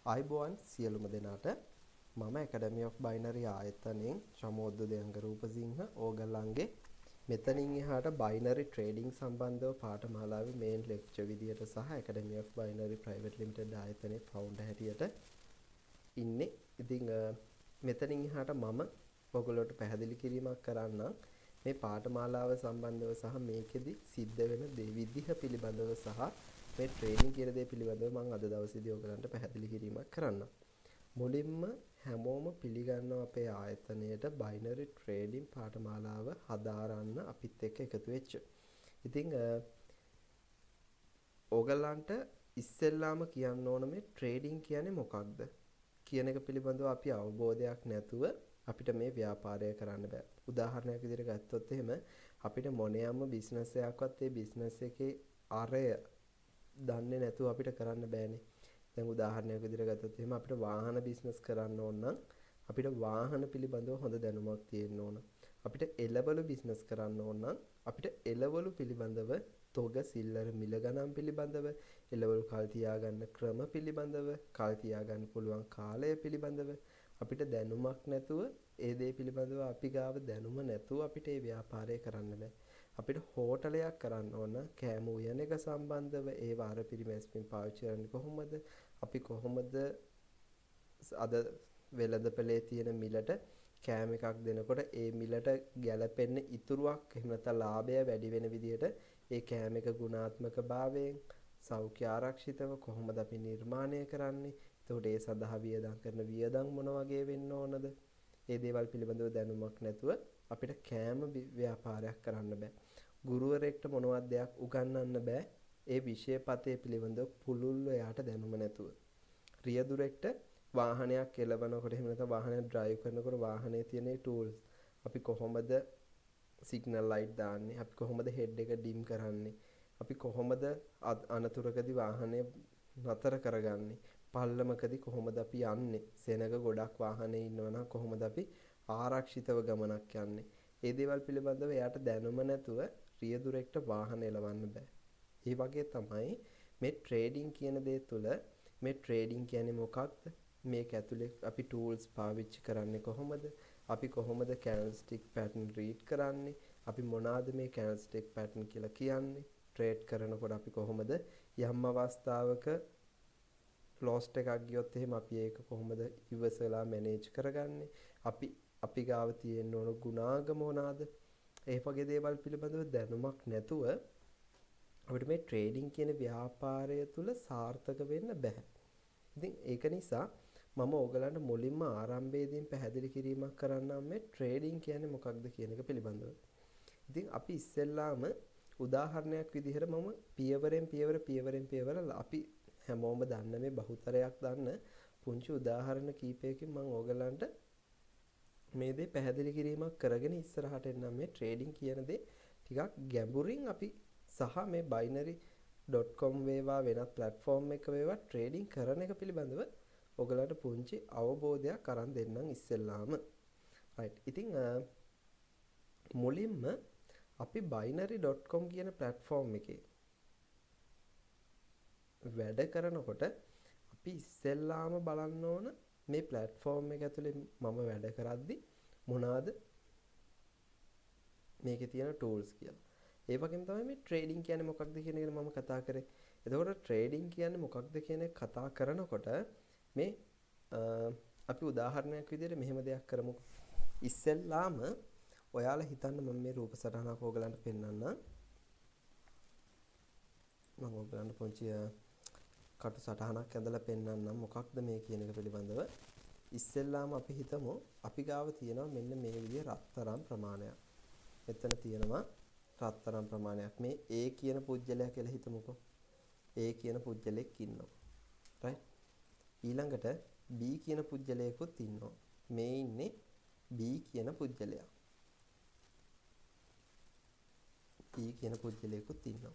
ආයුබෝවන් සියලුම දෙනාට මම Academy of Binary ආයතනයෙන් ශමෝද්දෝදයන්ග රූපසිංහ ඕගල්ලන්ගේ මෙතනින් එහාට binary trading සම්බන්ධව පාඨමාලාවේ main lecture විදියට සහ Academy of Binary Private Limited ආයතනයේ founder හැටියට ඉන්නේ. ඉතින් මෙතනින් එහාට මම ඔයගොල්ලෝට පැහැදිලි කිරීමක් කරන්නම් මේ පාඨමාලාව සම්බන්ධව සහ මේකෙදි සිද්ධ වෙන දේ විදිහ පිළිබඳව සහ මේ ට්‍රේනින් කියන දේ පිළිබඳව මම අද දවසේදී ඔයගලන්ට පැහැදිලි කිරීමක් කරන්නම්. මුලින්ම හැමෝම පිළිගන්නවා අපේ ආයතනයේට බයිනරි ට්‍රේඩින් පාඨමාලාව හදාරන්න අපිත් එක්ක එකතු වෙච්ච. ඉතින් ඔයගලන්ට ඉස්සෙල්ලාම කියන්න ඕන මේ ට්‍රේඩින් කියන්නේ මොකක්ද කියන එක පිළිබඳව අපි අවබෝධයක් නැතුව අපිට මේ ව්‍යාපාරය කරන්න බෑ. උදාහරණයක් විදිහට ගත්තොත් එහෙම අපිට මොනියම්ම බිස්නස් එකක්වත් ඒ බිස්නස් එකේ ආරය දන්නේ නැතුව අපිට කරන්න බෑනේ. දැන් උදාහරණයක් විදිහට ගත්තොත් එහෙම අපිට වාහන බිස්නස් කරන්න ඕන නම් අපිට වාහන පිළිබඳව හොඳ දැනුමක් තියෙන්න ඕන. අපිට එළවලු බිස්නස් කරන්න ඕන නම් අපිට එළවලු පිළිබඳව තොග සිල්ලර මිල ගණන් පිළිබඳව එළවලු කල් තියාගන්න ක්‍රම පිළිබඳව කල් තියාගන්න පුළුවන් කාලය පිළිබඳව අපිට දැනුමක් නැතුව ඒ දේ පිළිබඳව අපි ගාව දැනුම නැතුව අපිට ඒ ව්‍යාපාරය කරන්න බෑ. අපිට හෝටලයක් කරන්න ඕන කෑම උයන එක සම්බන්ධව ඒ වාර පිරිමැස්මින් පාවිච්චි කරන්නේ කොහොමද? අපි කොහොමද අද වෙළඳපොලේ තියෙන මිලට කෑම එකක් දෙනකොට ඒ මිලට ගැළපෙන්න ඉතුරුවක් එහෙම නැත්නම් ලාභය වැඩි වෙන විදිහට ඒ කෑම එක ගුණාත්මක භාවයෙන් සෞඛ්‍ය ආරක්ෂිතව කොහොමද අපි නිර්මාණය කරන්නේ? එතකොට ඒ සඳහා වියදම් කරන වියදම් මොන වගේ වෙන්න ඕනද? ඒ දේවල් පිළිබඳව දැනුමක් නැතුව අපිට කෑම ව්‍යාපාරයක් කරන්න බෑ. ගුරුවරයෙක්ට මොනවත් දෙයක් උගන්වන්න බෑ. ඒ විෂය පතේ පිළිබඳව පුළුල්ව යාට දැනුම නැතුව. රියදුරෙක්ට වාහනයක් එලවනකොට එහෙම නැත්නම් වාහනයක් ඩ්‍රයිව් කරනකොට වාහනේ තියෙන ටූල්ස් අපි කොහොමද සිග්නල් ලයිට් දාන්නේ? අපි කොහොමද හෙඩ් එක ඩිම් කරන්නේ? අපි කොහොමද අනතුරකදී වාහනය නතර කරගන්නේ? පල්ලමකදී කොහොමද අපි යන්නේ? සෙනග ගොඩක් වාහනේ ඉන්නවනම් කොහොමද අපි ආරක්ෂිතව ගමනක් යන්නේ? ඒ දේවල් පිළිබඳව එයාට දැනුම නැතුව රියදුරෙක්ට වාහන එලවන්න බෑ. ඒ වගේ තමයි මේ ට්‍රේඩින් කියන දේ තුළ මේ ට්‍රේඩින් කියන්නේ මොකක්ද? මේක ඇතුලේ අපි ටූල්ස් පාවිච්චි කරන්නේ කොහොමද? අපි කොහොමද කැන්ඩල්ස්ටික් පැටර්න් රීඩ් කරන්නේ? අපි මොනවාද මේ කැන්ඩල්ස්ටික් පැටර්න් කියලා කියන්නේ? ට්‍රේඩ් කරනකොට අපි කොහොමද යම් අවස්ථාවක ලොස්ට් එකක් ගියොත් එහෙම අපි ඒක කොහොමද ඉවසලා මැනේජ් කරගන්නේ? අපි ගාව තියෙන්න ඕන ගුණාගම මොනවාද? ඒ වගේ දේවල් පිළිබඳව දැනුමක් නැතුව අපිට මේ ට්‍රේඩින් කියන ව්‍යාපාරය තුල සාර්ථක වෙන්න බෑ. ඉතින් ඒක නිසා මම ඕගලන්ට මුලින්ම ආරම්භයේදීම පැහැදිලි කිරීමක් කරන්නම් මේ ට්‍රේඩින් කියන්නේ මොකක්ද කියන එක පිළිබඳව. ඉතින් අපි ඉස්සෙල්ලාම උදාහරණයක් විදිහට මම පියවරෙන් පියවර අපි හැමෝම දන්න මේ බහුතරයක් දන්න පුංචි උදාහරණ කීපයකින් මම ඕගලන්ට මේ දේ පැහැදිලි කිරීමක් කරගෙන ඉස්සරහට එන්නම්. මේ ට්‍රේඩින් කියන දේ ටිකක් ගැඹුරින් අපි සහ මේ binary.com වේවා වෙනත් platform එක වේවා ට්‍රේඩින් කරන එක පිළිබඳව ඔයගලන්ට පුංචි අවබෝධයක් අරන් දෙන්නම් ඉස්සෙල්ලාම. right. ඉතින් මුලින්ම අපි binary.com කියන platform එකේ වැඩ කරනකොට අපි ඉස්සෙල්ලාම බලන්න ඕන මේ platform එක ඇතුලේ මම වැඩ කරද්දි මොනවාද මේකේ තියෙන tools කියලා. ඒ වගේම තමයි මේ trading කියන්නේ මොකක්ද කියන එක මම කතා කරේ. එතකොට trading කියන්නේ මොකක්ද කියන එක කතා කරනකොට මේ අපි උදාහරණයක් විදිහට මෙහෙම දෙයක් කරමු. ඉස්සෙල්ලාම ඔයාලා හිතන්න මම මේ රූප සටහනක් ඕගලන්ට පෙන්නන්නම්. මම ඕගලන්ට පොන්චි කටු සටහනක් ඇඳලා පෙන්නන්නම් මොකක්ද මේ කියන එක පිළිබඳව. ඉස්සෙල්ලාම අපි හිතමු අපි ගාව තියෙනවා මෙන්න මේ විදිහේ රත්තරන් ප්‍රමාණයක්. මෙතන තියෙනවා රත්තරන් ප්‍රමාණයක්. මේ A කියන පුජ්‍යලයා කියලා හිතමුකෝ. A කියන පුජ්‍යලෙක් ඉන්නවා. right? ඊළඟට B කියන පුජ්‍යලයකුත් ඉන්නවා. මේ ඉන්නේ B කියන පුජ්‍යලයා. B කියන පුජ්‍යලයකුත් ඉන්නවා.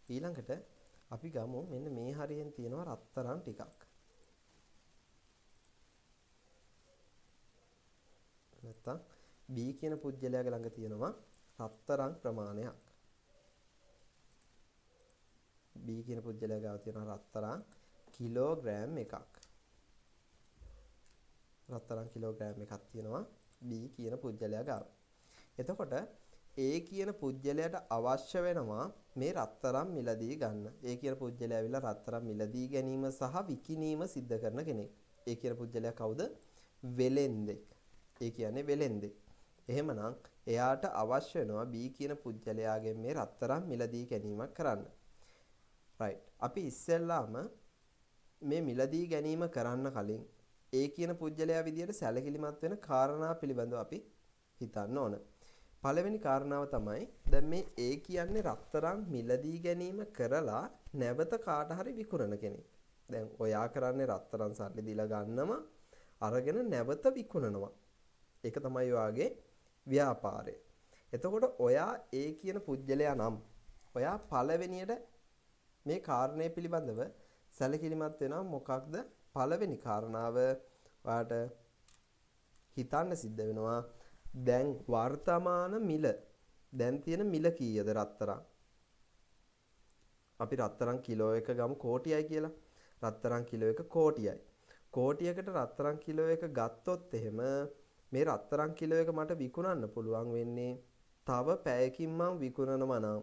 ඊළඟට අපි ගමු මෙන්න මේ හරියෙන් තියෙනවා රත්තරන් ටිකක්. නැත්තම් B කියන පුජ්‍යලයාගේ ළඟ තියෙනවා රත්තරන් ප්‍රමාණයක්. B කියන පුජ්‍යලයා ගාව තියෙනවා රත්තරන් කිලෝග්‍රෑම් එකක්. රත්තරන් කිලෝග්‍රෑම් එකක් තියෙනවා B කියන පුජ්‍යලයා ගාව. එතකොට A කියන පුජ්‍යලයට අවශ්‍ය වෙනවා මේ රත්තරන් මිලදී ගන්න. A කියන පුජ්‍යලයා ඇවිල්ලා රත්තරන් මිලදී ගැනීම සහ විකිණීම සිද්ධ කරන කෙනෙක්. A කියන පුජ්‍යලයා කවුද? වෙලෙන්දෙක්. ඒ කියන්නේ වෙලෙන්දෙක්. එහෙමනම් එයාට අවශ්‍ය වෙනවා B කියන පුජ්‍යලයාගෙන් මේ රත්තරන් මිලදී ගැනීමක් කරන්න. right. අපි ඉස්සෙල්ලාම මේ මිලදී ගැනීම කරන්න කලින් A කියන පුජ්‍යලයා විදියට සැලකිලිමත් වෙන කාරණා පිළිබඳව අපි හිතන්න ඕන. පළවෙනි කාරණාව තමයි දැන් මේ A කියන්නේ රත්තරන් මිලදී ගැනීම කරලා නැවත කාට හරි විකුණන කෙනෙක්. දැන් ඔයා කරන්නේ රත්තරන් සල්ලි දීලා ගන්නවා අරගෙන නැවත විකුණනවා. ඒක තමයි ඔයාගේ ව්‍යාපාරය. එතකොට ඔයා A කියන පුජ්‍යලයා නම් ඔයා පළවෙනියට මේ කාරණේ පිළිබඳව සැලකිලිමත් වෙනවා. මොකක්ද පළවෙනි කාරණාව? ඔයාට හිතන්න සිද්ධ වෙනවා දැන් වර්තමාන මිල දැන් තියෙන මිල කීයද රත්තරන්? අපි රත්තරන් කිලෝ එක ගමු කෝටියයි කියලා. රත්තරන් කිලෝ එක කෝටියයි. කෝටියකට රත්තරන් කිලෝ එක ගත්තොත් එහෙම මේ රත්තරන් කිලෝ එක මට විකුණන්න පුළුවන් වෙන්නේ තව පැයකින් මම විකුණනවා නම්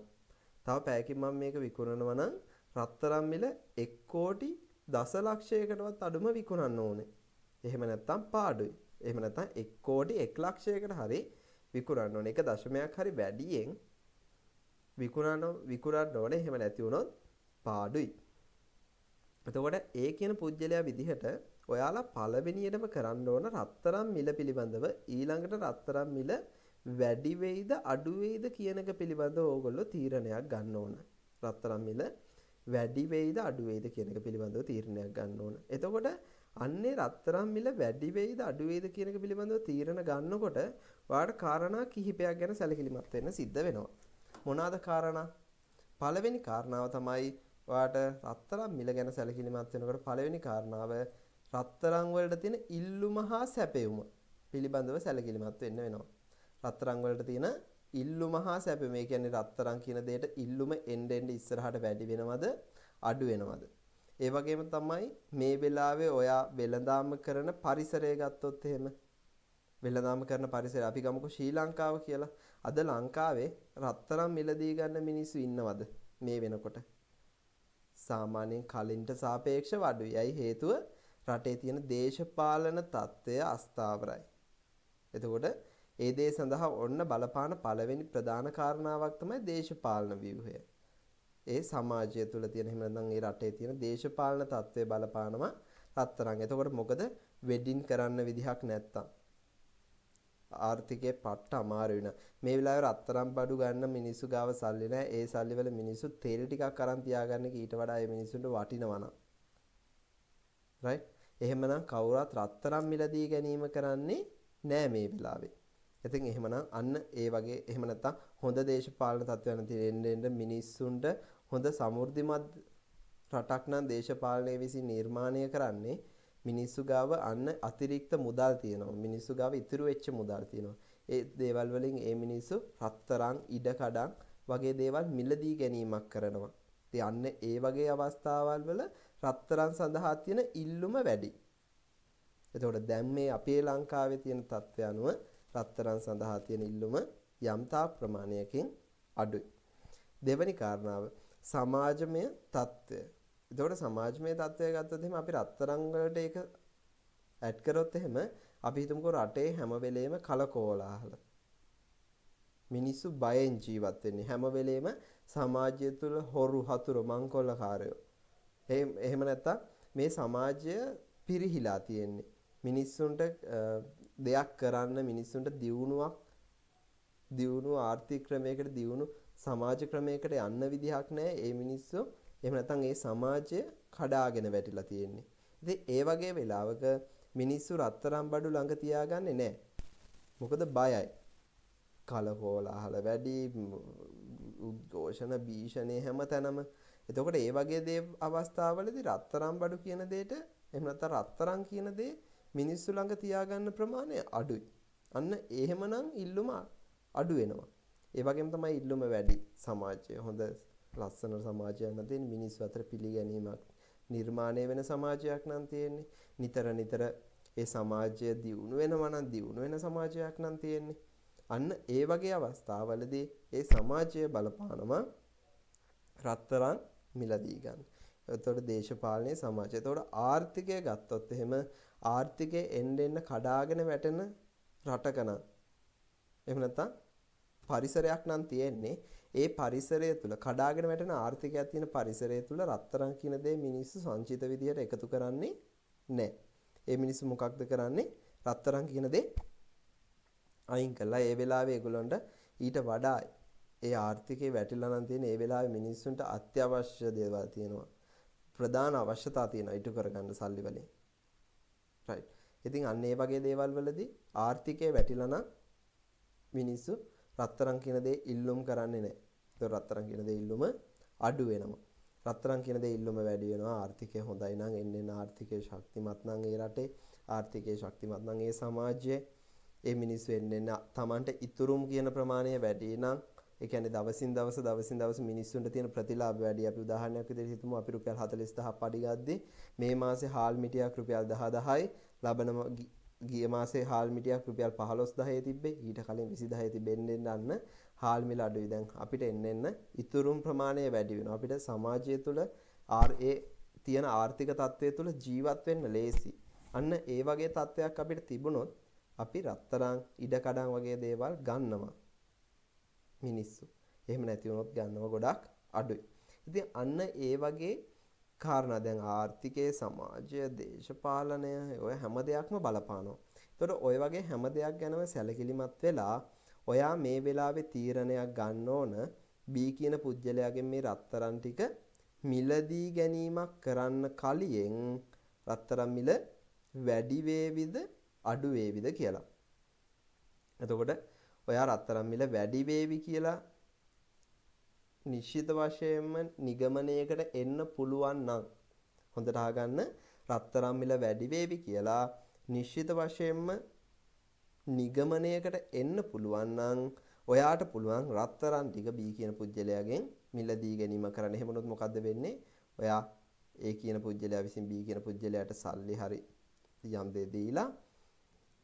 මේක විකුණනවා නම් රත්තරන් මිල 1 කෝටි දසලක්ෂයකටවත් අඩුම විකුණන්න ඕනේ. එහෙම නැත්නම් පාඩුයි. එහෙම නැත්නම් 1 කෝටි 1 ලක්ෂයකට හරි විකුණන්න ඕනේ. 1 දශමයක් හරි වැඩියෙන් විකුණන්න ඕනේ. එහෙම නැති වුණොත් පාඩුයි. එතකොට ඒ කියන පුජ්‍යලයා විදිහට ඔයාලා පළවෙනියටම කරන්න ඕන රත්තරන් මිල පිළිබඳව ඊළඟට රත්තරන් මිල වැඩි වෙයිද අඩු වෙයිද කියන එක පිළිබඳව ඕගොල්ලෝ තීරණයක් ගන්න ඕන. රත්තරන් මිල වැඩි වෙයිද අඩු වෙයිද කියන එක පිළිබඳව තීරණයක් ගන්න ඕන. එතකොට අන්නේ රත්තරන් මිල වැඩි වෙයිද අඩු වෙයිද කියන එක පිළිබඳව තීරණ ගන්නකොට ඔයාලට කාරණා කිහිපයක් ගැන සැලකිලිමත් වෙන්න සිද්ධ වෙනවා. මොනවාද කාරණා? පළවෙනි කාරණාව තමයි ඔයාලට රත්තරන් මිල ගැන සැලකිලිමත් වෙනකොට පළවෙනි කාරණාව රත්තරන් වලට තියෙන ඉල්ලුම හා සැපයුම පිළිබඳව සැලකිලිමත් වෙන්න වෙනවා. රත්තරන් වලට තියෙන ඉල්ලුම හා සැපයුම. ඒ කියන්නේ රත්තරන් කියන දෙයට ඉල්ලුම එන්න ඉස්සරහට වැඩි වෙනවද අඩු වෙනවද? ඒ වගේම තමයි මේ වෙලාවේ ඔයා වෙළඳාම කරන පරිසරය ගත්තොත් එහෙම වෙළඳාම කරන පරිසරය අපි ගමුකෝ ශ්‍රී ලංකාව කියලා. අද ලංකාවේ රත්තරන් මිලදී ගන්න මිනිස්සු ඉන්නවද මේ වෙනකොට? සාමාන්‍යයෙන් කලින්ට සාපේක්ෂව අඩුයි. ඇයි හේතුව? රටේ තියෙන දේශපාලන තත්ත්වය අස්ථාවරයි. එතකොට ඒ දේ සඳහා ඔන්න බලපාන පළවෙනි ප්‍රධාන කාරණාවක් තමයි දේශපාලන ව්‍යුහය. ඒ සමාජය තුළ තියෙන එහෙම නැත්නම් ඒ රටේ තියෙන දේශපාලන තත්ත්වය බලපානවා රත්තරන්. එතකොට මොකද වෙඩින් කරන්න විදිහක් නැත්තම් ආර්ථිකේ පට්ට අමාරු වෙනවා. මේ වෙලාවේ රත්තරන් බඩු ගන්න මිනිස්සු ගාව සල්ලි නැහැ. ඒ සල්ලි වල මිනිස්සු තෙල් ටිකක් අරන් තියාගන්න ඊට වඩා ඒ මිනිස්සුන්ට වටිනවා නම්. right? එහෙමනම් කවුරුත් රත්තරන් මිලදී ගැනීම කරන්නේ නැහැ මේ වෙලාවේ. ඉතින් එහෙමනම් අන්න ඒ වගේ එහෙම නැත්නම් හොඳ දේශපාලන තත්ත්වයන් තියෙන්න මිනිස්සුන්ට හොඳ සමෘද්ධිමත් රටක් නම් දේශපාලනය විසින් නිර්මාණය කරන්නේ මිනිස්සු ගාව අන්න අතිරික්ත මුදල් තියෙනවා. මිනිස්සු ගාව ඉතුරු වෙච්ච මුදල් තියෙනවා. ඒ දේවල් වලින් ඒ මිනිස්සු රත්තරන් ඉඩකඩම් වගේ දේවල් මිලදී ගැනීමක් කරනවා. ඉතින් අන්න ඒ වගේ අවස්ථාවල් වල රත්තරන් සඳහා තියෙන ඉල්ලුම වැඩි. එතකොට දැන් මේ අපේ ලංකාවේ තියෙන තත්ත්වය අනුව රත්තරන් සඳහා තියෙන ඉල්ලුම යම්තා ප්‍රමාණයකින් අඩුයි. දෙවැනි කාරණාව සමාජමය තත්ත්වය. එතකොට සමාජමය තත්ත්වය ගත්තොත් එහෙනම් අපි රත්තරන් වලට ඒක ඇඩ් කරොත් එහෙම අපි හිතමුකෝ රටේ හැම වෙලේම කලකෝලාහල. මිනිස්සු බයෙන් ජීවත් වෙන්නේ. හැම වෙලේම සමාජය තුළ හොරු හතුරු මංකොල්ලකාරයෝ. එහෙම නැත්තම් මේ සමාජය පිරිහිලා තියෙන්නේ. මිනිස්සුන්ට දෙයක් කරන්න මිනිස්සුන්ට දියුණු ආර්ථික ක්‍රමයකට දියුණු සමාජ ක්‍රමයකට යන්න විදිහක් නැහැ. ඒ මිනිස්සු එහෙම නැත්නම් ඒ සමාජය කඩාගෙන වැටිලා තියෙන්නේ. ඉතින් ඒ වගේ වෙලාවක මිනිස්සු රත්තරන් බඩු ළඟ තියාගන්නේ නැහැ. මොකද බයයි. කලකෝලාහල වැඩි, උද්ඝෝෂණ භීෂණේ හැමතැනම. එතකොට ඒ වගේ දේ අවස්ථාවලදී රත්තරන් බඩු කියන දෙයට එහෙම නැත්නම් රත්තරන් කියන දේ මිනිස්සු ළඟ තියාගන්න ප්‍රමාණය අඩුයි. අන්න එහෙමනම් ඉල්ලුම අඩු වෙනවා. ඒ වගේම තමයි ඉල්ලුම වැඩි. සමාජය හොඳ ලස්සන සමාජයක් නම් තියෙන මිනිස්සු අතර පිළිගැනීමක් නිර්මාණය වෙන සමාජයක් නම් තියෙන්නේ. නිතර ඒ සමාජය දියුණු වෙනවා නම් දියුණු වෙන සමාජයක් නම් තියෙන්නේ. අන්න ඒ වගේ අවස්ථාවලදී ඒ සමාජය බලපානවා රත්තරන් මිලදී ගන්න. එතකොට දේශපාලනයේ සමාජය. එතකොට ආර්ථිකය ගත්තොත් එහෙම ආර්ථිකයේ එන්න කඩාගෙන වැටෙන රටක නම් එහෙම නැත්නම් පරිසරයක් නම් තියෙන්නේ ඒ පරිසරය තුල කඩාගෙන වැටෙන ආර්ථිකයක් තියෙන පරිසරය තුල රත්තරන් කියන දේ මිනිස්සු සංචිත විදියට එකතු කරන්නේ නැහැ. ඒ මිනිස්සු මොකක්ද කරන්නේ? රත්තරන් කියන දේ අයින් කළා. ඒ වෙලාවේ ඒගොල්ලන්ට ඊට වඩා ඒ ආර්ථිකේ වැටිලා නම් තියෙන ඒ වෙලාවේ මිනිස්සුන්ට අත්‍යවශ්‍ය දේවල් තියෙනවා. ප්‍රධාන අවශ්‍යතා තියෙනවා ඉටු කරගන්න සල්ලි වලින්. right. ඉතින් අන්න ඒ වගේ දේවල් වලදී ආර්ථිකේ වැටිලා නම් මිනිස්සු රත්තරන් කියන දේ ඉල්ලුම් කරන්නේ නැහැ. ඒක රත්තරන් කියන දේ ඉල්ලුම අඩු වෙනවා. රත්තරන් කියන දේ ඉල්ලුම වැඩි වෙනවා. ආර්ථිකය හොඳයි නම් එන්න ආර්ථිකය ශක්තිමත් නම් ඒ රටේ ආර්ථිකය ශක්තිමත් නම් ඒ සමාජයේ ඒ මිනිස්සු එන්න තමන්ට ඉතුරුම් කියන ප්‍රමාණය වැඩි නම් ඒ කියන්නේ දවසින් දවස මිනිස්සුන්ට තියෙන ප්‍රතිලාභ වැඩි. අපි උදාහරණයක් විදිහට හිතමු අපි රුපියල් 40000ක් පඩි ගද්දි මේ මාසේ හාල් මිටියක් රුපියල් 10000යි ලබන ගිය මාසේ හාල් මිටියක් රුපියල් 15000 තිබ්බේ. ඊට කලින් 20000 තිබෙන්න අන්න හාල් මිල අඩුයි. දැන් අපිට එන්න ඉතුරුම් ප්‍රමාණය වැඩි වෙනවා. අපිට සමාජය තුළ තියෙන ආර්ථික තත්ත්වය තුළ ජීවත් වෙන්න ලේසි. අන්න ඒ වගේ තත්ත්වයක් අපිට තිබුණොත් අපි රත්තරන් ඉඩකඩම් වගේ දේවල් ගන්නවා මිනිස්සු. එහෙම නැති වුණොත් ගන්නව ගොඩක් අඩුයි. ඉතින් අන්න ඒ වගේ කාරණා දැන් ආර්ථිකයේ සමාජය දේශපාලනය ඔය හැම දෙයක්ම බලපානවා. ඒතකොට ඔය වගේ හැම දෙයක් ගැනම සැලකිලිමත් වෙලා ඔයා මේ වෙලාවේ තීරණයක් ගන්න ඕන B කියන පුජ්‍යලයාගෙන් මේ රත්තරන් ටික මිලදී ගැනීමක් කරන්න කලින් රත්තරන් මිල වැඩි වේවිද අඩු වේවිද කියලා. එතකොට ඔයා රත්තරන් මිල වැඩි වේවි කියලා නිශ්චිත වශයෙන්ම නිගමනයකට එන්න පුළුවන් නම් හොඳට අහගන්න රත්තරන් මිල වැඩි වේවි කියලා නිශ්චිත වශයෙන්ම නිගමනයකට එන්න පුළුවන් නම් ඔයාට පුළුවන් රත්තරන් ටික B කියන පුජ්‍යලයාගෙන් මිලදී ගැනීම කරන්න. එහෙම වුණොත් මොකද්ද වෙන්නේ? ඔයා A කියන පුජ්‍යලයා විසින් B කියන පුජ්‍යලයාට සල්ලි හරි යම් දෙයක් දීලා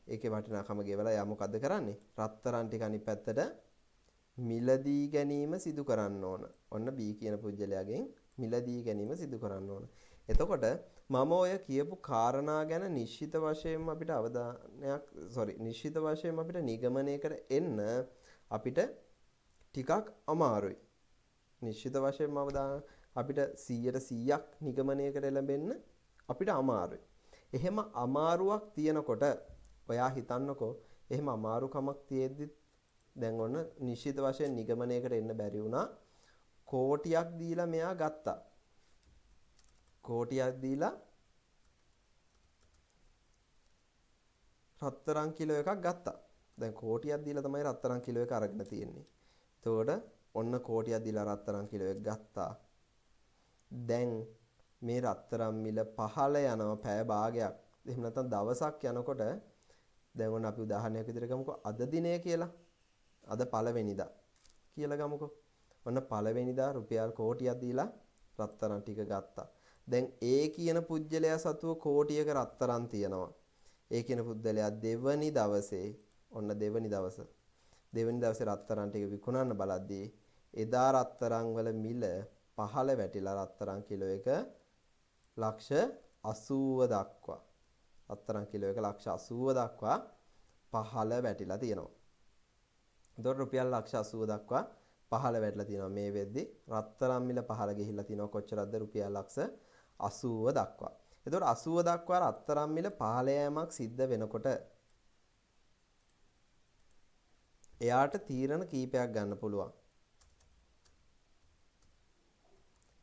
ඒකේ වටිනාකම ගෙවලා යා මොකද්ද කරන්නේ? රත්තරන් ටික අනිත් පැත්තට මිලදී ගැනීම සිදු කරන්න ඕන. ඔන්න B කියන පුජ්‍යලයාගෙන් මිලදී ගැනීම සිදු කරන්න ඕන. එතකොට මම ඔය කියපු කාරණා ගැන නිශ්චිත වශයෙන්ම අපිට නිශ්චිත වශයෙන්ම අපිට නිගමනයකට එන්න අපිට ටිකක් අමාරුයි. නිශ්චිත වශයෙන්ම අපිට 100% නිගමනයකට එළඹෙන්න අපිට අමාරුයි. එහෙම අමාරුවක් තියෙනකොට ඔයා හිතන්නකෝ එහෙම අමාරුකමක් තියෙද්දි දැන් ඔන්න නිශ්චිත වශයෙන් නිගමනයකට එන්න බැරි වුණා. කෝටියක් දීලා මෙයා ගත්තා. කෝටියක් දීලා රත්තරන් කිලෝ එකක් ගත්තා. දැන් කෝටියක් දීලා තමයි රත්තරන් කිලෝ එක අරගෙන තියෙන්නේ. එතකොට ඔන්න කෝටියක් දීලා රත්තරන් කිලෝ එක ගත්තා. දැන් මේ රත්තරන් මිල පහළ යනවා පැය භාගයක්. එහෙම නැත්නම් දවසක් යනකොට දැන් ඔන්න අපි උදාහරණයක් විදිහට ගමුකෝ අද දිනය කියලා. අද පළවෙනිදා කියලා ගමුකෝ. ඔන්න පළවෙනිදා රුපියල් කෝටියක් දීලා රත්තරන් ටික ගත්තා. දැන් ඒ කියන පුජ්‍යලයා සතුව කෝටියක රත්තරන් තියනවා. ඒ කියන පුජ්‍යලයා දෙවනි දවසේ රත්තරන් ටික විකුණන්න බලද්දී එදා රත්තරන් වල මිල පහළ වැටිලා රත්තරන් කිලෝ එක ලක්ෂ 80 දක්වා රත්තරන් කිලෝ එක ලක්ෂ 80 දක්වා පහළ වැටිලා තියෙනවා. එතකොට රුපියල් ලක්ෂ 80 දක්වා පහළ වැටලා තියෙනවා. මේ වෙද්දි රත්තරන් මිල පහළ ගිහිල්ලා තියෙනවා කොච්චරද? රුපියල් ලක්ෂ 80 දක්වා. එතකොට 80 දක්වා රත්තරන් මිල පහළ යෑමක් සිද්ධ වෙනකොට එයාට තීරණ කීපයක් ගන්න පුළුවන්.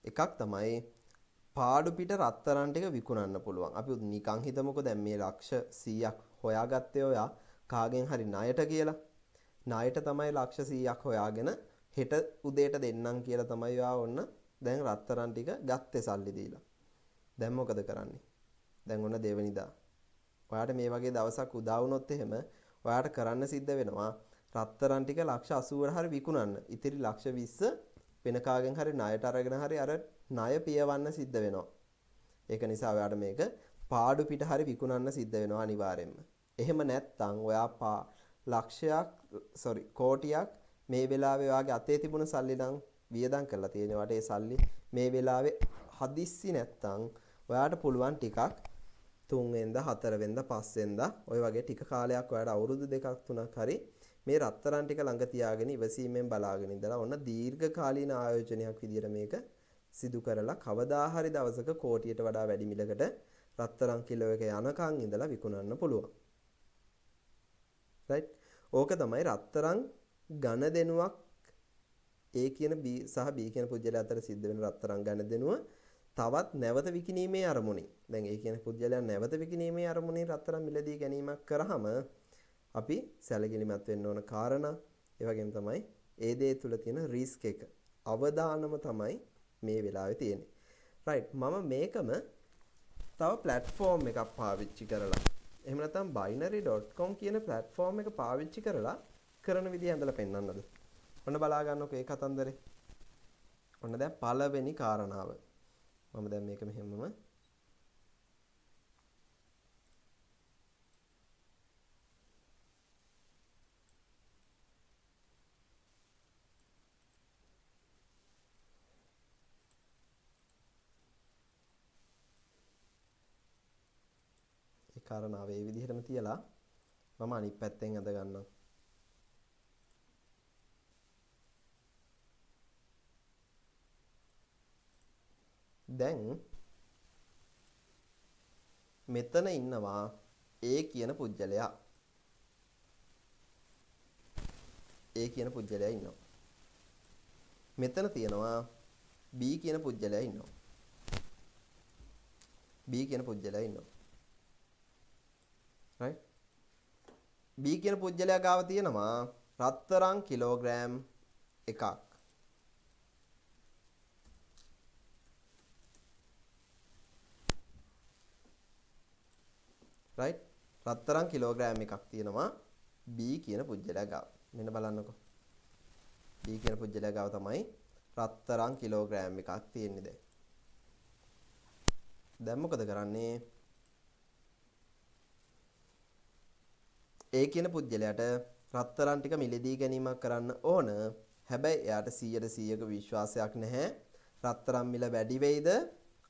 එකක් තමයි පාඩු පිට රත්තරන් ටික විකුණන්න පුළුවන්. අපි නිකන් හිතමුකෝ දැන් මේ ලක්ෂ 100ක් හොයාගත්තේ ඔයා කාගෙන් හරි ණයට කියලා. ණයට තමයි ලක්ෂ 100ක් හොයාගෙන හෙට උදේට දෙන්නම් කියලා තමයි ඔයා ඔන්න දැන් රත්තරන් ටික ගත්තේ සල්ලි දීලා. දැන් මොකද කරන්නේ? දැන් ඔන්න දෙවෙනිදා. ඔයාට මේ වගේ දවසක් උදා වුණොත් එහෙම ඔයාට කරන්න සිද්ධ වෙනවා රත්තරන් ටික ලක්ෂ 80ට හරි විකුණන්න. ඉතිරි ලක්ෂ 20 වෙන කාගෙන් හරි ණයට අරගෙන හරි අර ණය පියවන්න සිද්ධ වෙනවා. ඒක නිසා ඔයාට මේක පාඩු පිට හරි විකුණන්න සිද්ධ වෙනවා අනිවාර්යෙන්ම. එහෙම නැත්නම් ඔයා කෝටියක් මේ වෙලාවේ ඔයාගේ අතේ තිබුණ සල්ලි නම් වියදම් කරලා තියෙනවාට ඒ සල්ලි මේ වෙලාවේ හදිස්සි නැත්නම් ඔයාට පුළුවන් ටිකක් 3 වෙනිදා 4 වෙනිදා 5 වෙනිදා ඔය වගේ ටික කාලයක් ඔයාට අවුරුදු 2ක් 3ක් හරි මේ රත්තරන් ටික ළඟ තියාගෙන ඉවසීමෙන් බලාගෙන ඉඳලා ඔන්න දීර්ඝ කාලීන ආයෝජනයක් විදියට මේක සිදු කරලා කවදා හරි දවසක කෝටියට වඩා වැඩි මිලකට රත්තරන් කිලෝ එක යනකම් ඉඳලා විකුණන්න පුළුවන්. රයිට්. ඕක තමයි රත්තරන් ඝනදෙනුවක් A කියන B සහ B කියන පුජ්‍යලයා අතර සිද්ධ වෙන රත්තරන් ඝනදෙනුව තවත් නැවත විකිණීමේ අරමුණින්. දැන් A කියන පුජ්‍යලයා නැවත විකිණීමේ අරමුණින් රත්තරන් මිලදී ගැනීමක් කරාම අපි සැලකිලිමත් වෙන්න ඕන කාරණා ඒ වගේම තමයි ඒ දේ තුල තියෙන රිස්ක් එක. අවදානම තමයි මේ වෙලාවේ තියෙන්නේ. රයිට්. මම මේකම තව platform එකක් පාවිච්චි කරලා එහෙම නැත්නම් binary.com කියන platform එක පාවිච්චි කරලා කරන විදිය ඇඳලා පෙන්නන්නද? ඔන්න බලා ගන්නකෝ ඒ කතන්දරේ. ඔන්න දැන් පළවෙනි කාරණාව. මම දැන් මේක මෙහෙමම කාරණාව ඒ විදිහටම තියලා මම අනිත් පැත්තෙන් අද ගන්නම්. දැන් මෙතන ඉන්නවා A කියන පුජ්‍යලයා. A කියන පුජ්‍යලයා ඉන්නවා. මෙතන තියෙනවා B කියන පුජ්‍යලයා ඉන්නවා. B කියන පුජ්‍යලයා ඉන්නවා. right B කියන පුජ්‍යලයා ගාව තියෙනවා රත්තරන් කිලෝග්‍රෑම් එකක්. right රත්තරන් කිලෝග්‍රෑම් එකක් තියෙනවා B කියන පුජ්‍යලයා ගාව. මෙන්න බලන්නකෝ. B කියන පුජ්‍යලයා ගාව තමයි රත්තරන් කිලෝග්‍රෑම් එකක් තියෙන්නේ දැන්. දැන් මොකද කරන්නේ? ඒ කියන පුජ්‍යලයට රත්තරන් ටික මිලදී ගැනීමක් කරන්න ඕන. හැබැයි එයාට 100%ක විශ්වාසයක් නැහැ රත්තරන් මිල වැඩි වෙයිද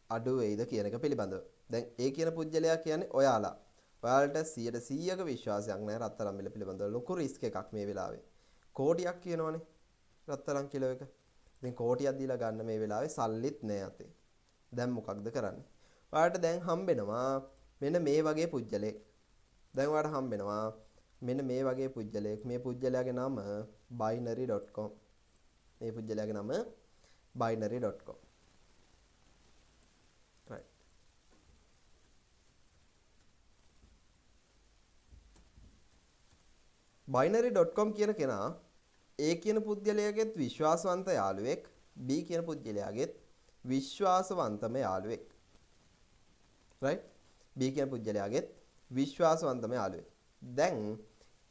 අඩු වෙයිද කියන එක පිළිබඳව. දැන් ඒ කියන පුජ්‍යලයා කියන්නේ ඔයාලා. ඔයාලට 100%ක විශ්වාසයක් නැහැ රත්තරන් මිල පිළිබඳව. ලොකු රිස්ක් එකක් මේ වෙලාවේ. කෝටියක් කියනවනේ රත්තරන් කිලෝ එක. ඉතින් කෝටියක් දීලා ගන්න මේ වෙලාවේ සල්ලිත් නැහැ අතේ. දැන් මොකක්ද කරන්නේ? ඔයාලට දැන් හම්බෙනවා මෙන්න මේ වගේ පුජ්‍යලෙක්. දැන් ඔයාලට හම්බෙනවා මෙන්න මේ වගේ පුජ්‍යලයක්. මේ පුජ්‍යලයාගේ නම binary.com. මේ පුජ්‍යලයාගේ නම binary.com. right binary.com කියන කෙනා A කියන පුජ්‍යලයාගේත් විශ්වාසවන්ත යාළුවෙක්, B කියන පුජ්‍යලයාගේත් විශ්වාසවන්තම යාළුවෙක්. right B කියන පුජ්‍යලයාගේත් විශ්වාසවන්තම යාළුවෙක්. දැන්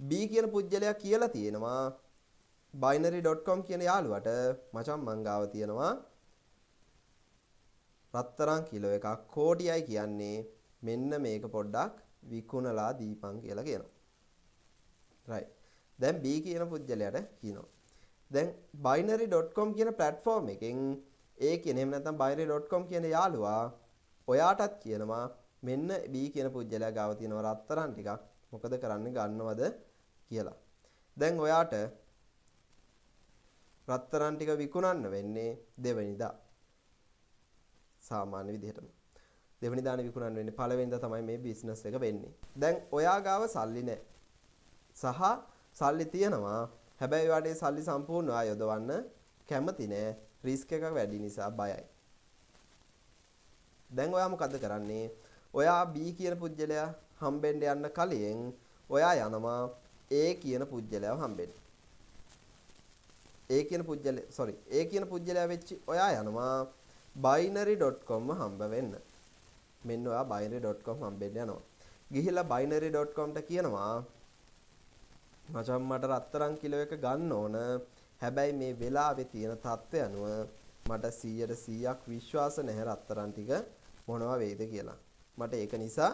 B කියන පුජ්‍යලයා කියලා තියෙනවා binary.com කියන යාළුවට මචං මං ගාව තියෙනවා රත්තරන් කිලෝ එකක් කෝටියයි කියන්නේ මෙන්න මේක පොඩ්ඩක් විකුණලා දීපන් කියලා කියනවා. right දැන් B කියන පුජ්‍යලයට කියනවා. දැන් binary.com කියන platform එකෙන් A කියන එහෙම නැත්නම් binary.com කියන යාළුවා ඔයාටත් කියනවා මෙන්න B කියන පුජ්‍යලයා ගාව තියෙනවා රත්තරන් ටිකක් මොකද කරන්නේ ගන්නවද කියලා. දැන් ඔයාට රත්තරන් ටික විකුණන්න වෙන්නේ දෙවෙනිදා. සාමාන්‍ය විදිහටම. දෙවෙනිදානේ විකුණන්න වෙන්නේ. පළවෙනිදා තමයි මේ බිස්නස් එක වෙන්නේ. දැන් ඔයා ගාව සල්ලි නැහැ. සහ සල්ලි තියෙනවා. හැබැයි ඔයාට ඒ සල්ලි සම්පූර්ණව යොදවන්න කැමති නැහැ. රිස්ක් එක වැඩි නිසා බයයි. දැන් ඔයා මොකද කරන්නේ? ඔයා B කියන පුජ්‍යලයා හම්බෙන්න යන්න කලින් ඔයා යනවා A කියන පුජ්‍යලයාව හම්බෙන්න. A කියන පුජ්‍යලයා වෙච්චි ඔයා යනවා binary.com හම්බ වෙන්න. මෙන්න ඔයා binary.com හම්බෙන්න යනවා. ගිහිල්ලා binary.com ට කියනවා මචං මට රත්තරන් කිලෝ එක ගන්න ඕන. හැබැයි මේ වෙලාවේ තියෙන තත්ත්වය අනුව මට 100%ක් විශ්වාස නැහැ රත්තරන් ටික මොනවා වෙයිද කියලා. මට ඒක නිසා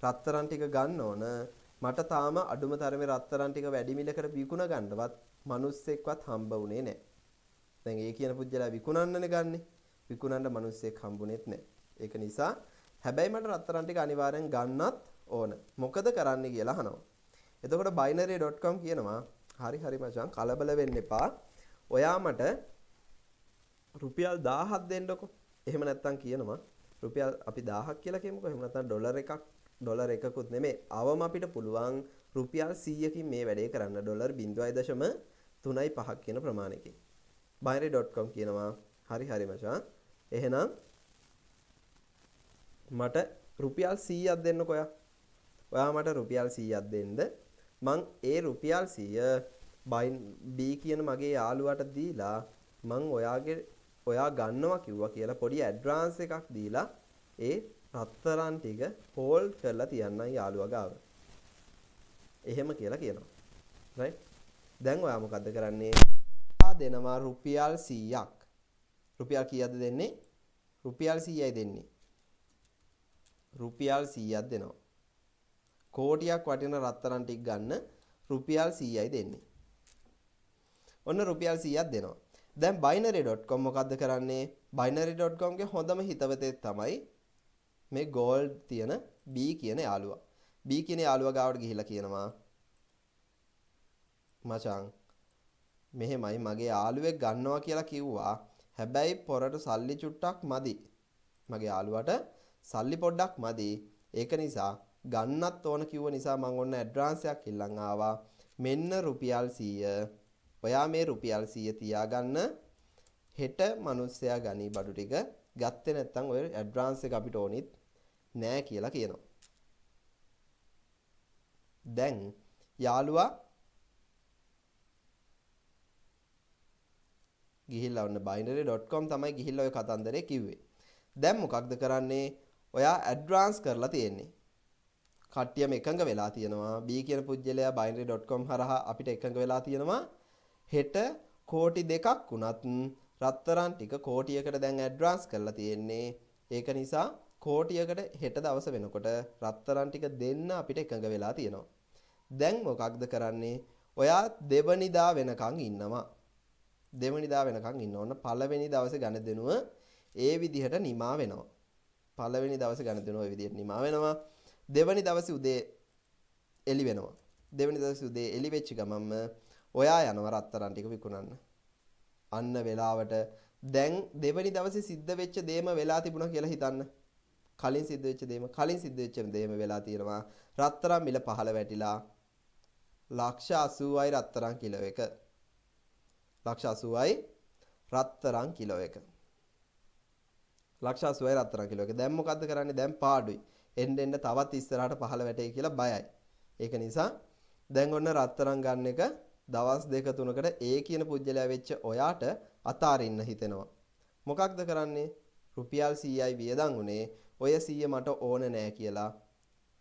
රත්තරන් ටික ගන්න ඕන. මට තාම අඩුම තරමේ රත්තරන් ටික වැඩි මිලකට විකුණ ගන්නවත් මිනිස්සෙක්වත් හම්බ වුණේ නැහැ. දැන් ඒ කියන පුජ්‍යලා විකුණන්නනේ ගන්නෙ. විකුණන්න මිනිස්සෙක් හම්බුනේත් නැහැ. ඒක නිසා හැබැයි මට රත්තරන් ටික අනිවාර්යෙන් ගන්නත් ඕන. මොකද කරන්න කියලා අහනවා. එතකොට binary.com කියනවා හරි මචං කලබල වෙන්න එපා. ඔයා මට රුපියල් 1000ක් දෙන්නකො. එහෙම නැත්තම් කියනවා රුපියල් අපි 1000ක් කියලා කියමුකෝ. එහෙම නැත්තම් ඩොලර් එකකුත් නෙමෙයි. අවම අපිට පුළුවන් රුපියල් 100කින් මේ වැඩේ කරන්න. ඩොලර් 0.35ක් කියන ප්‍රමාණයකින්. binary.com කියනවා හරි මචං. එහෙනම් මට රුපියල් 100ක් දෙන්නකො ඔයා. ඔයා මට රුපියල් 100ක් දෙන්න. මං ඒ රුපියල් 100 B කියන මගේ යාළුවාට දීලා මං ඔයා ගන්නවා කිව්වා කියලා පොඩි ඇඩ්වාන්ස් එකක් දීලා ඒ රත්තරන් ටික හෝල්ඩ් කරලා තියන්නයි යාළුවා ගාව. එහෙම කියලා කියනවා. රයිට්? දැන් ඔයා මොකද්ද කරන්නේ? දෙනවා රුපියල් 100ක්. රුපියල් කීයද දෙන්නේ? රුපියල් 100යි දෙන්නේ. රුපියල් 100ක් දෙනවා. කෝටියක් වටින රත්තරන් ටික ගන්න රුපියල් 100යි දෙන්නේ. ඔන්න රුපියල් 100ක් දෙනවා. දැන් binary.com මොකද්ද කරන්නේ? binary.com ගේ හොඳම හිතවතේ තමයි මේ gold තියෙන B කියන යාළුවා. B කියන යාළුවා ගාවට ගිහිල්ලා කියනවා මචං මෙහෙමයි මගේ යාළුවෙක් ගන්නවා කියලා කිව්වා. හැබැයි පොරට සල්ලි චුට්ටක් මදි. මගේ යාළුවාට සල්ලි පොඩ්ඩක් මදි. ඒක නිසා ගන්නත් ඕන කිව්ව නිසා මම ඔන්න ඇඩ්වාන්ස් එකක් ඉල්ලන් ආවා. මෙන්න රුපියල් 100. ඔයා මේ රුපියල් 100 තියාගන්න. හෙට මිනිස්සයා ගනි බඩු ටික. ගත්තේ නැත්නම් ඔය ඇඩ්වාන්ස් එක අපිට ඕනිත් නෑ කියලා කියනවා. දැන් යාළුවා ගිහිල්ලා ඔන්න binary.com තමයි ගිහිල්ලා ඔය කතන්දරේ කිව්වේ. දැන් මොකක්ද කරන්නේ? ඔයා ඇඩ්වාන්ස් කරලා තියෙන්නේ. කට්ටියම එකඟ වෙලා තියෙනවා. B කියන පුජ්‍යලයා binary.com හරහා අපිට එකඟ වෙලා තියෙනවා. හෙට කෝටි 2ක් වුණත් රත්තරන් ටික කෝටියකට දැන් ඇඩ්වාන්ස් කරලා තියෙන්නේ. ඒක නිසා කෝටියකට හෙට දවස වෙනකොට රත්තරන් ටික දෙන්න අපිට එකඟ වෙලා තියෙනවා. දැන් මොකක්ද කරන්නේ? ඔයා දෙවනිදා වෙනකන් ඉන්නවා. දෙවනිදා වෙනකන් ඉන්න ඕන. පළවෙනි දවසේ ගණදෙනුව ඒ විදිහට නිමා වෙනවා. පළවෙනි දවසේ ගණදෙනුව ඒ විදිහට නිමා වෙනවා. දෙවනි දවසේ උදේ එළි වෙනවා. දෙවනි දවසේ උදේ එළි වෙච්ච ගමන්ම ඔයා යනවා රත්තරන් ටික විකුණන්න. අන්න වෙලාවට දැන් දෙවනි දවසේ සිද්ධ වෙච්ච දේම වෙලා තිබුණා කියලා හිතන්න. කලින් සිද්ධ වෙච්ච දේම වෙලා තියෙනවා. රත්තරන් මිල පහළ වැටිලා ලක්ෂ 80යි රත්තරන් කිලෝ එක. ලක්ෂ 80යි රත්තරන් කිලෝ එක. ලක්ෂ 80යි රත්තරන් කිලෝ එක. දැන් මොකද්ද කරන්නේ? දැන් පාඩුයි. එන්න තවත් ඉස්සරහට පහළ වැටේ කියලා බයයි. ඒක නිසා දැන් ඔන්න රත්තරන් ගන්න එක දවස් 2-3කට ඒ කියන පුජ්‍යලයා වෙච්ච ඔයාට අතාරින්න හිතෙනවා. මොකක්ද කරන්නේ? රුපියල් 100යි වියදම් උනේ. ඔය 100 මට ඕන නෑ කියලා.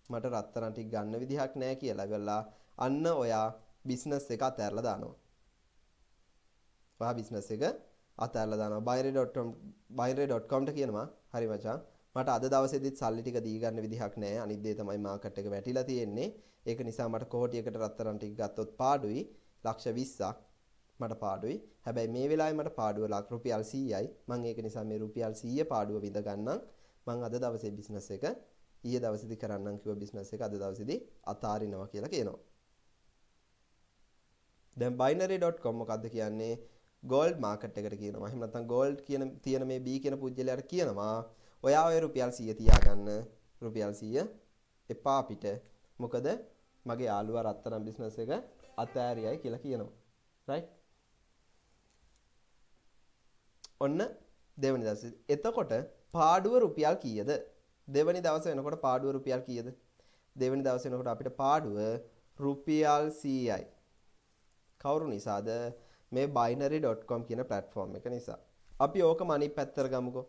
මට රත්තරන් ටික ගන්න විදිහක් නෑ කියලා ගල්ලා අන්න ඔයා බිස්නස් එක අතහැරලා දානවා. ඔයා බිස්නස් එක අතහැරලා දානවා. binary.com ට කියනවා හරි මචං මට අද දවසේදීත් සල්ලි ටික දී ගන්න විදිහක් නැහැ. අනිත් දේ තමයි මාකට් එක වැටිලා තියෙන්නේ. ඒක නිසා මට කෝටියකට රත්තරන් ටික ගත්තොත් පාඩුයි. ලක්ෂ 20ක් මට පාඩුයි. හැබැයි මේ වෙලාවේ මට පාඩුව රුපියල් 100යි. මම ඒක නිසා මේ රුපියල් 100 පාඩුව විඳ ගන්නම්. මම අද දවසේ බිස්නස් එක ඊයේ දවසේදී කරන්නම් කිව්ව බිස්නස් එක අද දවසේදී අතාරිනවා කියලා කියනවා. දැන් binary.com මොකද්ද කියන්නේ? gold market එකට කියනවා. එහෙම නැත්නම් gold කියන තියෙන මේ B කියන පුජ්‍යලයට කියනවා ඔයා ඔය රුපියල් 100 තියාගන්න. රුපියල් 100 එපා අපිට. මොකද මගේ යාළුවා රත්තරන් බිස්නස් එක අතෑරියයි කියලා කියනවා. රයිට්? ඔන්න දෙවෙනි දවසේ. එතකොට පාඩුව රුපියල් කීයද? දෙවෙනි දවසේ වෙනකොට පාඩුව රුපියල් කීයද? දෙවෙනි දවසේ වෙනකොට අපිට පාඩුව රුපියල් 100යි. කවුරු නිසාද? මේ binary.com කියන platform එක නිසා. අපි ඕකම අනිත් පැත්තට ගමුකෝ.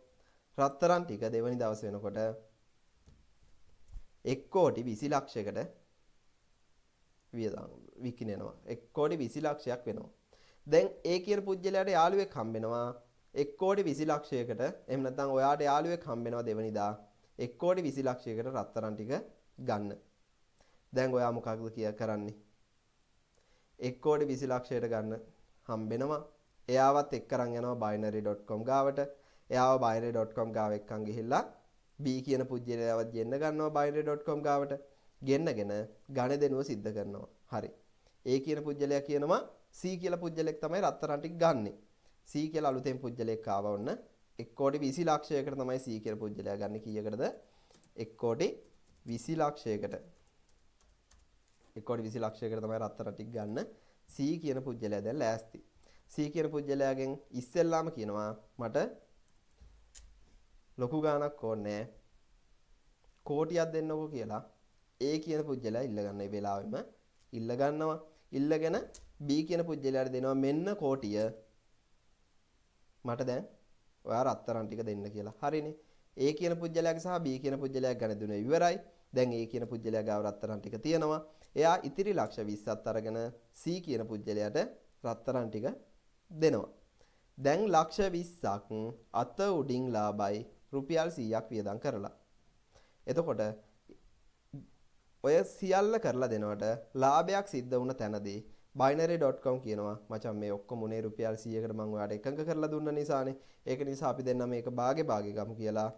රත්තරන් ටික දෙවෙනි දවසේ වෙනකොට 1,20,00,000කට වියදම් විකිනෙනවා. 1,20,00,000ක් වෙනවා. දැන් ඒ කියන පුජ්‍යලයට යාළුවෙක් හම්බෙනවා 1,20,00,000කට. එහෙම නැත්නම් ඔයාට යාළුවෙක් හම්බෙනවා දෙවෙනිදා 1 කෝටි 20 ලක්ෂයකට රත්තරන් ටික ගන්න. දැන් ඔයා මොකක්ද කරන්නේ? 1 කෝටි 20 ලක්ෂයට ගන්න හම්බෙනවා. එයාවත් එක්ක අරන් යනවා binary.com ගාවට. එයාව binary.com ගාව එක්කන් ගිහිල්ලා B කියන පුජ්‍යලයාවත් ගෙන්න ගන්නවා binary.com ගාවට. ගෙන්නගෙන ගණදෙනුව සිද්ධ කරනවා. හරි. A කියන පුජ්‍යලයා කියනවා C කියලා පුජ්‍යලෙක් තමයි රත්තරන් ටික ගන්නෙ. C කියලා අලුතෙන් පුජ්‍යලෙක් ආව වොන්න 1 කෝටි 20 ලක්ෂයකට තමයි C කියන පුජ්‍යලයා ගන්න. කීයකටද? 1 කෝටි 20 ලක්ෂයකට. 1 කෝටි 20 ලක්ෂයකට තමයි රත්තරන් ටික ගන්න. C කියන පුජ්‍යලයා දැන් ලෑස්ති. C කියන පුජ්‍යලයාගෙන් ඉස්සෙල්ලාම කියනවා මට ලොකු ගාණක් ඕනේ කෝටියක් දෙන්නකෝ කියලා. A කියන පුජ්‍යලයා ඉල්ල ගන්න ඒ වෙලාවෙම ඉල්ල ගන්නවා. ඉල්ලගෙන B කියන පුජ්‍යලයාට දෙනවා මෙන්න කෝටිය. මට දැන් ඔයා රත්තරන් ටික දෙන්න කියලා. හරිනේ. A කියන පුජ්‍යලයාගේ සහ B කියන පුජ්‍යලයාගේ ගණ දුන්නේ ඉවරයි. දැන් A කියන පුජ්‍යලයා ගාව රත්තරන් ටික තියෙනවා. එයා ඉතිරි ලක්ෂ 20ත් අරගෙන C කියන පුජ්‍යලයාට රත්තරන් ටික දෙනවා. දැන් ලක්ෂ 20ක් අත උඩින් ලාභයි රුපියල් 100ක් වියදම් කරලා. එතකොට ඔය සියල්ල කරලා දෙනවට ලාභයක් සිද්ධ වුණ තැනදී binary.com කියනවා මචං මේ ඔක්කොම උනේ රුපියල් 100කට මම ඔයාලට එකඟ කරලා දුන්න නිසානේ. ඒක නිසා අපි දෙන්න මේක භාගේ ගමු කියලා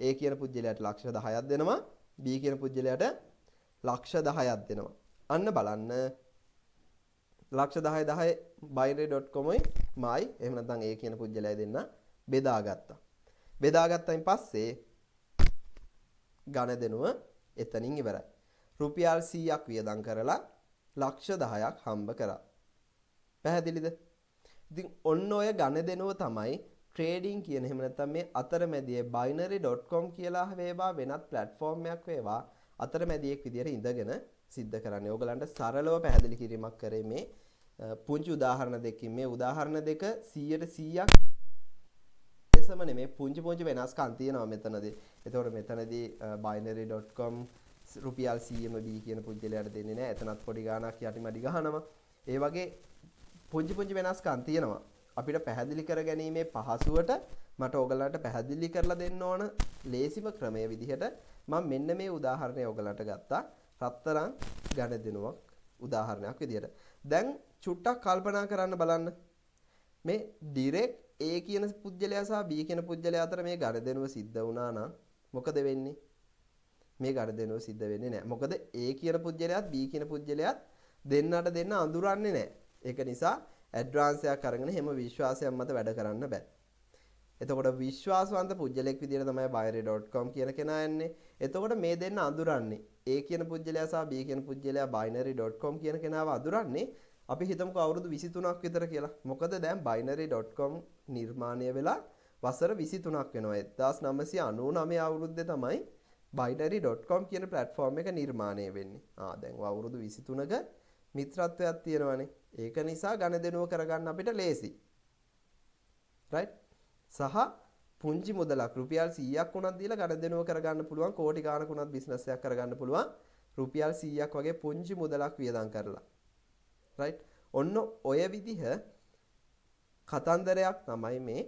A කියන පුජ්‍යලයට ලක්ෂ 10ක් දෙනවා. B කියන පුජ්‍යලයට ලක්ෂ 10ක් දෙනවා. අන්න බලන්න ලක්ෂ 10 10 binary.comයි මයි එහෙම නැත්නම් A කියන පුජ්‍යලය දෙන්න බෙදාගත්තා. බෙදාගත්තයින් පස්සේ ගණ දෙනුව එතනින් ඉවරයි. රුපියල් 100ක් වියදම් කරලා ලක්ෂ 10ක් හම්බ කරා. පැහැදිලිද? ඉතින් ඔන්න ඔය ගණ දෙනුව තමයි ට්‍රේඩින් කියන එහෙම නැත්නම් මේ අතරමැදියේ binary.com කියලා වේවා වෙනත් platform එකක් වේවා අතරමැදියෙක් විදියට ඉඳගෙන සිද්ධ කරන්නේ. ඕගලන්ට සරලව පැහැදිලි කිරීමක් කරේ මේ පුංචි උදාහරණ දෙකකින්. මේ උදාහරණ දෙක 100%ක් එසම නෙමෙයි පුංචි වෙනස්කම් තියෙනවා මෙතනදී. එතකොට මෙතනදී binary.com රුපියල් 100ම B කියන පුජ්‍යලයට දෙන්නේ නැහැ. එතනත් පොඩි ගාණක් යටිමඩි ගහනවා. ඒ වගේ පුංචි වෙනස්කම් තියෙනවා. අපිට පැහැදිලි කර ගැනීමේ පහසුවට මට ඔයගලන්ට පැහැදිලි කරලා දෙන්න ඕන ලේසිම ක්‍රමයේ විදිහට මම මෙන්න මේ උදාහරණය ඔයගලන්ට ගත්තා. රත්තරන් ගණදෙනුවක් උදාහරණයක් විදිහට. දැන් චුට්ටක් කල්පනා කරන්න බලන්න. මේ ඩිරෙක්ට් A කියන පුජ්‍යලයා සහ B කියන පුජ්‍යලයා අතර මේ ගණදෙනුව සිද්ධ වුණා නම් මොකද වෙන්නේ? මේ ගණදෙනුව සිද්ධ වෙන්නේ නැහැ. මොකද A කියන පුජ්‍යලයාත් B කියන පුජ්‍යලයාත් දෙන්න අඳුරන්නේ නැහැ. ඒක නිසා ඇඩ්වාන්ස් එකක් අරගෙන හැම විශ්වාසයක් මත වැඩ කරන්න බෑ. එතකොට විශ්වාසවන්ත පුජ්‍යලෙක් විදිහට තමයි binary.com කියන කෙනා යන්නේ. එතකොට මේ දෙන්න අඳුරන්නේ A කියන පුජ්‍යලයා සහ B කියන පුජ්‍යලයා binary.com කියන කෙනාව අඳුරන්නේ අපි හිතමුකෝ අවුරුදු 23ක් විතර කියලා. මොකද දැන් binary.com නිර්මාණය වෙලා වසර 23ක් වෙනවා. 1999 අවුරුද්දේ තමයි binary.com කියන platform එක නිර්මාණය වෙන්නේ. දැන් අවුරුදු 23ක මිත්‍රත්වයක් තියෙනවානේ. ඒක නිසා ගණදෙනුව කරගන්න අපිට ලේසි. right? සහ පුංචි මුදලක් රුපියල් 100ක් වුණත් දීලා ගණදෙනුව කරගන්න පුළුවන්. කෝටි ගාණක් වුණත් බිස්නස් එකක් කරගන්න පුළුවන්. රුපියල් 100ක් වගේ පුංචි මුදලක් වියදම් කරලා. right? ඔන්න ඔය විදිහ කතන්දරයක් තමයි මේ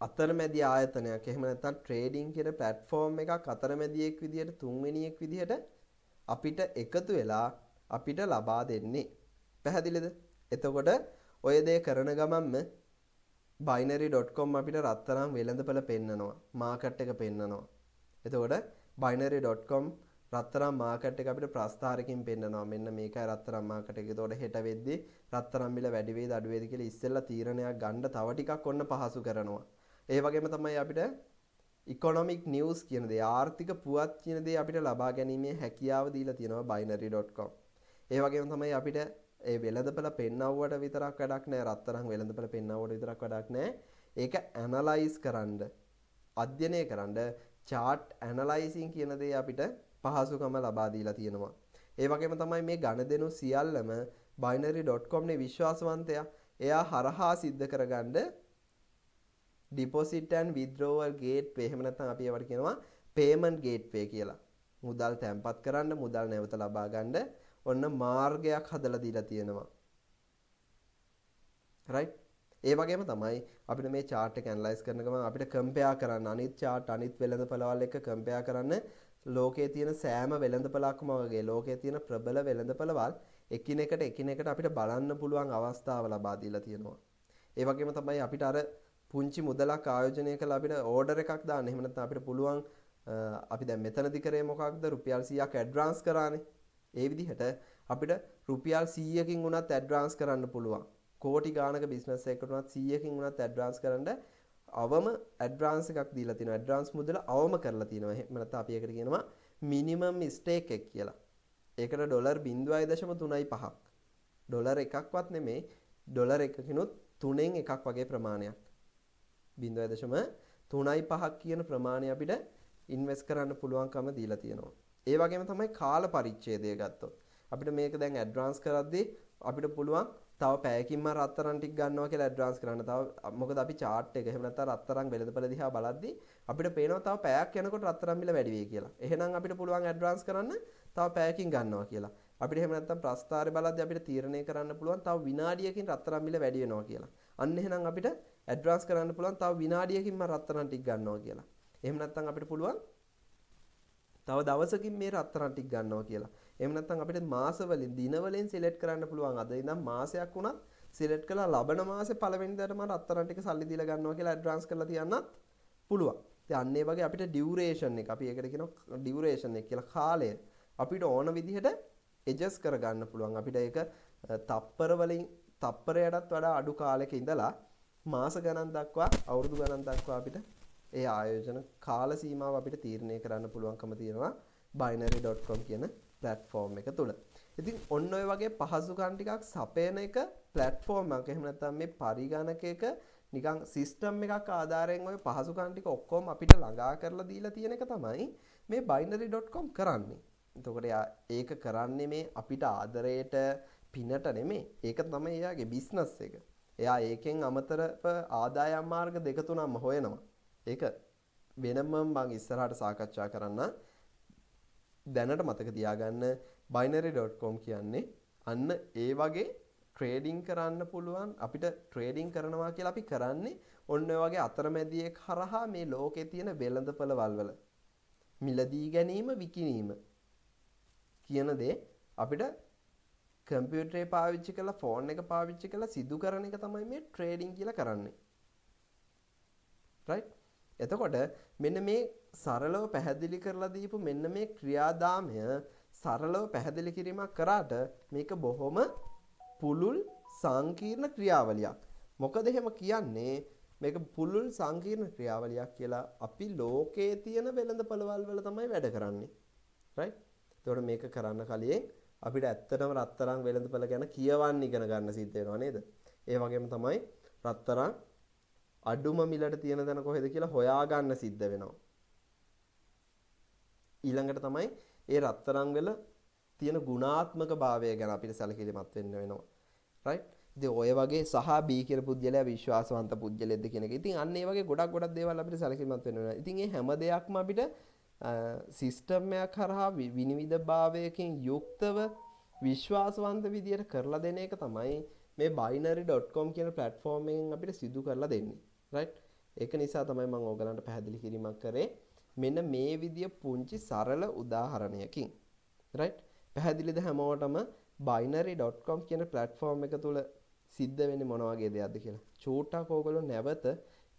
අතරමැදි ආයතනයක් එහෙම නැත්නම් ට්‍රේඩින් කියන platform එකක් අතරමැදියෙක් විදියට තුන්වෙනියෙක් විදියට අපිට එකතු වෙලා අපිට ලබා දෙන්නේ. පැහැදිලිද? එතකොට ඔය දේ කරන ගමන්ම binary.com අපිට රත්තරන් වෙළඳපළ පෙන්නනවා. මාකට් එක පෙන්නනවා. එතකොට binary.com රත්තරන් මාකට් එක අපිට ප්‍රස්ථාරකින් පෙන්නනවා. මෙන්න මේකයි රත්තරන් මාකට් එක. එතකොට හෙට වෙද්දී රත්තරන් මිල වැඩි වේද අඩු වේද කියලා ඉස්සෙල්ලා තීරණයක් ගන්න තව ටිකක් ඔන්න පහසු කරනවා. ඒ වගේම තමයි අපිට ඉකොනොමික් නිවුස් කියන දේ ආර්ථික පුවත් කියන දේ අපිට ලබා ගැනීමේ හැකියාව දීලා තියෙනවා binary.com. ඒ වගේම තමයි අපිට ඒ වෙළඳපළ පෙන්නවුවට විතරක් වැඩක් නැහැ. රත්තරන් වෙළඳපළ පෙන්නවුවට විතරක් වැඩක් නැහැ. ඒක ඇනලයිස් කරන්න, අධ්‍යයනය කරන්න chart analyzing කියන දේ අපිට පහසුකම ලබා දීලා තියෙනවා. ඒ වගේම තමයි මේ ගණදෙනු සියල්ලම binary.com නේ විශ්වාසවන්තයා. එයා හරහා සිද්ධ කරගන්න deposit and withdrawal gateway එහෙම නැත්නම් අපි ඒවට කියනවා payment gateway කියලා. මුදල් තැන්පත් කරන්න, මුදල් නැවත ලබා ගන්න ඔන්න මාර්ගයක් හදලා දීලා තියෙනවා. right? ඒ වගේම තමයි අපිට මේ chart එක ඇනලයිස් කරන ගමන් අපිට කම්පෙයාර් කරන්න අනිත් chart අනිත් වෙළඳපළවල් එක්ක කම්පෙයාර් කරන්න ලෝකයේ තියෙන සෑම වෙළඳපළක්ම වගේ ලෝකයේ තියෙන ප්‍රබල වෙළඳපළවල් එකිනෙකට අපිට බලන්න පුළුවන් අවස්ථාව ලබා දීලා තියෙනවා. ඒ වගේම තමයි අපිට අර පුංචි මුදලක් ආයෝජනය කරලා අපිට ඕඩර් එකක් දාන්න. එහෙම නැත්නම් අපිට පුළුවන් අපි දැන් මෙතනදි කරේ මොකක්ද? රුපියල් 100ක් ඇඩ්වාන්ස් කරානේ. ඒ විදිහට අපිට රුපියල් 100කින් උනත් ඇඩ්වාන්ස් කරන්න පුළුවන්. කෝටි ගානක බිස්නස් එකකට උනත් 100කින් උනත් ඇඩ්වාන්ස් කරන්න අවම ඇඩ්වාන්ස් එකක් දීලා තිනවා. ඇඩ්වාන්ස් මුදල අවම කරලා තිනවා. එහෙම නැත්නම් අපි ඒකට කියනවා මිනිමම් ස්ටේක් එක කියලා. ඒකට ඩොලර් 0.35ක්. ඩොලර් එකක්වත් නෙමේ. ඩොලර් එකකිනුත් 3න් එකක් වගේ ප්‍රමාණයක්. 0.35ක් කියන ප්‍රමාණය අපිට ඉන්වෙස්ට් කරන්න පුළුවන්කම දීලා තියෙනවා. ඒ වගේම තමයි කාල පරිච්ඡේදය ගත්තොත්. අපිට මේක දැන් ඇඩ්වාන්ස් කරද්දී අපිට පුළුවන් තව පැයකින්ම රත්තරන් ටික ගන්නවා කියලා ඇඩ්වාන්ස් කරන්න. තව මොකද අපි chart එක එහෙම නැත්නම් රත්තරන් වෙළඳපළ දිහා බලද්දී අපිට පේනවා තව පැයක් යනකොට රත්තරන් මිල වැඩි වෙයි කියලා. එහෙනම් අපිට පුළුවන් ඇඩ්වාන්ස් කරන්න තව පැයකින් ගන්නවා කියලා. අපිට එහෙම නැත්නම් ප්‍රස්ථාරය බලද්දී අපිට තීරණය කරන්න පුළුවන් තව විනාඩියකින් රත්තරන් මිල වැඩි වෙනවා කියලා. අන්න එහෙනම් අපිට ඇඩ්වාන්ස් කරන්න පුළුවන් තව විනාඩියකින්ම රත්තරන් ටික ගන්නවා කියලා. එහෙම නැත්නම් අපිට පුළුවන් තව දවසකින් මේ රත්තරන් ටික ගන්නවා කියලා. එහෙම නැත්නම් අපිට මාසවලින් දිනවලින් සිලෙක්ට් කරන්න පුළුවන්. අද ඉඳන් මාසයක් වුණත් සිලෙක්ට් කරලා ලබන මාසේ පළවෙනිදාට මම රත්තරන් ටික සල්ලි දීලා ගන්නවා කියලා ඇඩ්වාන්ස් කරලා තියන්නත් පුළුවන්. ඉතින් අන්න ඒ වගේ අපිට ඩියුරේෂන් එක අපි ඒකට කියනවා ඩියුරේෂන් එක කියලා කාලය අපිට ඕන විදිහට ඇඩ්ජස්ට් කරගන්න පුළුවන්. අපිට ඒක තප්පර වලින් තප්පරයටත් වඩා අඩු කාලයක ඉඳලා මාස ගණන් දක්වා අවුරුදු ගණන් දක්වා අපිට ඒ ආයෝජන කාල සීමාව අපිට තීරණය කරන්න පුළුවන්කම තියෙනවා binary.com කියන platform එක තුල. ඉතින් ඔන්න ඔය වගේ පහසුකම් ටිකක් සපයන එක platform එකක්. එහෙම නැත්නම් මේ පරිගණකයක නිකන් system එකක් ආධාරයෙන් ඔය පහසුකම් ටික ඔක්කොම අපිට ළඟා කරලා දීලා තියෙන එක තමයි මේ binary.com කරන්නේ. එතකොට ඒක කරන්නේ මේ අපිට ආදරයට පිනට නෙමෙයි. ඒක තමයි එයාගේ business එක. එයා ඒකෙන් අමතරව ආදායම් මාර්ග දෙක තුනක්ම හොයනවා. ඒක වෙනම මම ඉස්සරහට සාකච්ඡා කරන්න. දැනට මතක තියාගන්න binary.com කියන්නේ අන්න ඒ වගේ ට්‍රේඩින් කරන්න පුළුවන් අපිට ට්‍රේඩින් කරනවා කියලා අපි කරන්නේ ඔන්න ඔය වගේ අතරමැදියෙක් හරහා මේ ලෝකේ තියෙන වෙළඳපළ වල මිලදී ගැනීම විකිණීම කියන දේ අපිට කම්පියුටරේ පාවිච්චි කරලා ෆෝන් එක පාවිච්චි කරලා සිදු කරන එක තමයි මේ ට්‍රේඩින් කියලා කරන්නේ. right? එතකොට මෙන්න මේ සරලව පැහැදිලි කරලා දීපු මෙන්න මේ ක්‍රියාදාමය සරලව පැහැදිලි කිරීමක් කරාට මේක බොහොම පුළුල් සංකීර්ණ ක්‍රියාවලියක්. මොකද එහෙම කියන්නේ මේක පුළුල් සංකීර්ණ ක්‍රියාවලියක් කියලා අපි ලෝකයේ තියෙන වෙළඳපළවල් වල තමයි වැඩ කරන්නේ. right? එතකොට මේක කරන්න කලින් අපිට ඇත්තටම රත්තරන් වෙළඳපළ ගැන කියවන්න ඉගෙන ගන්න සිද්ධ වෙනවා නේද? ඒ වගේම තමයි රත්තරන් අඩුම මිලට තියෙන තැන කොහෙද කියලා හොයාගන්න සිද්ධ වෙනවා. ඊළඟට තමයි ඒ රත්තරන් වල තියෙන ගුණාත්මක භාවය ගැන අපිට සැලකිලිමත් වෙන්න වෙනවා. right? ඉතින් ඔය වගේ සහ B කියන පුද්ගලයා විශ්වාසවන්ත පුද්ගලෙක්ද කියන එක. ඉතින් අන්න ඒ වගේ ගොඩක් දේවල් අපිට සැලකිලිමත් වෙන්න වෙනවා. ඉතින් මේ හැම දෙයක්ම අපිට සිස්ටම් එකක් කරහා විනිවිද භාවයකින් යුක්තව විශ්වාසවන්ත විදියට කරලා දෙන එක තමයි මේ binary.com කියන platform එකෙන් අපිට සිදු කරලා දෙන්නේ. right? ඒක නිසා තමයි මම ඕගලන්ට පැහැදිලි කිරීමක් කරේ මෙන්න මේ විදිය පුංචි සරල උදාහරණයකින්. right? පැහැදිලිද හැමෝටම binary.com කියන platform එක තුල සිද්ධ වෙන්නේ මොන වගේ දෙයක්ද කියලා. චූට්ටක් ඕගොල්ලෝ නැවත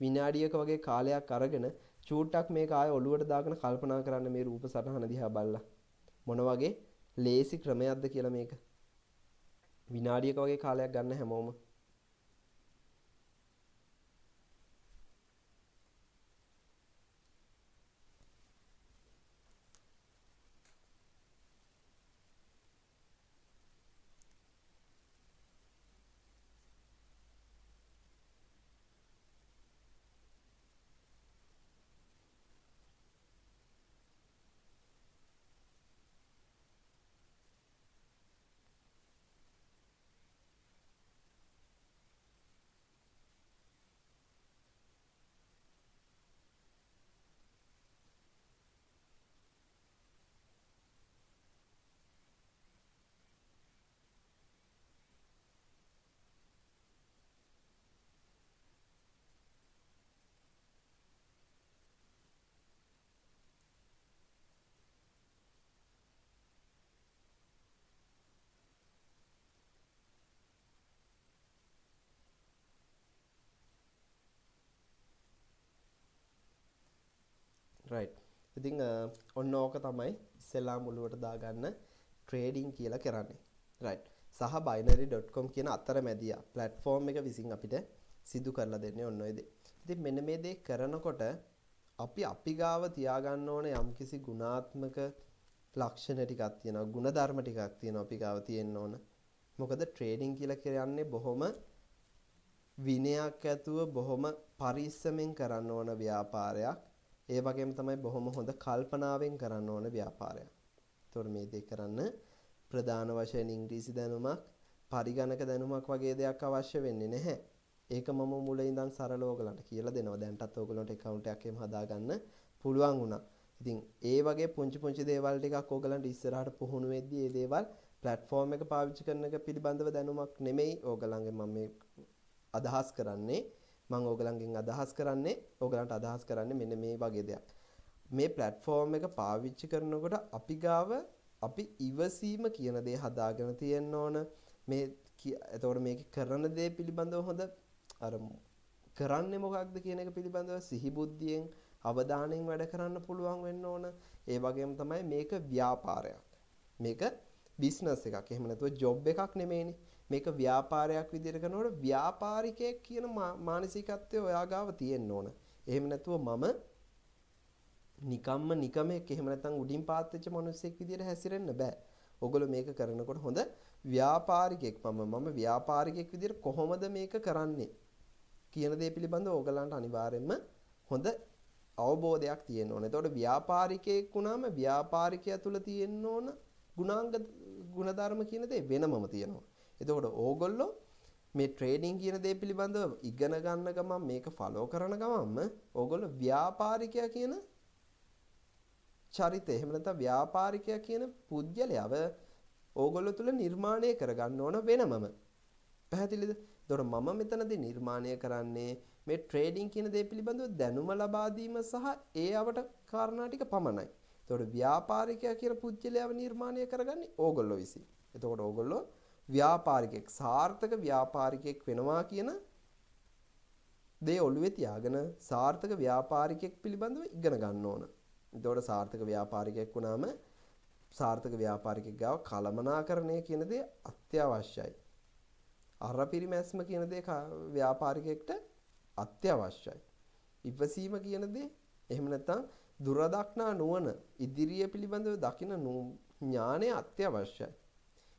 විනාඩියක වගේ කාලයක් අරගෙන චූට්ටක් මේක ආය ඔලුවට දාගෙන කල්පනා කරන්න මේ රූප සටහන දිහා බලලා. මොන වගේ ලේසි ක්‍රමයක්ද කියලා මේක. විනාඩියක වගේ කාලයක් ගන්න හැමෝම. right. ඉතින් ඔන්න ඕක තමයි ඉස්සෙල්ලාම මුලවට දාගන්න ට්‍රේඩින් කියලා කරන්නේ. right. සහ binary.com කියන අතරමැදියා platform එක විසින් අපිට සිදු කරලා දෙන්නේ ඔන්න ඔය දේ. ඉතින් මෙන්න මේ දේ කරනකොට අපි ගාව තියාගන්න ඕන යම්කිසි ගුණාත්මක ලක්ෂණ ටිකක් තියෙනවා, ගුණධර්ම ටිකක් තියෙනවා අපි ගාව තියෙන්න ඕන. මොකද ට්‍රේඩින් කියලා කියන්නේ බොහොම විනයක් ඇතුව බොහොම පරිස්සමෙන් කරන්න ඕන ව්‍යාපාරයක්. ඒ වගේම තමයි බොහොම හොඳ කල්පනාවෙන් කරන්න ඕන ව්‍යාපාරයක්. ඒතකොට මේ දේ කරන්න ප්‍රධාන වශයෙන් ඉංග්‍රීසි දැනුමක්, පරිගණක දැනුමක් වගේ දෙයක් අවශ්‍ය වෙන්නේ නැහැ. ඒක මම මුලින් ඉඳන් සරලව ඔයගලන්ට කියලා දෙනවා. දැන්ටත් ඔයගලන්ට account එකක් එහෙම හදාගන්න පුළුවන් වුණා. ඉතින් ඒ වගේ පුංචි දේවල් ටිකක් ඔයගලන්ට ඉස්සරහට පුහුණු වෙද්දී මේ දේවල් platform එක පාවිච්චි කරන එක පිළිබඳව දැනුමක් නෙමෙයි ඔයගලන්ගේ මම මේ අදහස් කරන්නේ. මම ඔයගලන්ගෙන් අදහස් කරන්නේ ඔයගලන්ට අදහස් කරන්නේ මෙන්න මේ වගේ දෙයක්. මේ platform එක පාවිච්චි කරනකොට අපි ගාව අපි ඉවසීම කියන දේ හදාගෙන තියෙන්න ඕන. මේ එතකොට මේක කරන දේ පිළිබඳව හොඳ අර කරන්නේ මොකක්ද කියන එක පිළිබඳව සිහිබුද්ධියෙන් අවධානයෙන් වැඩ කරන්න පුළුවන් වෙන්න ඕන. ඒ වගේම තමයි මේක ව්‍යාපාරයක්. මේක බිස්නස් එකක්. එහෙම නැතුව ජොබ් එකක් නෙමෙයිනේ. මේක ව්‍යාපාරයක් විදිහට කරනකොට ව්‍යාපාරිකයෙක් කියන මානසිකත්වය ඔයා ගාව තියෙන්න ඕන. එහෙම නැතුව මම නිකමෙක් එහෙම නැත්නම් උඩින් පාත් වෙච්ච මිනිස්සෙක් විදිහට හැසිරෙන්න බෑ. ඔයගොල්ලෝ මේක කරනකොට හොඳ ව්‍යාපාරිකයෙක් මම ව්‍යාපාරිකයෙක් විදිහට කොහොමද මේක කරන්නේ කියන දේ පිළිබඳව ඔයගලන්ට අනිවාර්යයෙන්ම හොඳ අවබෝධයක් තියෙන්න ඕන. එතකොට ව්‍යාපාරිකයෙක් වුණාම ව්‍යාපාරිකයා තුල තියෙන්න ඕන ගුණධර්ම කියන දේ වෙනමම තියෙනවා. එතකොට ඕගොල්ලෝ මේ ට්‍රේඩින් කියන දේ පිළිබඳව ඉගෙන ගන්න ගමන් මේක ෆලෝ කරන ගමන්ම ඕගොල්ලෝ ව්‍යාපාරිකයා කියන චරිතය එහෙම නැත්නම් ව්‍යාපාරිකයා කියන පුද්ගලයාව ඕගොල්ලෝ තුල නිර්මාණය කරගන්න ඕන වෙනමම. පැහැදිලිද? එතකොට මම මෙතනදී නිර්මාණය කරන්නේ මේ ට්‍රේඩින් කියන දේ පිළිබඳව දැනුම ලබා දීම සහ ඒ අවට කාරණා ටික පමණයි. එතකොට ව්‍යාපාරිකයා කියන පුද්ගලයාව නිර්මාණය කරගන්නේ ඕගොල්ලෝ විසින්. එතකොට ඕගොල්ලෝ ව්‍යාපාරිකයෙක් සාර්ථක ව්‍යාපාරිකයෙක් වෙනවා කියන දේ ඔළුවේ තියාගෙන සාර්ථක ව්‍යාපාරිකයෙක් පිළිබඳව ඉගෙන ගන්න ඕන. එතකොට සාර්ථක ව්‍යාපාරිකයෙක් වුණාම සාර්ථක ව්‍යාපාරිකයෙක් ගාව කළමනාකරණය කියන දේ අත්‍යවශ්‍යයි. අරපිරිමැස්ම කියන දේ ව්යාපාරිකයෙක්ට අත්‍යවශ්‍යයි. ඉවසීම කියන දේ එහෙම නැත්නම් දුරදක්නා නුවණ ඉදිරිය පිළිබඳව දකින ඥානය අත්‍යවශ්‍යයි.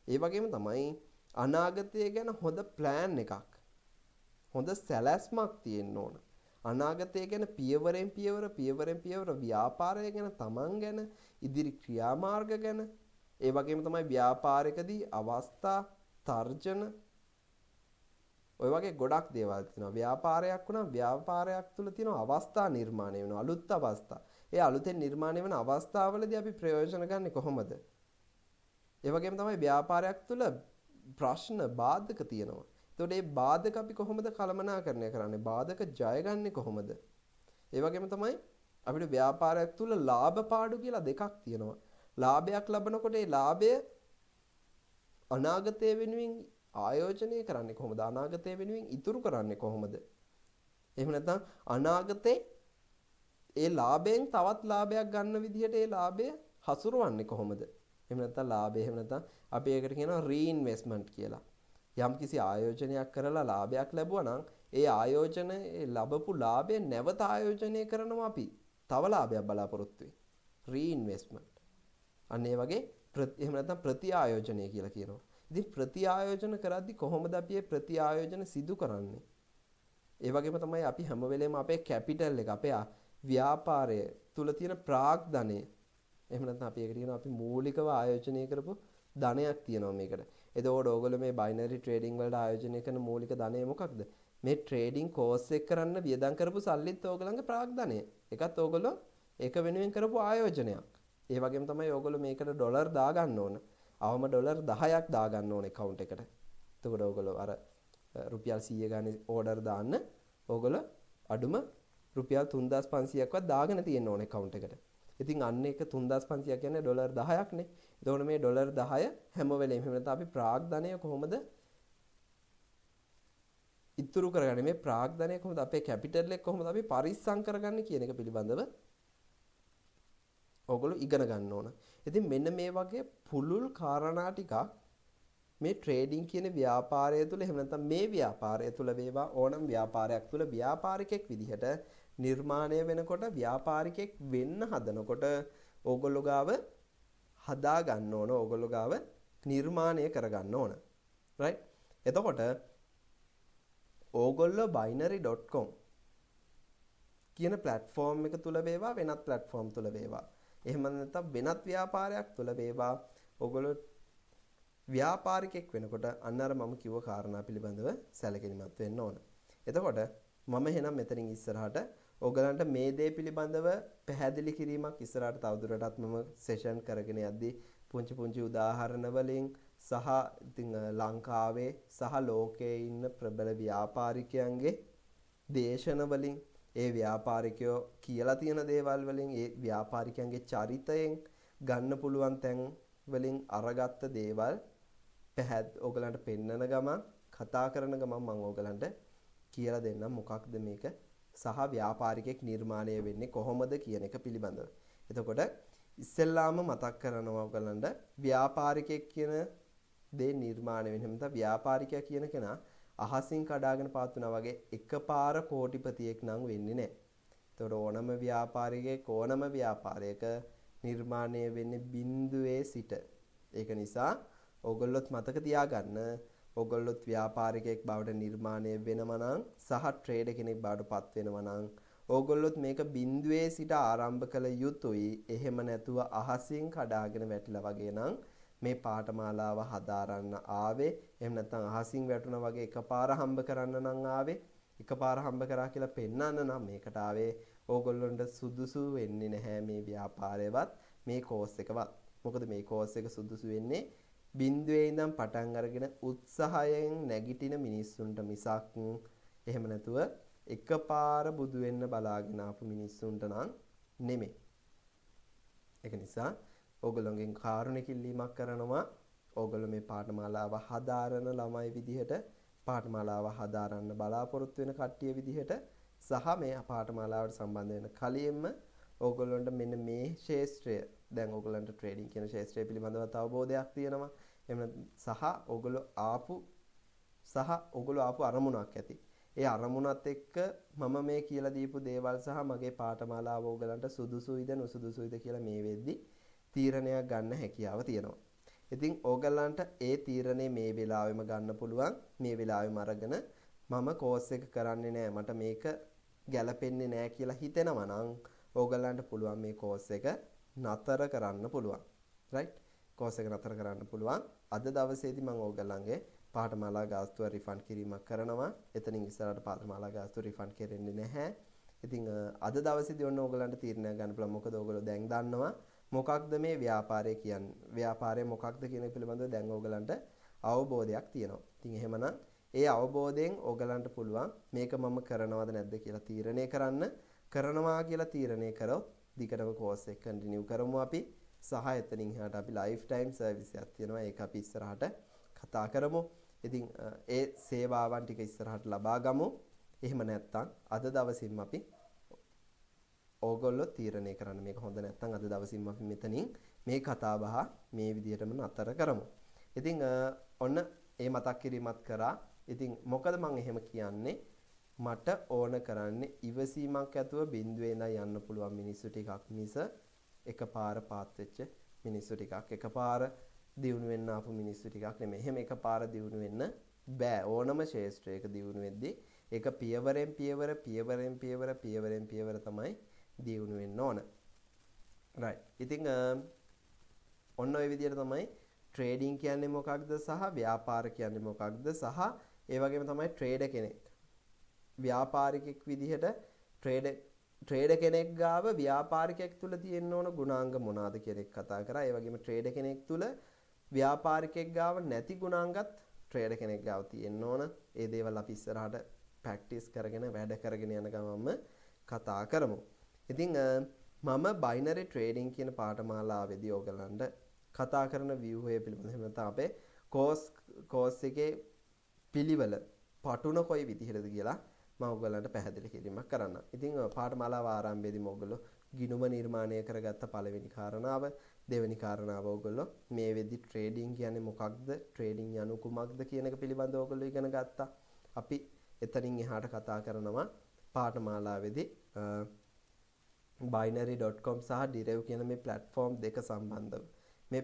ඒ වගේම තමයි අනාගතය ගැන හොඳ ප්ලෑන් එකක් හොඳ සැලැස්මක් තියෙන්න ඕන. අනාගතය ගැන පියවරෙන් පියවර ව්‍යාපාරය ගැන තමන් ගැන ඉදිරි ක්‍රියාමාර්ග ගැන ඒ වගේම තමයි ව්‍යාපාරයකදී අවස්ථා තර්ජන ඔය වගේ ගොඩක් දේවල් තියෙනවා. ව්‍යාපාරයක් වුණා ව්‍යාපාරයක් තුල තියෙන අවස්ථා නිර්මාණය වෙනවා. අලුත් අවස්ථා. ඒ අලුතෙන් නිර්මාණය වෙන අවස්ථාවලදී අපි ප්‍රයෝජන ගන්න කොහොමද? ඒ වගේම තමයි ව්‍යාපාරයක් තුල ප්‍රශ්න බාධක තියෙනවා. එතකොට මේ බාධක අපි කොහොමද කළමනාකරණය කරන්නේ? බාධක ජයගන්නේ කොහොමද? ඒ වගේම තමයි අපිට ව්‍යාපාරයක් තුල ලාභ පාඩු කියලා දෙකක් තියෙනවා. ලාභයක් ලබනකොට ඒ ලාභය අනාගතය වෙනුවෙන් ආයෝජනය කරන්නේ කොහොමද? අනාගතය වෙනුවෙන් ඉතුරු කරන්නේ කොහොමද? එහෙම නැත්නම් අනාගතේ ඒ ලාභයෙන් තවත් ලාභයක් ගන්න විදිහට ඒ ලාභය හසුරවන්නේ කොහොමද? එහෙම නැත්නම් ලාභය එහෙම නැත්නම් අපි ඒකට කියනවා රීඉන්වෙස්ට්මන්ට් කියලා. යම්කිසි ආයෝජනයක් කරලා ලාභයක් ලැබුවා නම් ඒ ආයෝජනයේ ලැබපු ලාභය නැවත ආයෝජනය කරනවා අපි. තව ලාභයක් බලාපොරොත්තු වෙයි. රීඉන්වෙස්ට්මන්ට්. අන්න ඒ වගේ එහෙම නැත්නම් ප්‍රතිආයෝජනය කියලා කියනවා. ඉතින් ප්‍රතිආයෝජන කරද්දී කොහොමද අපි මේ ප්‍රතිආයෝජන සිදු කරන්නේ? ඒ වගේම තමයි අපි හැම වෙලේම අපේ කැපිටල් එක අපේ ව්‍යාපාරය තුල තියෙන ප්‍රාග්ධනය එහෙම නැත්නම් අපි ඒකට කියනවා අපි මූලිකව ආයෝජනය කරපු ධනයක් තියෙනවා මේකට. එතකොට ඕගොල්ලෝ මේ බයිනරි ට්‍රේඩින් වලට ආයෝජනය කරන මූලික ධනය මොකක්ද? මේ ට්‍රේඩින් කෝස් එක කරන්න වියදම් කරපු සල්ලිත් ඕගොල්ලන්ගේ ප්‍රාග්ධනය. ඒකත් ඕගොල්ලෝ ඒක වෙනුවෙන් කරපු ආයෝජනයක්. ඒ වගේම තමයි ඕගොල්ලෝ මේකට ඩොලර් දාගන්න ඕන. අවම ඩොලර් 10ක් දාගන්න ඕන account එකට. එතකොට ඕගොල්ලෝ අර රුපියල් 100 ගානේ ඕඩර් දාන්න ඕගොල්ලෝ අඩුම රුපියල් 3500ක්වත් දාගෙන තියෙන්න ඕන account එකට. ඉතින් අන්න එක 3500 කියන්නේ ඩොලර් 10ක්නේ. එතකොට මේ ඩොලර් 10 හැම වෙලේම එහෙම නැත්නම් අපි ප්‍රාග්ධනය කොහොමද ඉතුරු කරගන්නේ? මේ ප්‍රාග්ධනය කොහොමද අපේ කැපිටල් එක කොහොමද අපි පරිස්සම් කරගන්නේ කියන එක පිළිබඳව ඕගොල්ලෝ ඉගෙන ගන්න ඕන. ඉතින් මෙන්න මේ වගේ පුළුල් කාරණා ටිකක් මේ ට්‍රේඩින් කියන ව්‍යාපාරය තුළ එහෙම නැත්නම් මේ ව්‍යාපාරය තුළ වේවා ඕනම ව්‍යාපාරයක් තුළ ව්‍යාපාරිකෙක් විදිහට නිර්මාණය වෙනකොට ව්‍යාපාරිකෙක් වෙන්න හදනකොට ඕගොල්ලෝ ගාව හදා ගන්න ඕන ඕගොල්ලෝ ගාව නිර්මාණය කරගන්න ඕන. right? එතකොට ඕගොල්ලෝ binary.com කියන platform එක තුල වේවා වෙනත් platform තුල වේවා. එහෙම නැත්නම් වෙනත් ව්‍යාපාරයක් තුල වේවා ඕගොල්ලෝ ව්‍යාපාරිකෙක් වෙනකොට අන්න අර මම කිව්ව කාරණා පිළිබඳව සැලකිලිමත් වෙන්න ඕන. එතකොට මම එහෙනම් මෙතනින් ඉස්සරහට ඕගලන්ට මේ දේ පිළිබඳව පැහැදිලි කිරීමක් ඉස්සරහට තවදුරටත් මම සෙෂන් කරගෙන යද්දී පුංචි පුංචි උදාහරණ වලින් සහ ඉතින් ලංකාවේ සහ ලෝකයේ ඉන්න ප්‍රබල ව්‍යාපාරිකයන්ගේ දේශන වලින් ඒ ව්‍යාපාරිකයෝ කියලා තියෙන දේවල් වලින් ඒ ව්‍යාපාරිකයන්ගේ චරිතයෙන් ගන්න පුළුවන් තැන් වලින් අරගත්ත දේවල් ඕගලන්ට පෙන්නන ගමන් කතා කරන ගමන් මම ඕගලන්ට කියලා දෙන්නම් මොකක්ද මේක සහ ව්‍යාපාරිකෙක් නිර්මාණය වෙන්නේ කොහොමද කියන එක පිළිබඳව. එතකොට ඉස්සෙල්ලාම මතක් කරනවා ඕගලන්ට ව්‍යාපාරිකෙක් කියන දේ නිර්මාණය වෙන්නේ නැත්නම් ව්‍යාපාරිකයා කියන කෙනා අහසින් කඩාගෙන පාත් වුණා වගේ එකපාර කෝටිපතියෙක් නම් වෙන්නේ නැහැ. එතකොට ඕනම ව්‍යාපාරිකයෙක් ඕනම ව්‍යාපාරයක නිර්මාණය වෙන්නේ බිඳුවේ සිට. ඒක නිසා ඕගොල්ලොත් මතක තියාගන්න ඕගොල්ලොත් ව්‍යාපාරිකයෙක් බවට නිර්මාණය වෙනවා නම් සහ ට්‍රේඩර් කෙනෙක් බවට පත් වෙනවා නම් ඕගොල්ලොත් මේක බිඳුවේ සිට ආරම්භ කළ යුතුයි. එහෙම නැතුව අහසින් කඩාගෙන වැටිලා වගේ නම් මේ පාඨමාලාව හදාරන්න ආවේ. එහෙම නැත්නම් අහසින් වැටුණා වගේ එකපාර හම්බ කරන්න නම් ආවේ. එකපාර හම්බ කරා කියලා පෙන්වන්න නම් මේකට ආවේ. ඕගොල්ලොන්ට සුදුසු වෙන්නේ නැහැ මේ ව්‍යාපාරයවත් මේ කෝස් එකවත්. මොකද මේ කෝස් එක සුදුසු වෙන්නේ බිඳුවේ ඉඳන් පටන් අරගෙන උත්සාහයෙන් නැගිටින මිනිස්සුන්ට මිසක් එහෙම නැතුව එකපාර බුදු වෙන්න බලාගෙන ආපු මිනිස්සුන්ට නම් නෙමෙයි. ඒක නිසා ඕගොල්ලෝගෙන් කාරුණික ඉල්ලීමක් කරනවා. ඕගොල්ලෝ මේ පාඨමාලාව හදාරන ළමයි විදිහට පාඨමාලාව හදාරන්න බලාපොරොත්තු වෙන කට්ටිය විදිහට සහ මේ පාඨමාලාවට සම්බන්ධ වෙන කලින්ම ඕගොල්ලන්ට මෙන්න මේ ශාස්ත්‍රය දැන් ඕගොල්ලන්ට ට්‍රේඩින් කියන ශාස්ත්‍රය පිළිබඳව අවබෝධයක් තියෙනවා. එහෙම සහ ඕගොල්ලෝ ආපු අරමුණක් ඇති. ඒ අරමුණත් එක්ක මම මේ කියලා දීපු දේවල් සහ මගේ පාඨමාලාව ඕගොල්ලන්ට සුදුසුයිද නුසුදුසුයිද කියලා මේ වෙද්දි තීරණයක් ගන්න හැකියාව තියෙනවා. ඉතින් ඕගොල්ලන්ට ඒ තීරණේ මේ වෙලාවෙම ගන්න පුළුවන්. මේ වෙලාවෙම අරගෙන මම කෝස් එක කරන්නේ නැහැ. මට මේක ගැලපෙන්නේ නැහැ කියලා හිතෙනවා නම් ඕගොල්ලන්ට පුළුවන් මේ කෝස් එක නතර කරන්න පුළුවන්. රයිට්? කෝස් එක නතර කරන්න පුළුවන්. අද දවසේදී මම ඕගොල්ලන්ගේ පාඨමාලා ගාස්තුව රිෆන්ඩ් කිරීමක් කරනවා. එතනින් ඉස්සරහට පාඨමාලා ගාස්තුව රිෆන්ඩ් කෙරෙන්නේ නැහැ. ඉතින් අද දවසේදී ඔන්න ඕගොල්ලන්ට තීරණයක් ගන්න පුළුවන්. මොකද ඕගොල්ලෝ දැන් දන්නවා මොකක්ද මේ ව්‍යාපාරය කියන්නේ. ව්යාපාරය මොකක්ද කියන එක පිළිබඳව දැන් ඕගොල්ලන්ට අවබෝධයක් තියෙනවා. ඉතින් එහෙමනම් ඒ අවබෝධයෙන් ඕගොල්ලන්ට පුළුවන් මේක මම කරනවද නැද්ද කියලා තීරණය කරන්න. කරනවා කියලා තීරණය කරොත් දිගටම කෝස් එක කන්ටිනියු කරමු අපි. සහ එතනින් එහාට අපි ලයිෆ් ටයිම් සර්විස් එකක් තියෙනවා. ඒක අපි ඉස්සරහට කතා කරමු. ඉතින් ඒ සේවාවන් ටික ඉස්සරහට ලබා ගමු. එහෙම නැත්නම් අද දවසින්ම අපි ඕගොල්ලෝ තීරණය කරන්න මේක හොඳ නැත්නම් අද දවසින්ම අපි මෙතනින් මේ කතා බහ මේ විදිහටම නතර කරමු. ඉතින් ඔන්න ඒ මතක් කිරීමත් කරා. ඉතින් මොකද මම එහෙම කියන්නේ මට ඕන කරන්නේ ඉවසීමක් ඇතුව බිඳුවේ ඉඳන් යන්න පුළුවන් මිනිස්සු ටිකක් මිස එකපාර පාත් වෙච්ච මිනිස්සු ටිකක් එකපාර දියුණු වෙන්න ආපු මිනිස්සු ටිකක් නෙමෙයි. එහෙම එකපාර දියුණු වෙන්න බෑ. ඕනම ශාස්ත්‍රයක දියුණු වෙද්දී ඒක පියවරෙන් පියවර තමයි දියුණු වෙන්න ඕන. right. ඉතින් ඔන්න ඔය විදිහට තමයි ට්‍රේඩින් කියන්නේ මොකක්ද සහ ව්‍යාපාර කියන්නේ මොකක්ද සහ ඒ වගේම තමයි ට්‍රේඩර් කෙනෙක්. ව්‍යාපාරිකෙක් විදිහට ට්‍රේඩර් කෙනෙක් ගාව ව්‍යාපාරිකයෙක් තුල තියෙන්න ඕන ගුණාංග මොනවාද කියන එක කතා කරා. ඒ වගේම ට්‍රේඩර් කෙනෙක් තුල ව්‍යාපාරිකයෙක් ගාව නැති ගුණාංගත් ට්‍රේඩර් කෙනෙක් ගාව තියෙන්න ඕන. ඒ දේවල් අපි ඉස්සරහට ප්‍රැක්ටිස් කරගෙන වැඩ කරගෙන යන ගමන්ම කතා කරමු. ඉතින් මම බයිනරි ට්‍රේඩින් කියන පාඨමාලාවේදී ඕගලන්ට කතා කරන ව්‍යුහය පිළිබඳව එහෙම නැත්නම් අපේ කෝස් එකේ පිළිවෙල පටුන කොයි විදිහටද කියලා මම ඔයගලන්ට පැහැදිලි කිරීමක් කරන්න. ඉතින් පාඨමාලාව ආරම්භයේදීම ඔයගොල්ලෝ ගිණුම නිර්මාණය කරගත්ත පළවෙනි කාරණාව. දෙවෙනි කාරණාව ඔයගොල්ලෝ මේ වෙද්දි ට්‍රේඩින් කියන්නේ මොකක්ද? ට්‍රේඩින් යනු කුමක්ද කියන එක පිළිබඳව ඔයගොල්ලෝ ඉගෙන ගත්තා. අපි එතනින් එහාට කතා කරනවා පාඨමාලාවේදී binary.com සහ Direv කියන මේ platform දෙක සම්බන්ධව. මේ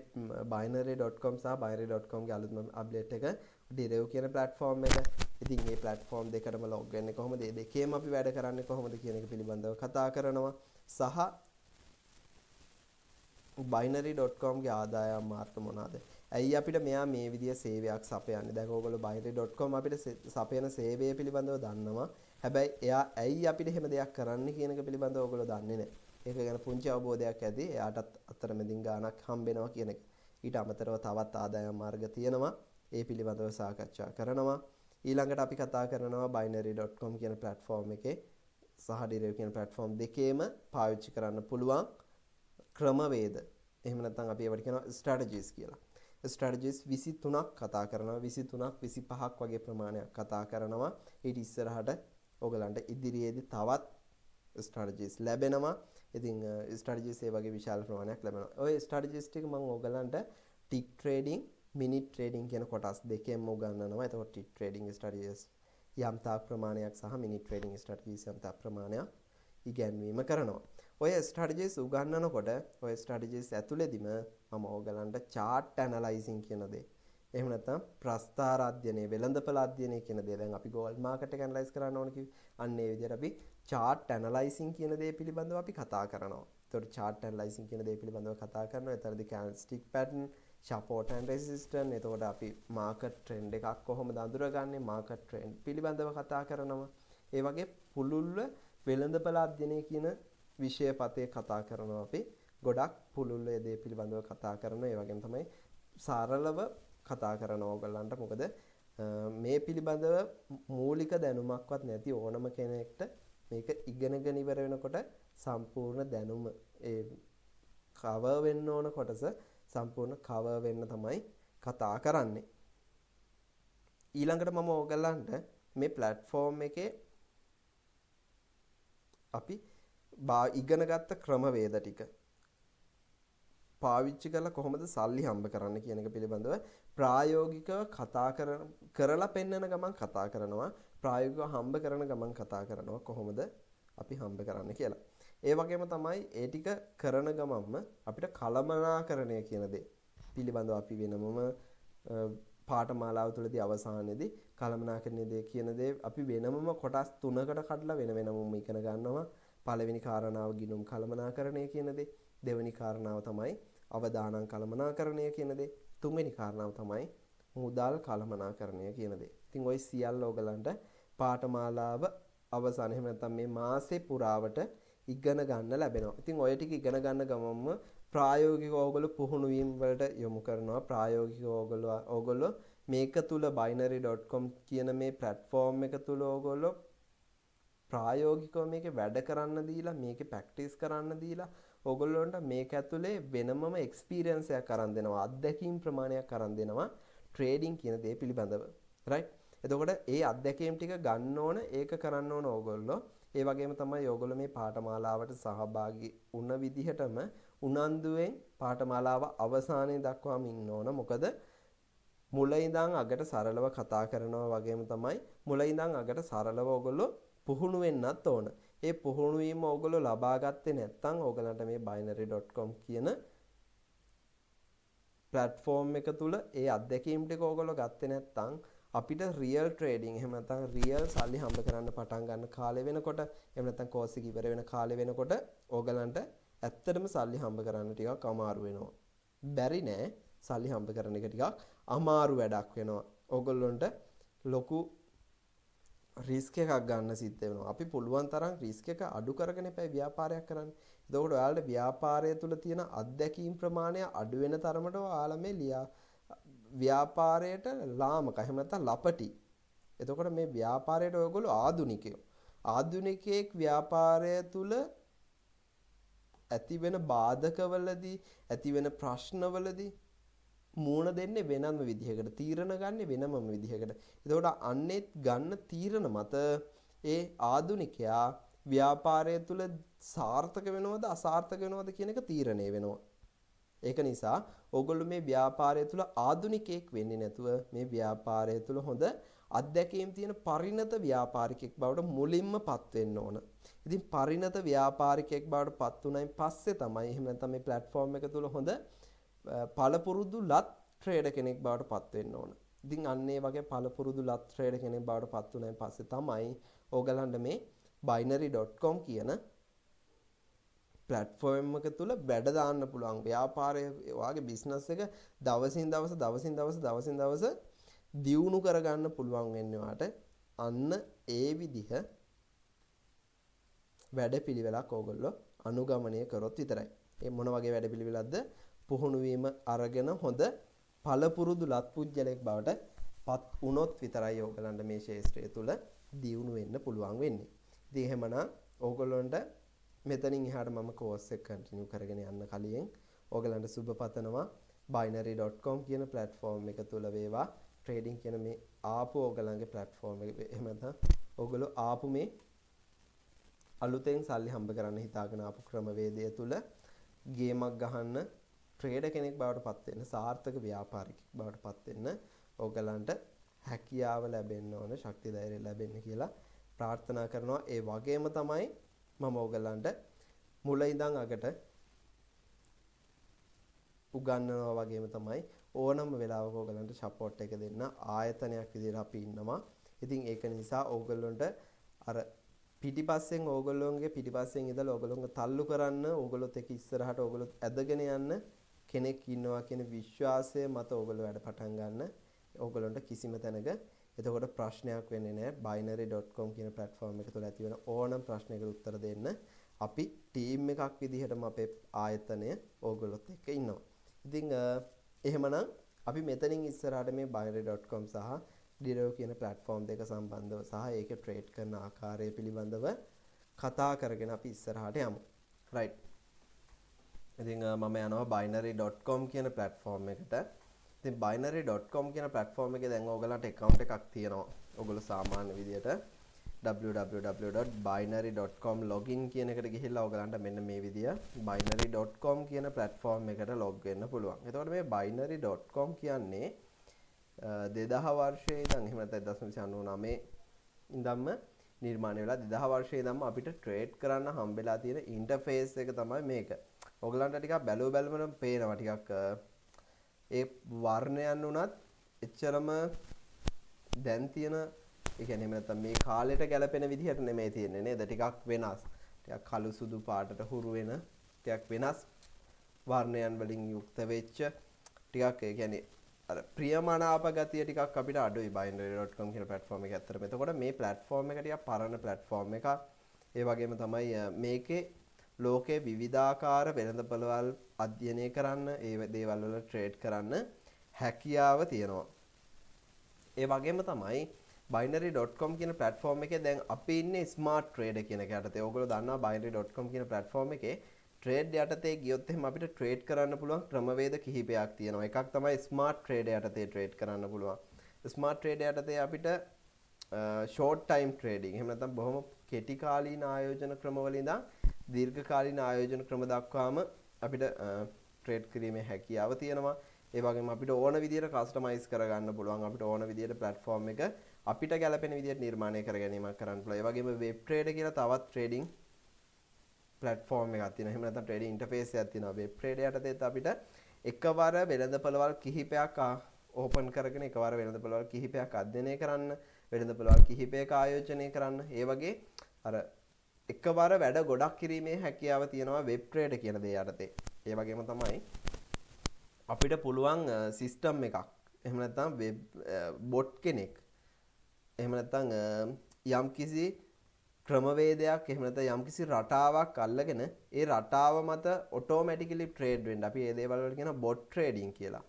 binary.com සහ binary.com ගේ අලුත්ම අප්ඩේට් එක Direv කියන platform එක. ඉතින් මේ platform දෙකටම log වෙන්නේ කොහොමද? මේ දෙකේම අපි වැඩ කරන්නේ කොහොමද කියන එක පිළිබඳව කතා කරනවා. සහ binary.com ගේ ආදායම් මාර්ග මොනවාද? ඇයි අපිට මෙයා මේ විදිය සේවයක් සපයන්නේ? දැන් ඕගොල්ලෝ binary.com අපිට සපයන සේවය පිළිබඳව දන්නවා. හැබැයි එයා ඇයි අපිට එහෙම දෙයක් කරන්න කියන එක පිළිබඳව ඔයගොල්ලෝ දන්නේ නැහැ. ඒක ගැන පුංචි අවබෝධයක් ඇති. එයාටත් අතරමැදින් ගාණක් හම්බෙනවා කියන එක. ඊට අමතරව තවත් ආදායම් මාර්ග තියෙනවා. ඒ පිළිබඳව සාකච්ඡා කරනවා. ඊළඟට අපි කතා කරනවා binary.com කියන platform එකේ සහ Direv කියන platform දෙකේම පාවිච්චි කරන්න පුළුවන් ක්‍රමවේද. එහෙම නැත්නම් අපි ඒවට කියනවා strategies කියලා. strategies 23ක් කතා කරනවා. 23ක් 25ක් වගේ ප්‍රමාණයක් කතා කරනවා. ඊට ඉස්සරහට ඔයගලන්ට ඉදිරියේදී තවත් strategies ලැබෙනවා. ඉතින් strategies ඒ වගේ විශාල ප්‍රමාණයක් ලැබෙනවා. ওই strategies ටික මම ඔයගලන්ට tick trading, minute trading කියන කොටස් දෙකෙන්ම උගන්වනවා. එතකොට tick trading strategies යම් තාක් ප්‍රමාණයක් සහ minute trading strategies යම් තාක් ප්‍රමාණයක් ඉගැන්වීම කරනවා. ඔය ස්ට්‍රැටජිස් උගන්වනකොට ඔය ස්ට්‍රැටජිස් ඇතුළේදීම මම ඕගලන්ට chart analyzing කියන දේ. එහෙම නැත්නම් ප්‍රස්ථාර අධ්‍යයනය, වෙළඳපොළ අධ්‍යයනය කියන දේ. දැන් අපි gold market එක analyze කරන්න ඕන කිව්වේ. අන්න ඒ විදිහට අපි chart analyzing කියන දේ පිළිබඳව අපි කතා කරනවා. ඒතකොට chart analyzing කියන දේ පිළිබඳව කතා කරනවා. එතනදී candlestick pattern, support and resistance. එතකොට අපි market trend එකක් කොහොමද අඳුරගන්නේ? market trend පිළිබඳව කතා කරනවා. ඒ වගේ පුළුල්ව වෙළඳපොළ අධ්‍යයනය කියන විෂය පතේ කතා කරනවා අපි. ගොඩක් පුළුල් දේ පිළිබඳව කතා කරනවා. ඒ වගේම තමයි සරලව කතා කරනවා ඔයගලන්ට. මොකද මේ පිළිබඳව මූලික දැනුමක්වත් නැති ඕනම කෙනෙක්ට මේක ඉගෙනගෙන ඉවර වෙනකොට සම්පූර්ණ දැනුම ඒ කවර් වෙන්න ඕන කොටස සම්පූර්ණ කවර් වෙන්න තමයි කතා කරන්නේ. ඊළඟට මම ඔයගලන්ට මේ platform එකේ අපි ඉගෙනගත්ත ක්‍රමවේද ටික පාවිච්චි කරලා කොහොමද සල්ලි හම්බ කරන්න කියන එක පිළිබඳව ප්‍රායෝගිකව කතා කරලා පෙන්වන ගමන් කතා කරනවා. ප්‍රායෝගිකව හම්බ කරන ගමන් කතා කරනවා කොහොමද අපි හම්බ කරන්න කියලා. ඒ වගේම තමයි ඒ ටික කරන ගමන්ම අපිට කළමනාකරණය කියන දේ පිළිබඳව අපි වෙනමම පාඨමාලාව තුළදී අවසානයේදී කළමනාකරණය දේ කියන දේ අපි වෙනමම කොටස් 3කට කඩලා වෙනම ඉගෙන ගන්නවා. පළවෙනි කාරණාව ගිණුම් කළමනාකරණය කියන දේ. දෙවෙනි කාරණාව තමයි අවදානම් කළමනාකරණය කියන දේ. තුන්වෙනි කාරණාව තමයි මුදල් කළමනාකරණය කියන දේ. ඉතින් ওই සියල්ල ඔයගලන්ට පාඨමාලාව අවසාන එහෙම නැත්නම් මේ මාසේ පුරාවට ඉගෙන ගන්න ලැබෙනවා. ඉතින් ඔය ටික ඉගෙන ගන්න ගමන්ම ප්‍රායෝගිකව ඔයගොල්ලෝ පුහුණු වීම වලට යොමු කරනවා. ප්‍රායෝගිකව ඔයගොල්ලෝ මේක තුල binary.com කියන මේ platform එක තුල ඔයගොල්ලෝ ප්‍රායෝගිකව මේකේ වැඩ කරන්න දීලා මේකේ ප්‍රැක්ටිස් කරන්න දීලා ඔයගොල්ලන්ට මේක ඇතුලේ වෙනමම එක්ස්පීරියන්ස් එකක් අරන් දෙනවා. අත්දැකීම් ප්‍රමාණයක් අරන් දෙනවා ට්‍රේඩින් කියන දේ පිළිබඳව. රයිට්? එතකොට ඒ අත්දැකීම් ටික ගන්න ඕන, ඒක කරන්න ඕන ඕගොල්ලෝ. ඒ වගේම තමයි ඕගොල්ලෝ මේ පාඨමාලාවට සහභාගී වුණ විදිහටම උනන්දුවෙන් පාඨමාලාව අවසානයේ දක්වාම ඉන්න ඕන. මොකද මුල ඉඳන් අගට සරලව කතා කරනවා වගේම තමයි මුල ඉඳන් අගට සරලව ඕගොල්ලෝ පුහුණු වෙන්නත් ඕන. ඒ පුහුණු වීම ඕගොල්ලෝ ලබා ගත්තේ නැත්නම් ඕගලන්ට මේ binary.com කියන platform එක තුල ඒ අත්දැකීම් ටික ඕගොල්ලෝ ගත්තේ නැත්නම් අපිට real trading එහෙම නැත්නම් real සල්ලි හම්බ කරන්න පටන් ගන්න කාලේ වෙනකොට එහෙම නැත්නම් course එක ඉවර වෙන කාලේ වෙනකොට ඕගලන්ට ඇත්තටම සල්ලි හම්බ කරන්න ටිකක් අමාරු වෙනවා. බැරි නෑ, සල්ලි හම්බ කරන එක ටිකක් අමාරු වැඩක් වෙනවා. ඕගොල්ලන්ට ලොකු රිස්ක් එකක් ගන්න සිද්ධ වෙනවා. අපි පුළුවන් තරම් රිස්ක් එක අඩු කරගෙන එපයි ව්‍යාපාරයක් කරන්න. එතකොට ඔයාලට ව්‍යාපාරය තුළ තියෙන අත්දැකීම් ප්‍රමාණය අඩු වෙන තරමට ඔයාලා මේ ව්‍යාපාරයට ලාමක එහෙම නැත්නම් ලපටි. එතකොට මේ ව්‍යාපාරයට ඔයගොල්ලෝ ආදුනිකයෝ. ආදුනිකයෙක් ව්‍යාපාරය තුළ ඇතිවෙන බාධකවලදී ඇතිවෙන ප්‍රශ්නවලදී මූණ දෙන්නේ වෙනම විදිහකට, තීරණ ගන්න වෙනම විදිහකට. එතකොට අන්නේත් ගන්න තීරණ මත ඒ ආදුනිකයා ව්‍යාපාරය තුළ සාර්ථක වෙනවද අසාර්ථක වෙනවද කියන එක තීරණය වෙනවා. ඒක නිසා ඕගොල්ලෝ මේ ව්‍යාපාරය තුළ ආධුනිකයෙක් වෙන්නේ නැතුව මේ ව්‍යාපාරය තුළ හොඳ අත්දැකීම් තියෙන පරිණත ව්‍යාපාරිකයෙක් බවට මුලින්ම පත් වෙන්න ඕන. ඉතින් පරිණත ව්‍යාපාරිකයෙක් බවට පත් වුණයින් පස්සේ තමයි එහෙම නැත්නම් මේ platform එක තුළ හොඳ පළපුරුදු ලත් ට්‍රේඩර් කෙනෙක් බවට පත් වෙන්න ඕන. ඉතින් අන්න ඒ වගේ පළපුරුදු ලත් ට්‍රේඩර් කෙනෙක් බවට පත් වුණායින් පස්සේ තමයි ඕගලන්ට මේ binary.com කියන platform එක තුල වැඩ දාන්න පුළුවන්. ව්‍යාපාරයේ වාගේ business එක දවසින් දවස දියුණු කරගන්න පුළුවන් වෙන්නේ වාට අන්න ඒ විදිහ වැඩපිළිවෙලක් ඕගොල්ලෝ අනුගමනය කරොත් විතරයි. ඒ මොන වගේ වැඩපිළිවෙලක්ද? පුහුණු වීම අරගෙන හොඳ පළපුරුදු ලත් පුජ්‍යලයක් බවට පත් වුණොත් විතරයි ඕගලන්ට මේ ශාස්ත්‍රය තුල දියුණු වෙන්න පුළුවන් වෙන්නේ. ඉතින් එහෙමනම් ඕගොල්ලන්ට මෙතනින් එහාට මම කෝස් එක කන්ටිනියු කරගෙන යන්න කලින් ඕගලන්ට සුබ පතනවා binary.com කියන platform එක තුල වේවා trading කියන මේ ආපු ඕගලන්ගේ platform එක එහෙම නැත්නම් ඕගොල්ලෝ ආපු මේ අලුතෙන් සල්ලි හම්බ කරන්න හිතාගෙන ආපු ක්‍රමවේදය තුල ගේමක් ගහන්න ට්‍රේඩර් කෙනෙක් බවට පත් වෙන්න සාර්ථක ව්‍යාපාරිකයෙක් බවට පත් වෙන්න ඕගලන්ට හැකියාව ලැබෙන්න ඕන ශක්තිය ධෛර්යය ලැබෙන්න කියලා ප්‍රාර්ථනා කරනවා. ඒ වගේම තමයි මම ඕගලන්ට මුල ඉඳන් අගට උගන්වනවා වගේම තමයි ඕනම වෙලාවක ඕගලන්ට සපෝට් එක දෙන්න ආයතනයක් විදිහට අපි ඉන්නවා. ඉතින් ඒක නිසා ඕගොල්ලන්ට අර පිටිපස්සෙන් ඕගොල්ලෝගේ පිටිපස්සෙන් ඉඳලා ඕගොල්ලෝගේ තල්ලු කරන්න ඕගොල්ලොත් එක්ක ඉස්සරහට ඕගොල්ලොත් ඇදගෙන යන්න කෙනෙක් ඉන්නවා කියන විශ්වාසය මත ඕගොල්ලෝ වැඩ පටන් ගන්න. ඕගොල්ලන්ට කිසිම තැනක එතකොට ප්‍රශ්නයක් වෙන්නේ නැහැ. binary.com කියන platform එක තුළ ඇති වෙන ඕනම ප්‍රශ්නයකට උත්තර දෙන්න අපි ටීම් එකක් විදිහටම අපේ ආයතනය ඕගොල්ලොත් එක්ක ඉන්නවා. ඉතින් එහෙමනම් අපි මෙතනින් ඉස්සරහට මේ binary.com සහ Diro කියන platform දෙක සම්බන්ධව සහ ඒකේ ට්‍රේඩ් කරන ආකාරය පිළිබඳව කතා කරගෙන අපි ඉස්සරහට යමු. right. ඉතින් මම යනවා binary.com කියන platform එකට. ඉතින් binary.com කියන platform එකේ දැන් ඕගලන්ට account එකක් තියෙනවා. ඕගොල්ලෝ සාමාන්‍ය විදියට www.binary.com login කියන එකට ගිහිල්ලා ඕගලන්ට මෙන්න මේ විදිය binary.com කියන platform එකට log වෙන්න පුළුවන්. එතකොට මේ binary.com කියන්නේ 2000 වර්ෂයේ ඉඳන් එහෙම නැත්නම් 1999 ඉඳන්ම නිර්මාණය වෙලා 2000 වර්ෂයේ ඉඳන්ම අපිට ට්‍රේඩ් කරන්න හම්බෙලා තියෙන ඉන්ටර්ෆේස් එක තමයි මේක. ඔයගලන්ට ටිකක් බැලුවම පේනවා ටිකක් ඒ වර්ණයන් උනත් එච්චරම දැන් තියෙන ඒ කියන්නේ එහෙම නැත්නම් මේ කාලෙට ගැලපෙන විදිහට නෙමෙයි තියෙන්නේ නේද? ටිකක් වෙනස්. ටිකක් කළු සුදු පාටට හුරු වෙන ටිකක් වෙනස් වර්ණයන් වලින් යුක්ත වෙච්ච ටිකක් ඒ කියන්නේ අර ප්‍රියමනාප ගතිය ටිකක් අපිට අඩුයි binary.com කියන platform එක ඇත්තටම. එතකොට මේ platform එක ටිකක් පරණ platform එකක්. ඒ වගේම තමයි මේකේ ලෝකයේ විවිධාකාර වෙළඳපළවල් අධ්‍යයනය කරන්න, ඒ දේවල් වල ට්‍රේඩ් කරන්න හැකියාව තියෙනවා. ඒ වගේම තමයි binary.com කියන platform එකේ දැන් අපි ඉන්නේ smart trader කියන එක යටතේ. ඕගොල්ලෝ දන්නවා binary.com කියන platform එකේ ට්‍රේඩ් යටතේ ගියොත් එහෙම අපිට ට්‍රේඩ් කරන්න පුළුවන් ක්‍රමවේද කිහිපයක් තියෙනවා. එකක් තමයි ස්මාර්ට් ට්‍රේඩ් යටතේ ට්‍රේඩ් කරන්න පුළුවන්. ස්මාර්ට් ට්‍රේඩ් යටතේ අපිට ෂෝට් ටයිම් ට්‍රේඩින් එහෙම නැත්නම් බොහොම කෙටි කාලීන ආයෝජන ක්‍රමවල ඉඳන් දීර්ඝ කාලීන ආයෝජන ක්‍රම දක්වාම අපිට ට්‍රේඩ් කිරීමේ හැකියාව තියෙනවා. ඒ වගේම අපිට ඕන විදිහට කස්ටමයිස් කරගන්න පුළුවන්. අපිට ඕන විදිහට platform එක අපිට ගැලපෙන විදිහට නිර්මාණය කර ගැනීමක් කරන්න පුළුවන්. ඒ වගේම වෙබ් ට්‍රේඩර් කියලා තවත් ට්‍රේඩින් platform එකක් තියෙනවා. එහෙම නැත්නම් trading interface එකක් තියෙනවා. web trader යටතේත් අපිට එකවර වෙළඳපළවල් කිහිපයක් open කරගෙන එකවර වෙළඳපළවල් කිහිපයක් අධ්‍යයනය කරන්න, වෙළඳපළවල් කිහිපයක ආයෝජනය කරන්න, ඒ වගේ අර එකවර වැඩ ගොඩක් කිරීමේ හැකියාව තියෙනවා web trader කියන දේ යටතේ. ඒ වගේම තමයි අපිට පුළුවන් system එකක්. එහෙම නැත්නම් web bot කෙනෙක්. එහෙම නැත්නම් යම්කිසි ක්‍රමවේදයක් එහෙම නැත්නම් යම්කිසි රටාවක් අල්ලගෙන ඒ රටාව මත ඔටෝමැටිකලි ට්‍රේඩ් වෙන්න අපි මේ දේවල් වලට කියනවා බොට් ට්‍රේඩින් කියලා.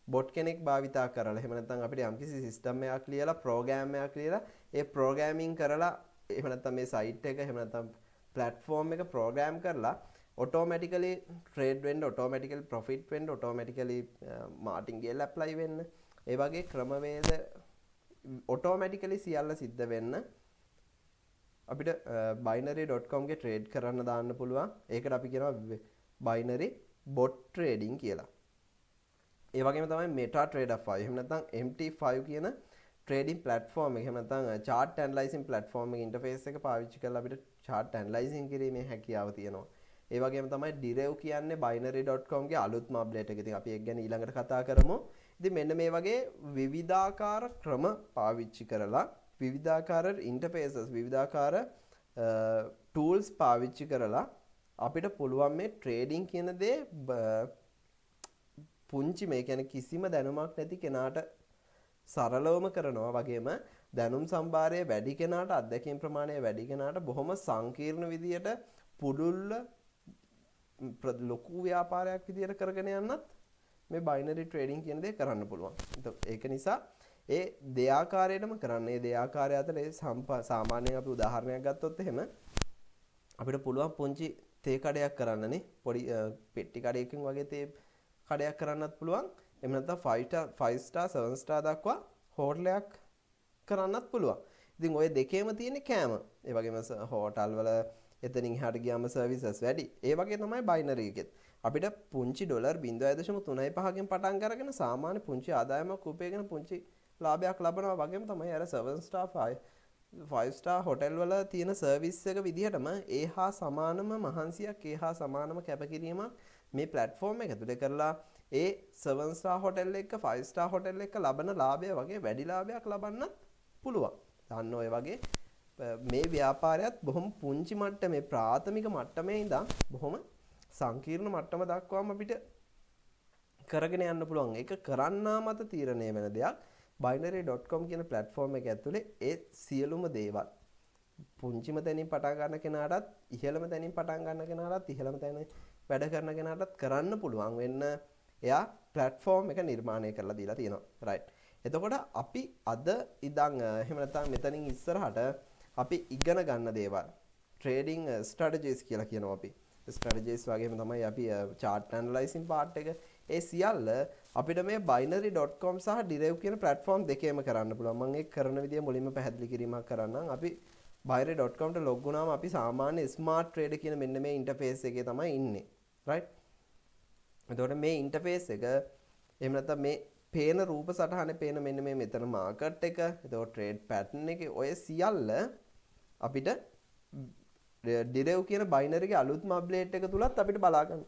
බොට් කෙනෙක් භාවිතා කරලා එහෙම නැත්නම් අපිට යම්කිසි සිස්ටම් එකක් ලියලා ප්‍රෝග්‍රෑම් එකක් ලියලා ඒ ප්‍රෝග්‍රෑමින් කරලා එහෙම නැත්නම් මේ සයිට් එක එහෙම නැත්නම් ප්ලැට්ෆෝම් එක ප්‍රෝග්‍රෑම් කරලා ඔටෝමැටිකලි ට්‍රේඩ් වෙන්න, ඔටෝමැටිකලි ප්‍රොෆිට් වෙන්න, ඔටෝමැටිකලි මාටින්ගේල් ඇප්ලයි වෙන්න. ඒ වගේ ක්‍රමවේද ඔටෝමැටිකලි සියල්ල සිද්ධ වෙන්න අපිට binary.com ගේ ට්‍රේඩ් කරන්න දාන්න පුළුවන්. ඒකට අපි කියනවා binary bot trading කියලා. ඒ වගේම තමයි MetaTrader 5. එහෙම නැත්නම් MT5 කියන trading platform එක. එහෙම නැත්නම් chart analyzing platform එක interface එක පාවිච්චි කරලා අපිට chart analyzing කිරීමේ හැකියාව තියෙනවා. ඒ වගේම තමයි Deriv කියන්නේ binary.com ගේ අලුත්ම අප්ඩේට් එක. ඉතින් අපි ඒක ගැන ඊළඟට කතා කරමු. ඉතින් මෙන්න මේ වගේ විවිධාකාර ක්‍රම පාවිච්චි කරලා විවිධාකාර ඉන්ටර්ෆේසස් විවිධාකාර ටූල්ස් පාවිච්චි කරලා අපිට පුළුවන් මේ ට්‍රේඩින් කියන දේ පුංචි මේ කියන්නේ කිසිම දැනුමක් නැති කෙනාට සරලවම කරනවා වගේම දැනුම් සම්භාරය වැඩි කෙනාට අත්දැකීම් ප්‍රමාණය වැඩි කෙනාට බොහොම සංකීර්ණ විදියට පුදුල්ල ලොකු ව්‍යාපාරයක් විදියට කරගෙන යන්නත් මේ බයිනරි ට්‍රේඩින් කියන දේ කරන්න පුළුවන්. ඒක නිසා ඒ දෙආකාරයටම කරන්න. ඒ දෙආකාරය අතර සාමාන්‍යයෙන් අපි උදාහරණයක් ගත්තොත් එහෙම අපිට පුළුවන් පුංචි තේ කඩයක් කරන්නනේ. පොඩි පෙට්ටි කඩයකින් වගේ තේ කඩයක් කරන්නත් පුළුවන්. එහෙම නැත්නම් 5 star 7 star දක්වා හෝටලයක් කරන්නත් පුළුවන්. ඉතින් ওই දෙකේම තියෙන්නේ කෑම. ඒ වගේම හෝටල් වල එතනින් එහාට ගියාම සර්විසස් වැඩි. ඒ වගේ තමයි බයිනරි එකෙත්. අපිට පුංචි ඩොලර් 0.35කින් පටන් අරගෙන සාමාන්‍ය පුංචි ආදායමක් උපයගෙන පුංචි ලාභයක් ලබනවා වගේම තමයි අර 7 star 5 star හොටෙල් වල තියෙන සර්විස් එක විදිහටම ඒ හා සමානම මහන්සියක් ඒ හා සමානම කැපකිරීමක් මේ platform එක ඇතුලේ කරලා ඒ 7 star හොටෙල් එක 5 star හොටෙල් එක ලබන ලාභය වගේ වැඩි ලාභයක් ලබන්නත් පුළුවන්. දන්න ඔය වගේ මේ ව්‍යාපාරයත් බොහොම පුංචි මට්ටමේ ප්‍රාථමික මට්ටමේ ඉඳන් බොහොම සංකීර්ණ මට්ටම දක්වාම අපිට කරගෙන යන්න පුළුවන්. ඒක කරන්නා මත තීරණය වෙන දෙයක්. binary.com කියන platform එක ඇතුලේ ඒ සියලුම දේවල් පුංචිම තැනින් පටන් ගන්න කෙනාටත් ඉහළම තැනින් පටන් ගන්න කෙනාටත් ඉහළම තැන වැඩ කරන කෙනාටත් කරන්න පුළුවන් වෙන්න එයා platform එක නිර්මාණය කරලා දීලා තියෙනවා. right. එතකොට අපි අද ඉඳන් එහෙම නැත්නම් මෙතනින් ඉස්සරහට අපි ඉගෙන ගන්න දේවල් trading strategies කියලා කියනවා අපි. strategies වගේම තමයි අපි chart analyzing part එක ඒ සියල්ල අපිට මේ binary.com සහ Deriv කියන platform දෙකේම කරන්න පුළුවන්. මම ඒක කරන විදිය මුලින්ම පැහැදිලි කිරීමක් කරන්නම්. අපි binary.com ට log වුණාම අපි සාමාන්‍ය smart trade කියන මෙන්න මේ interface එකේ තමයි ඉන්නේ. right. එතකොට මේ interface එක එහෙම නැත්නම් මේ පේන රූප සටහනේ පේන මෙන්න මේ මෙතන market එක, එතකොට trade pattern එකේ ඔය සියල්ල අපිට Deriv කියන binary ගේ අලුත්ම අප්ඩේට් එක තුලත් අපිට බලා ගන්න.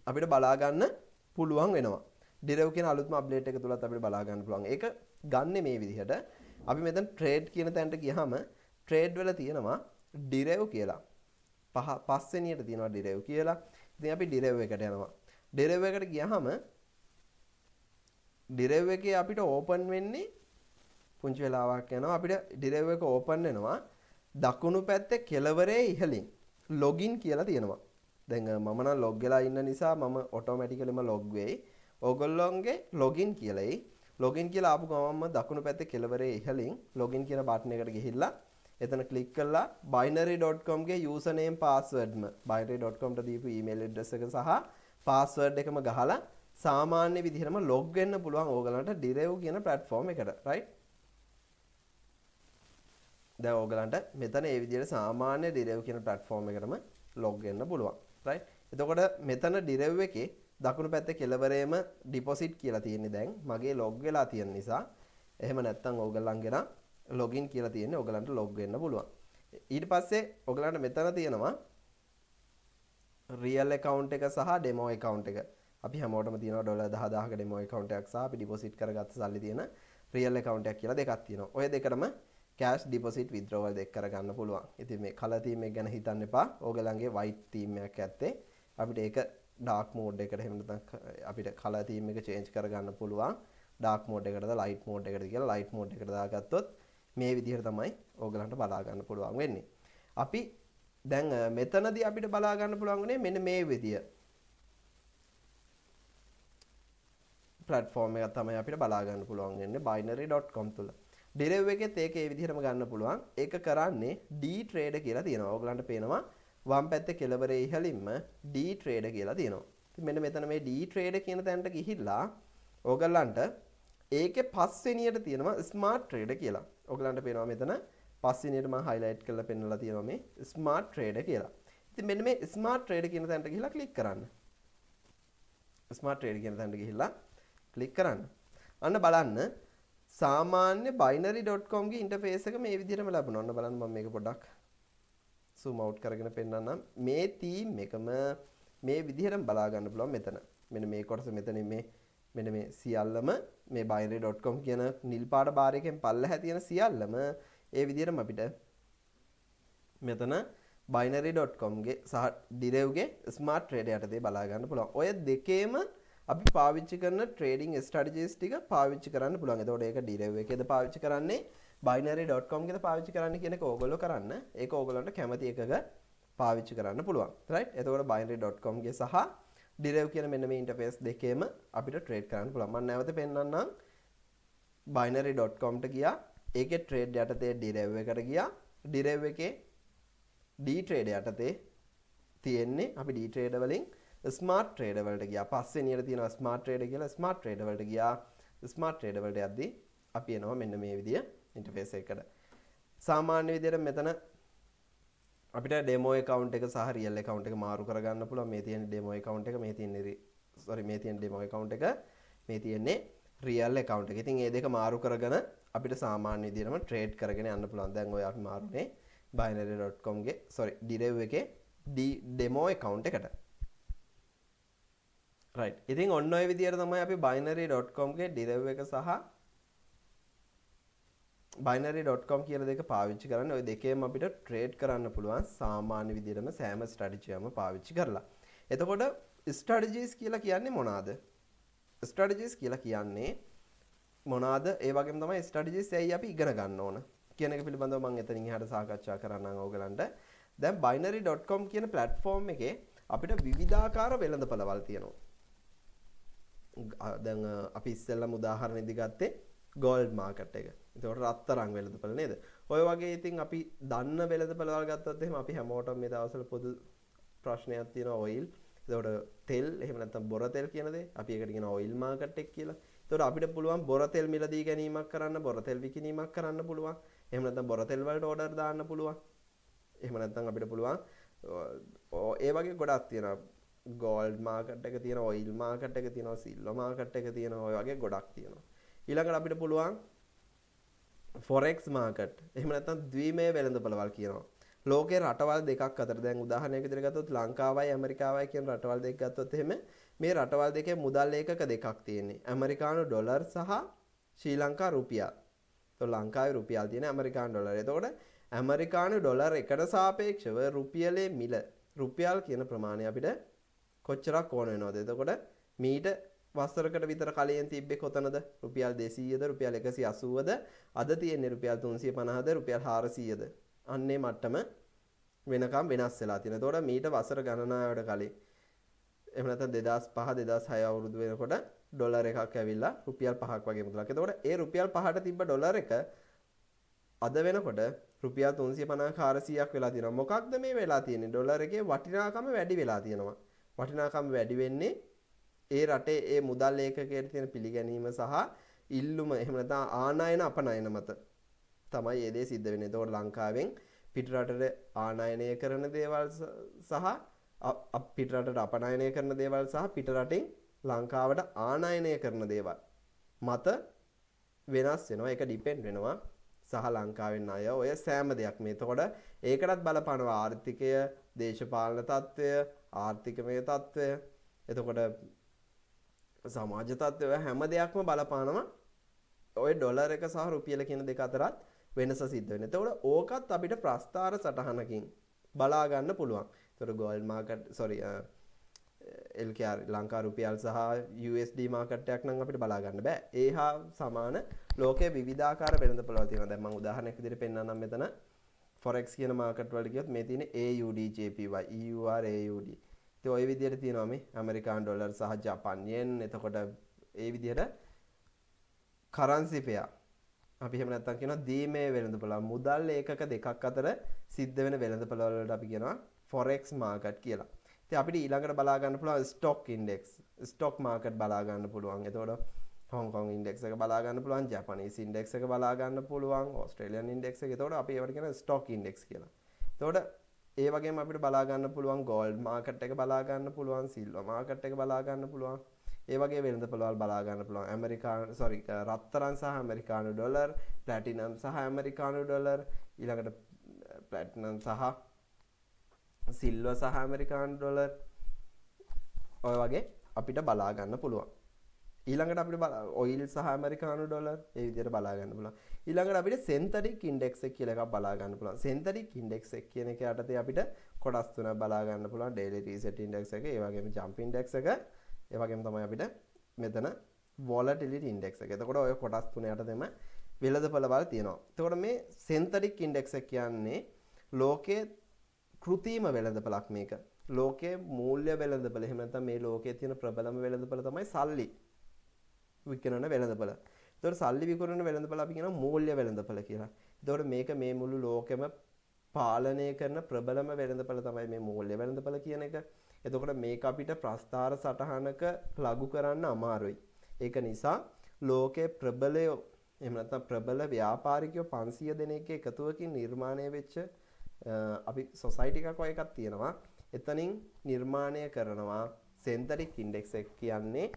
අපිට බලා ගන්න පුළුවන් වෙනවා. Deriv කියන අලුත්ම අප්ඩේට් එක තුලත් අපිට බලා ගන්න පුළුවන්. ඒක ගන්න මේ විදිහට අපි මෙතන trade කියන තැනට ගියාම trade වල තියෙනවා Deriv කියලා. පස්වෙනියට තියෙනවා Deriv කියලා. ඉතින් අපි Deriv එකට යනවා. Deriv එකට ගියාම Deriv එකේ අපිට ඕපන් වෙන්නේ පුංචි වෙලාවක් යනවා. අපිට Deriv එක ඕපන් වෙනවා. දකුණු පැත්තේ කෙළවරේ ඉහළින් login කියලා තියෙනවා. දැන් මම නම් log වෙලා ඉන්න නිසා මම ඔටෝමැටිකලිම log වෙයි. ඕගොල්ලෝගේ login කියලායි. login කියලා ආපු ගමන්ම දකුණු පැත්තේ කෙළවරේ ඉහළින් login කියන බටන් එකට ගිහිල්ලා එතන ක්ලික් කරලා binary.com ගේ username passwordම binary.com ට දීපු email address එක සහ password එකම ගහලා සාමාන්‍ය විදිහටම log වෙන්න පුළුවන් ඕගලන්ට Deriv කියන platform එකට. right. දැන් ඕගලන්ට මෙතන මේ විදිහට සාමාන්‍ය Deriv කියන platform එකටම log වෙන්න පුළුවන්. right. එතකොට මෙතන Deriv එකේ දකුණු පැත්තේ කෙළවරේම deposit කියලා තියෙන්නේ දැන් මගේ log වෙලා තියෙන නිසා. එහෙම නැත්නම් ඕගලන්ගේ නම් login කියලා තියෙන්නේ ඕගලන්ට log වෙන්න පුළුවන්. ඊට පස්සේ ඕගලන්ට මෙතන තියෙනවා real account එක සහ demo account එක. අපි හැමෝටම තියෙනවා $10000ක demo account එකක් සහ අපි deposit කරගත්ත සල්ලි තියෙන real account එකක් කියලා දෙකක් තියෙනවා. ඔය දෙකටම cash deposit withdrawal දෙක කරගන්න පුළුවන්. ඉතින් මේ color theme එක ගැන හිතන්න එපා. ඕගලන්ගේ white theme එකක් ඇත්තේ. අපිට ඒක dark mode එකට එහෙම නැත්නම් අපිට color theme එක change කරගන්න පුළුවන්. dark mode එකටද light mode එකටද කියලා light mode එකට දාගත්තොත් මේ විදිහට තමයි ඕගලන්ට බලා ගන්න පුළුවන් වෙන්නේ. අපි දැන් මෙතනදී අපිට බලා ගන්න පුළුවන් වුණේ මෙන්න මේ විදිය. platform එක තමයි අපිට බලා ගන්න පුළුවන් වෙන්නේ binary.com තුල. Deriv එකෙත් ඒක ඒ විදිහටම ගන්න පුළුවන්. ඒක කරන්නේ D trade කියලා තියෙනවා. ඕගලන්ට පේනවා වම් පැත්තේ කෙළවරේ ඉහළින්ම D trade කියලා තියෙනවා. ඉතින් මෙන්න මෙතන මේ D trade කියන තැනට ගිහිල්ලා ඕගලන්ට ඒකේ පස්වෙනියට තියෙනවා smart trade කියලා. ඕගලන්ට පේනවා මෙතන පස්වෙනියට මම highlight කරලා පෙන්නලා තියෙනවා මේ smart trader කියලා. ඉතින් මෙන්න මේ smart trader කියන තැනට ගිහිල්ලා click කරන්න. smart trader කියන තැනට ගිහිල්ලා click කරන්න. අන්න බලන්න සාමාන්‍ය binary.com ගේ interface එක මේ විදිහටම ලැබුණා. ඔන්න බලන්න මම මේක පොඩ්ඩක් zoom out කරගෙන පෙන්නන්නම්. මේ theme එකම මේ විදිහටම බලා ගන්න පුළුවන් මෙතන. මෙන්න මේ කොටස මෙතන මේ මෙන්න මේ සියල්ලම මේ binary.com කියන නිල් පාට බාර් එකෙන් පල්ලෙහා තියෙන සියල්ලම ඒ විදිහටම අපිට මෙතන binary.com ගේ සහ Direv ගේ smart trader යටතේ බලා ගන්න පුළුවන්. ඔය දෙකේම අපි පාවිච්චි කරන trading strategies ටික පාවිච්චි කරන්න පුළුවන්. එතකොට ඒක Direv එකේද පාවිච්චි කරන්නේ binary.com එකේද පාවිච්චි කරන්නේ කියන එක ඕගොල්ලෝ කරන්න. ඒක ඕගොල්ලන්ට කැමති එකක පාවිච්චි කරන්න පුළුවන්. right? එතකොට binary.com ගේ සහ Direv කියන මෙන්න මේ interface දෙකේම අපිට trade කරන්න පුළුවන්. මම නැවත පෙන්නන්නම්. binary.com ට ගියා. ඒකේ trade යටතේ Direv එකට ගියා. Direv එකේ D trade යටතේ තියෙන්නේ අපි D trade වලින් smart trader වලට ගියා. පස්වෙනියට තියෙනවා smart trader කියලා. smart trader වලට ගියා. smart trader වලට යද්දී අපි එනවා මෙන්න මේ විදිය interface එකකට. සාමාන්‍ය විදියට මෙතන අපිට demo account එක සහ real account එක මාරු කරගන්න පුළුවන්. මේ තියෙන demo account එක, මේ තියෙන්නේ මේ තියෙන demo account එක, මේ තියෙන්නේ real account එක. ඉතින් මේ දෙක මාරු කරගෙන අපිට සාමාන්‍ය විදියටම trade කරගෙන යන්න පුළුවන්. දැන් ඔය අපි මාරුනේ binary.com ගේ Direv එකේ demo account එකට. right. ඉතින් ඔන්න ඔය විදියට තමයි අපි binary.com ගේ Direv එක සහ binary.com කියන දෙක පාවිච්චි කරන්නේ. ඔය දෙකේම අපිට trade කරන්න පුළුවන් සාමාන්‍ය විදියටම සෑම strategy එකම පාවිච්චි කරලා. එතකොට strategies කියලා කියන්නේ මොනවාද? strategies කියලා කියන්නේ මොනවාද? ඒ වගේම තමයි strategies ඇයි අපි ඉගෙන ගන්න ඕන කියන එක පිළිබඳව මම එතනින් එහාට සාකච්ඡා කරන්නම් ඕගලන්ට. දැන් binary.com කියන platform එකේ අපිට විවිධාකාර වෙළඳපළවල් තියෙනවා. දැන් අපි ඉස්සෙල්ලාම උදාහරණෙදි ගත්තේ gold market එක. ඒතකොට රත්තරන් වෙළඳපළ නේද? ඔය වගේ ඉතින් අපි දන්න වෙළඳපළවල් ගත්තොත් එහෙම අපි හැමෝටම මේ දවස්වල පොදු ප්‍රශ්නයක් තියෙනවා oil. ඒතකොට තෙල් එහෙම නැත්නම් බොර තෙල් කියන දේ අපි ඒකට කියනවා oil market එක කියලා. ඒතකොට අපිට පුළුවන් බොර තෙල් මිලදී ගැනීමක් කරන්න, බොර තෙල් විකිණීමක් කරන්න පුළුවන්. එහෙම නැත්නම් බොර තෙල් වලට order දාන්න පුළුවන්. එහෙම නැත්නම් අපිට පුළුවන් ඒ වගේ ගොඩක් තියෙනවා. gold market එක තියෙනවා, oil market එක තියෙනවා, silver market එක තියෙනවා, ඔය වගේ ගොඩක් තියෙනවා. ඊළඟට අපිට පුළුවන් forex market. එහෙම නැත්නම් ද්විමය වෙළඳපළවල් කියනවා. ලෝකේ රටවල් දෙකක් අතර දැන් උදාහරණයක් විදිහට ගත්තොත් ලංකාවයි ඇමරිකාවයි කියන රටවල් දෙක ගත්තොත් එහෙම මේ රටවල් දෙකේ මුදල් ඒකක දෙකක් තියෙන්නේ. ඇමරිකානු ඩොලර් සහ ශ්‍රී ලංකා රුපියල්. તો ලංකාවේ රුපියල් තියෙන ඇමරිකානු ඩොලර්. එතකොට ඇමරිකානු ඩොලර් එකට සාපේක්ෂව රුපියලේ මිල රුපියල් කියන ප්‍රමාණය අපිට කොච්චරක් ඕන වෙනවද? එතකොට මීට වසරකට විතර කලින් තිබ්බේ කොතනද? රුපියල් 200ද, රුපියල් 180ද, අද තියෙන්නේ රුපියල් 350ද, රුපියල් 400ද. අන්නේ මට්ටම වෙනකම් වෙනස් වෙලා තියෙනවා. එතකොට මීට වසර ගණනාවකට කලින් එහෙම නැත්නම් 2005 2006 අවුරුදු වෙනකොට ඩොලර් එකක් ඇවිල්ලා රුපියල් 5ක් වගේ මුදලක්. එතකොට ඒ රුපියල් 5ට තිබ්බ ඩොලර් එක අද වෙනකොට රුපියල් 350 400ක් වෙලා තියෙනවා. මොකක්ද මේ වෙලා තියෙන්නේ? ඩොලර් එකේ වටිනාකම වැඩි වෙලා තියෙනවා. වටිනාකම වැඩි වෙන්නේ ඒ රටේ ඒ මුදල් ඒකකයට තියෙන පිළිගැනීම සහ ඉල්ලුම එහෙම නැත්නම් ආනයන අපනයන මත තමයි මේ දේ සිද්ධ වෙන්නේ. ඒතකොට ලංකාවෙන් පිටරටට ආනයනය කරන දේවල් සහ පිටරටට අපනයනය කරන දේවල් සහ පිටරටින් ලංකාවට ආනයනය කරන දේවල් මත වෙනස් වෙනවා. ඒක ඩිපෙන්ඩ් වෙනවා සහ ලංකාවෙන් අය ඔය සෑම දෙයක් මේ. එතකොට ඒකටත් බලපානවා ආර්ථිකය, දේශපාලන තත්ත්වය, ආර්ථිකමය තත්ත්වය, එතකොට සමාජ තත්ත්වය, හැම දෙයක්ම බලපානවා ඔය ඩොලර් එක සහ රුපියල කියන දෙක අතරත් වෙනස සිද්ධ වෙනවා. එතකොට ඕකත් අපිට ප්‍රස්ථාර සටහනකින් බලා ගන්න පුළුවන්. එතකොට gold market LKR ලංකා රුපියල් සහ USD මාකට් එකක් නම් අපිට බලා ගන්න බෑ. ඒ හා සමාන ලෝකයේ විවිධාකාර වෙළඳපොළවල් තියෙනවා. දැන් මම උදාහරණයක් විදිහට පෙන්නන්නම් මෙතන forex කියන මාකට් වලට ගියොත් මේ තියෙන්නේ AUD JPY EUR AUD. ඉතින් ওই විදිහට තියෙනවා මේ ඇමරිකානු ඩොලර් සහ ජපාන් යෙන්. එතකොට ඒ විදිහට කරන්සි පෙයා අපි එහෙම නැත්නම් කියනවා දීමේ වෙළඳපොළ මුදල් ඒකක දෙකක් අතර සිද්ධ වෙන වෙළඳපොළ වලට අපි කියනවා forex market කියලා. ඉතින් අපිට ඊළඟට බලා ගන්න පුළුවන් stock index, stock market බලා ගන්න පුළුවන්. එතකොට හොංකොං ඉන්ඩෙක්ස් එක බලා ගන්න පුළුවන්, ජපනීස් ඉන්ඩෙක්ස් එක බලා ගන්න පුළුවන්, ඕස්ට්‍රේලියන් ඉන්ඩෙක්ස් එක. එතකොට අපි ඒවට කියන ස්ටොක් ඉන්ඩෙක්ස් කියලා. එතකොට ඒ වගේම අපිට බලා ගන්න පුළුවන් ගෝල්ඩ් මාකට් එක බලා ගන්න පුළුවන්, සිල්වර් මාකට් එක බලා ගන්න පුළුවන්. ඒ වගේ වෙළඳපොළවල් බලා ගන්න පුළුවන්. රත්තරන් සහ ඇමරිකානු ඩොලර්, ප්ලැටිනම් සහ ඇමරිකානු ඩොලර්, ඊළඟට ප්ලැටිනම් සහ සිල්වර් සහ ඇමරිකානු ඩොලර්, ඔය වගේ අපිට බලා ගන්න පුළුවන්. ඊළඟට අපිට ඔයිල් සහ ඇමරිකානු ඩොලර් ඒ විදිහට බලා ගන්න පුළුවන්. ඊළඟට අපිට සෙන්තරික් ඉන්ඩෙක්ස් එක කියලා එකක් බලා ගන්න පුළුවන්. සෙන්තරික් ඉන්ඩෙක්ස් එක කියන එක යටතේ අපිට කොටස් තුනක් බලා ගන්න පුළුවන්. ඩේලි රීසෙට් ඉන්ඩෙක්ස් එක, ඒ වගේම ජම්ප් ඉන්ඩෙක්ස් එක, ඒ වගේම තමයි අපිට මෙතන වොලටිලිටි ඉන්ඩෙක්ස් එක. එතකොට ඔය කොටස් තුන යටතේම වෙළඳපළ බල තියෙනවා. එතකොට මේ සෙන්තරික් ඉන්ඩෙක්ස් එක කියන්නේ ලෝකයේ කෘතිම වෙළඳපළක් මේක. ලෝකයේ මූල්‍ය වෙළඳපළ. එහෙම නැත්නම් මේ ලෝකයේ තියෙන ප්‍රබලම වෙළඳපළ තමයි සල්ලි විකිරණ වෙළඳපළ. එතකොට සල්ලි විකිරණ වෙළඳපළ අපි කියනවා මූල්‍ය වෙළඳපළ කියලා. එතකොට මේක මේ මුළු ලෝකෙම පාලනය කරන ප්‍රබලම වෙළඳපළ තමයි මේ මූල්‍ය වෙළඳපළ කියන එක. එතකොට මේක අපිට ප්‍රස්ථාර සටහනක ලඝු කරන්න අමාරුයි. ඒක නිසා ලෝකයේ ප්‍රබලයෝ එහෙම නැත්නම් ප්‍රබල ව්‍යාපාරිකයෝ 500 දෙනෙක්ගේ එකතුවකින් නිර්මාණය වෙච්ච අපි සොසයිටි එකක් වගේ එකක් තියෙනවා. එතනින් නිර්මාණය කරනවා සෙන්තරික් ඉන්ඩෙක්ස් එක කියන්නේ.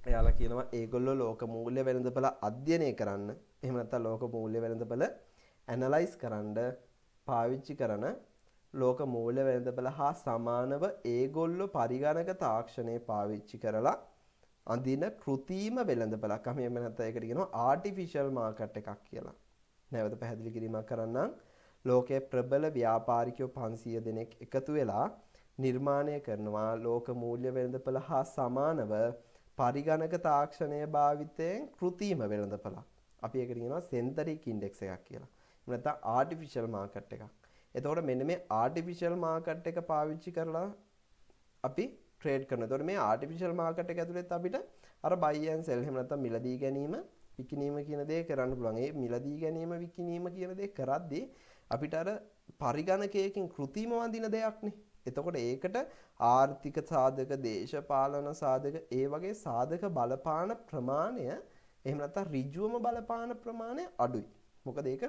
එයාලා කියනවා ඒගොල්ලෝ ලෝක මූල්‍ය වෙළඳපළ අධ්‍යයනය කරන්න, එහෙම නැත්නම් ලෝක මූල්‍ය වෙළඳපළ ඇනලයිස් කරන්න පාවිච්චි කරන ලෝක මූල්‍ය වෙළඳපළ හා සමානව ඒගොල්ලෝ පරිගණක තාක්ෂණය පාවිච්චි කරලා අඳින කෘත්‍රිම වෙළඳපළක්. අපි එහෙම නැත්නම් ඒකට කියනවා ආටිෆිෂල් මාකට් එකක් කියලා. නැවත පැහැදිලි කිරීමක් කරන්නම්. ලෝකයේ ප්‍රබල ව්‍යාපාරිකයෝ 500 දෙනෙක් එකතු වෙලා නිර්මාණය කරනවා ලෝක මූල්‍ය වෙළඳපළ හා සමානව පරිගණක තාක්ෂණය භාවිතයෙන් කෘත්‍රිම වෙළඳපළක්. අපි ඒකට කියනවා සෙන්තරික් ඉන්ඩෙක්ස් එකක් කියලා. එහෙම නැත්නම් ආටිෆිෂල් මාකට් එකක්. එතකොට මෙන්න මේ ආටිෆිෂල් මාකට් එක පාවිච්චි කරලා අපි ට්‍රේඩ් කරනවා. එතකොට මේ ආටිෆිෂල් මාකට් එක ඇතුළෙත් අපිට අර බයි ඇන්ඩ් සෙල් එහෙම නැත්නම් මිලදී ගැනීම විකිණීම කියන දේ කරන්න පුළුවන්. ඒ මිලදී ගැනීම විකිණීම කියන දේ කරද්දී අපිට අර පරිගණකයකින් කෘත්‍රිම වඳින දෙයක්නේ. එතකොට ඒකට ආර්ථික සාධක, දේශපාලන සාධක, ඒ වගේ සාධක බලපාන ප්‍රමාණය එහෙම නැත්නම් ඍජුවම බලපාන ප්‍රමාණය අඩුයි. මොකද ඒක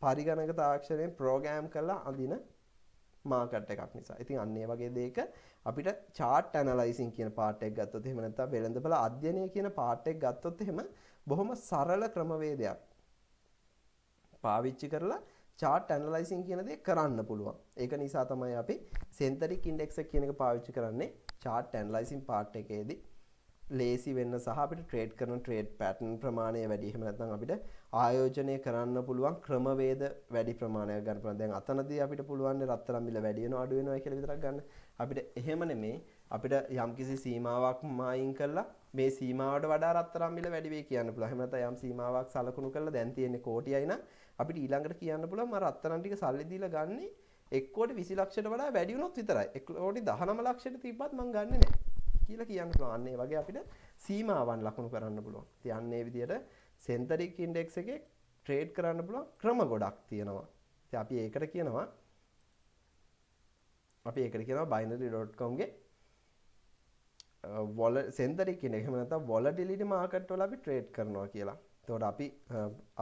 පරිගණක තාක්ෂණයෙන් ප්‍රෝග්‍රෑම් කරලා අඳින මාකට් එකක් නිසා. ඉතින් අන්න ඒ වගේ දෙයක අපිට chart analyzing කියන පාර්ට් එක ගත්තොත් එහෙම නැත්නම් වෙළඳපළ අධ්‍යයනය කියන පාර්ට් එක ගත්තොත් එහෙම බොහොම සරල ක්‍රමවේදයක් පාවිච්චි කරලා chart analyzing කියන දේ කරන්න පුළුවන්. ඒක නිසා තමයි අපි සෙන්තරික් ඉන්ඩෙක්ස් එක කියන එක පාවිච්චි කරන්නේ chart analyzing part එකේදී. ලේසි වෙන්න සහ අපිට ට්‍රේඩ් කරන ට්‍රේඩ් පැටර්න් ප්‍රමාණය වැඩි. එහෙම නැත්නම් අපිට ආයෝජනය කරන්න පුළුවන් ක්‍රමවේද වැඩි ප්‍රමාණයක් ගන්න පුළුවන්. දැන් අතනදී අපිට පුළුවන් රත්තරන් මිල වැඩි වෙනවා අඩු වෙනවා කියලා විතරක් ගන්න. අපිට එහෙම නෙමේ. අපිට යම්කිසි සීමාවක් මායින් කරලා මේ සීමාවට වඩා රත්තරන් මිල වැඩි වෙයි කියන්න පුළුවන්. එහෙම නැත්නම් යම් සීමාවක් සලකුණු කරලා දැන් තියෙන්නේ කෝටියයි නම් අපිට ඊළඟට කියන්න පුළුවන් මම රත්තරන් ටික සල්ලි දීලා ගන්නේ 1 කෝටි 20 ලක්ෂයට වඩා වැඩි වුණොත් විතරයි. 1 කෝටි 19 ලක්ෂයට තිබ්බත් මම ගන්නෙ නැහැ කියලා කියන්න පුළුවන්. අන්න ඒ වගේ අපිට සීමාවන් ලකුණු කරන්න පුළුවන්. ඉතින් අන්න ඒ විදිහට සෙන්තරික් ඉන්ඩෙක්ස් එකේ ට්‍රේඩ් කරන්න පුළුවන් ක්‍රම ගොඩක් තියෙනවා. ඉතින් අපි ඒකට කියනවා binary.com ගේ සෙන්තරික් ඉන්ඩෙක්ස් එහෙම නැත්නම් volatility market වල අපි ට්‍රේඩ් කරනවා කියලා. එතකොට අපි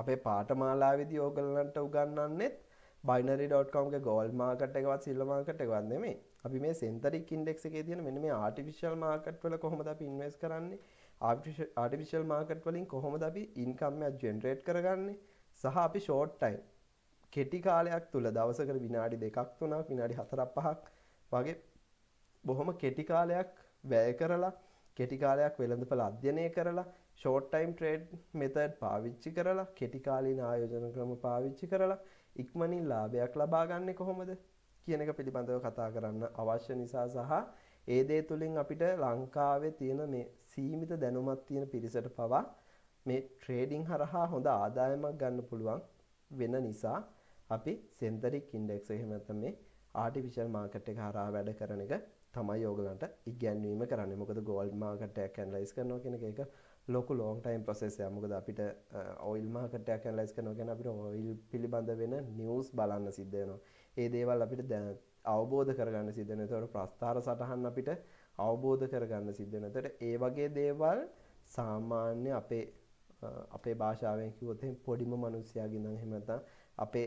අපේ පාඨමාලාවේදී ඕගලන්ට උගන්වන්නෙත් binary.com ගේ gold market එකවත් silver market එකවත් නෙමෙයි. අපි මේ සෙන්තරික් ඉන්ඩෙක්ස් එකේ තියෙන මෙන්න මේ ආටිෆිෂල් මාකට් වල කොහොමද අපි ඉන්වෙස්ට් කරන්නේ? ආටිෆිෂල් මාකට් වලින් කොහොමද අපි ඉන්කම් එක ජෙනරේට් කරගන්නේ? සහ අපි ෂෝට් ටයිම් කෙටි කාලයක් තුල දවසකට විනාඩි 2ක් 3ක් විනාඩි 4ක් 5ක් වගේ බොහොම කෙටි කාලයක් වැය කරලා කෙටි කාලයක් වෙළඳපළ අධ්‍යයනය කරලා ෂෝට් ටයිම් ට්‍රේඩ් මෙතඩ් පාවිච්චි කරලා කෙටි කාලීන ආයෝජන ක්‍රම පාවිච්චි කරලා ඉක්මනින් ලාභයක් ලබා ගන්නේ කොහොමද කියන එක පිළිබඳව කතා කරන්න අවශ්‍ය නිසා සහ ඒ දේ තුලින් අපිට ලංකාවේ තියෙන මේ සීමිත දැනුමක් තියෙන පිරිසට පවා මේ ට්‍රේඩින් හරහා හොඳ ආදායමක් ගන්න පුළුවන් වෙන නිසා අපි සෙන්තරික් ඉන්ඩෙක්ස් එහෙම නැත්නම් මේ ආටිෆිෂල් මාකට් එක හරහා වැඩ කරන එක තමයි ඕගලන්ට ඉගැන්වීම කරන්නේ. මොකද ගෝල්ඩ් මාකට් එක ඇනලයිස් කරනවා කියන එක ලොකු ලොන්గ్ ටයිම් ප්‍රොසෙස් එකක්. මොකද අපිට ඔයිල් මාකට් එක ඇනලයිස් කරනවා කියන්නේ අපිට ඔයිල් පිළිබඳ වෙන නිවුස් බලන්න සිද්ධ වෙනවා. ඒ දේවල් අපිට අවබෝධ කරගන්න සිද්ධ වෙනවා. ඒතකොට ප්‍රස්ථාර සටහන් අපිට අවබෝධ කරගන්න සිද්ධ වෙනවා. ඒතකොට ඒ වගේ දේවල් සාමාන්‍ය අපේ භාෂාවෙන් කිව්වොත් එහෙනම් පොඩිම මිනිස්සයාගේ ඉඳන් එහෙම නැත්නම් අපේ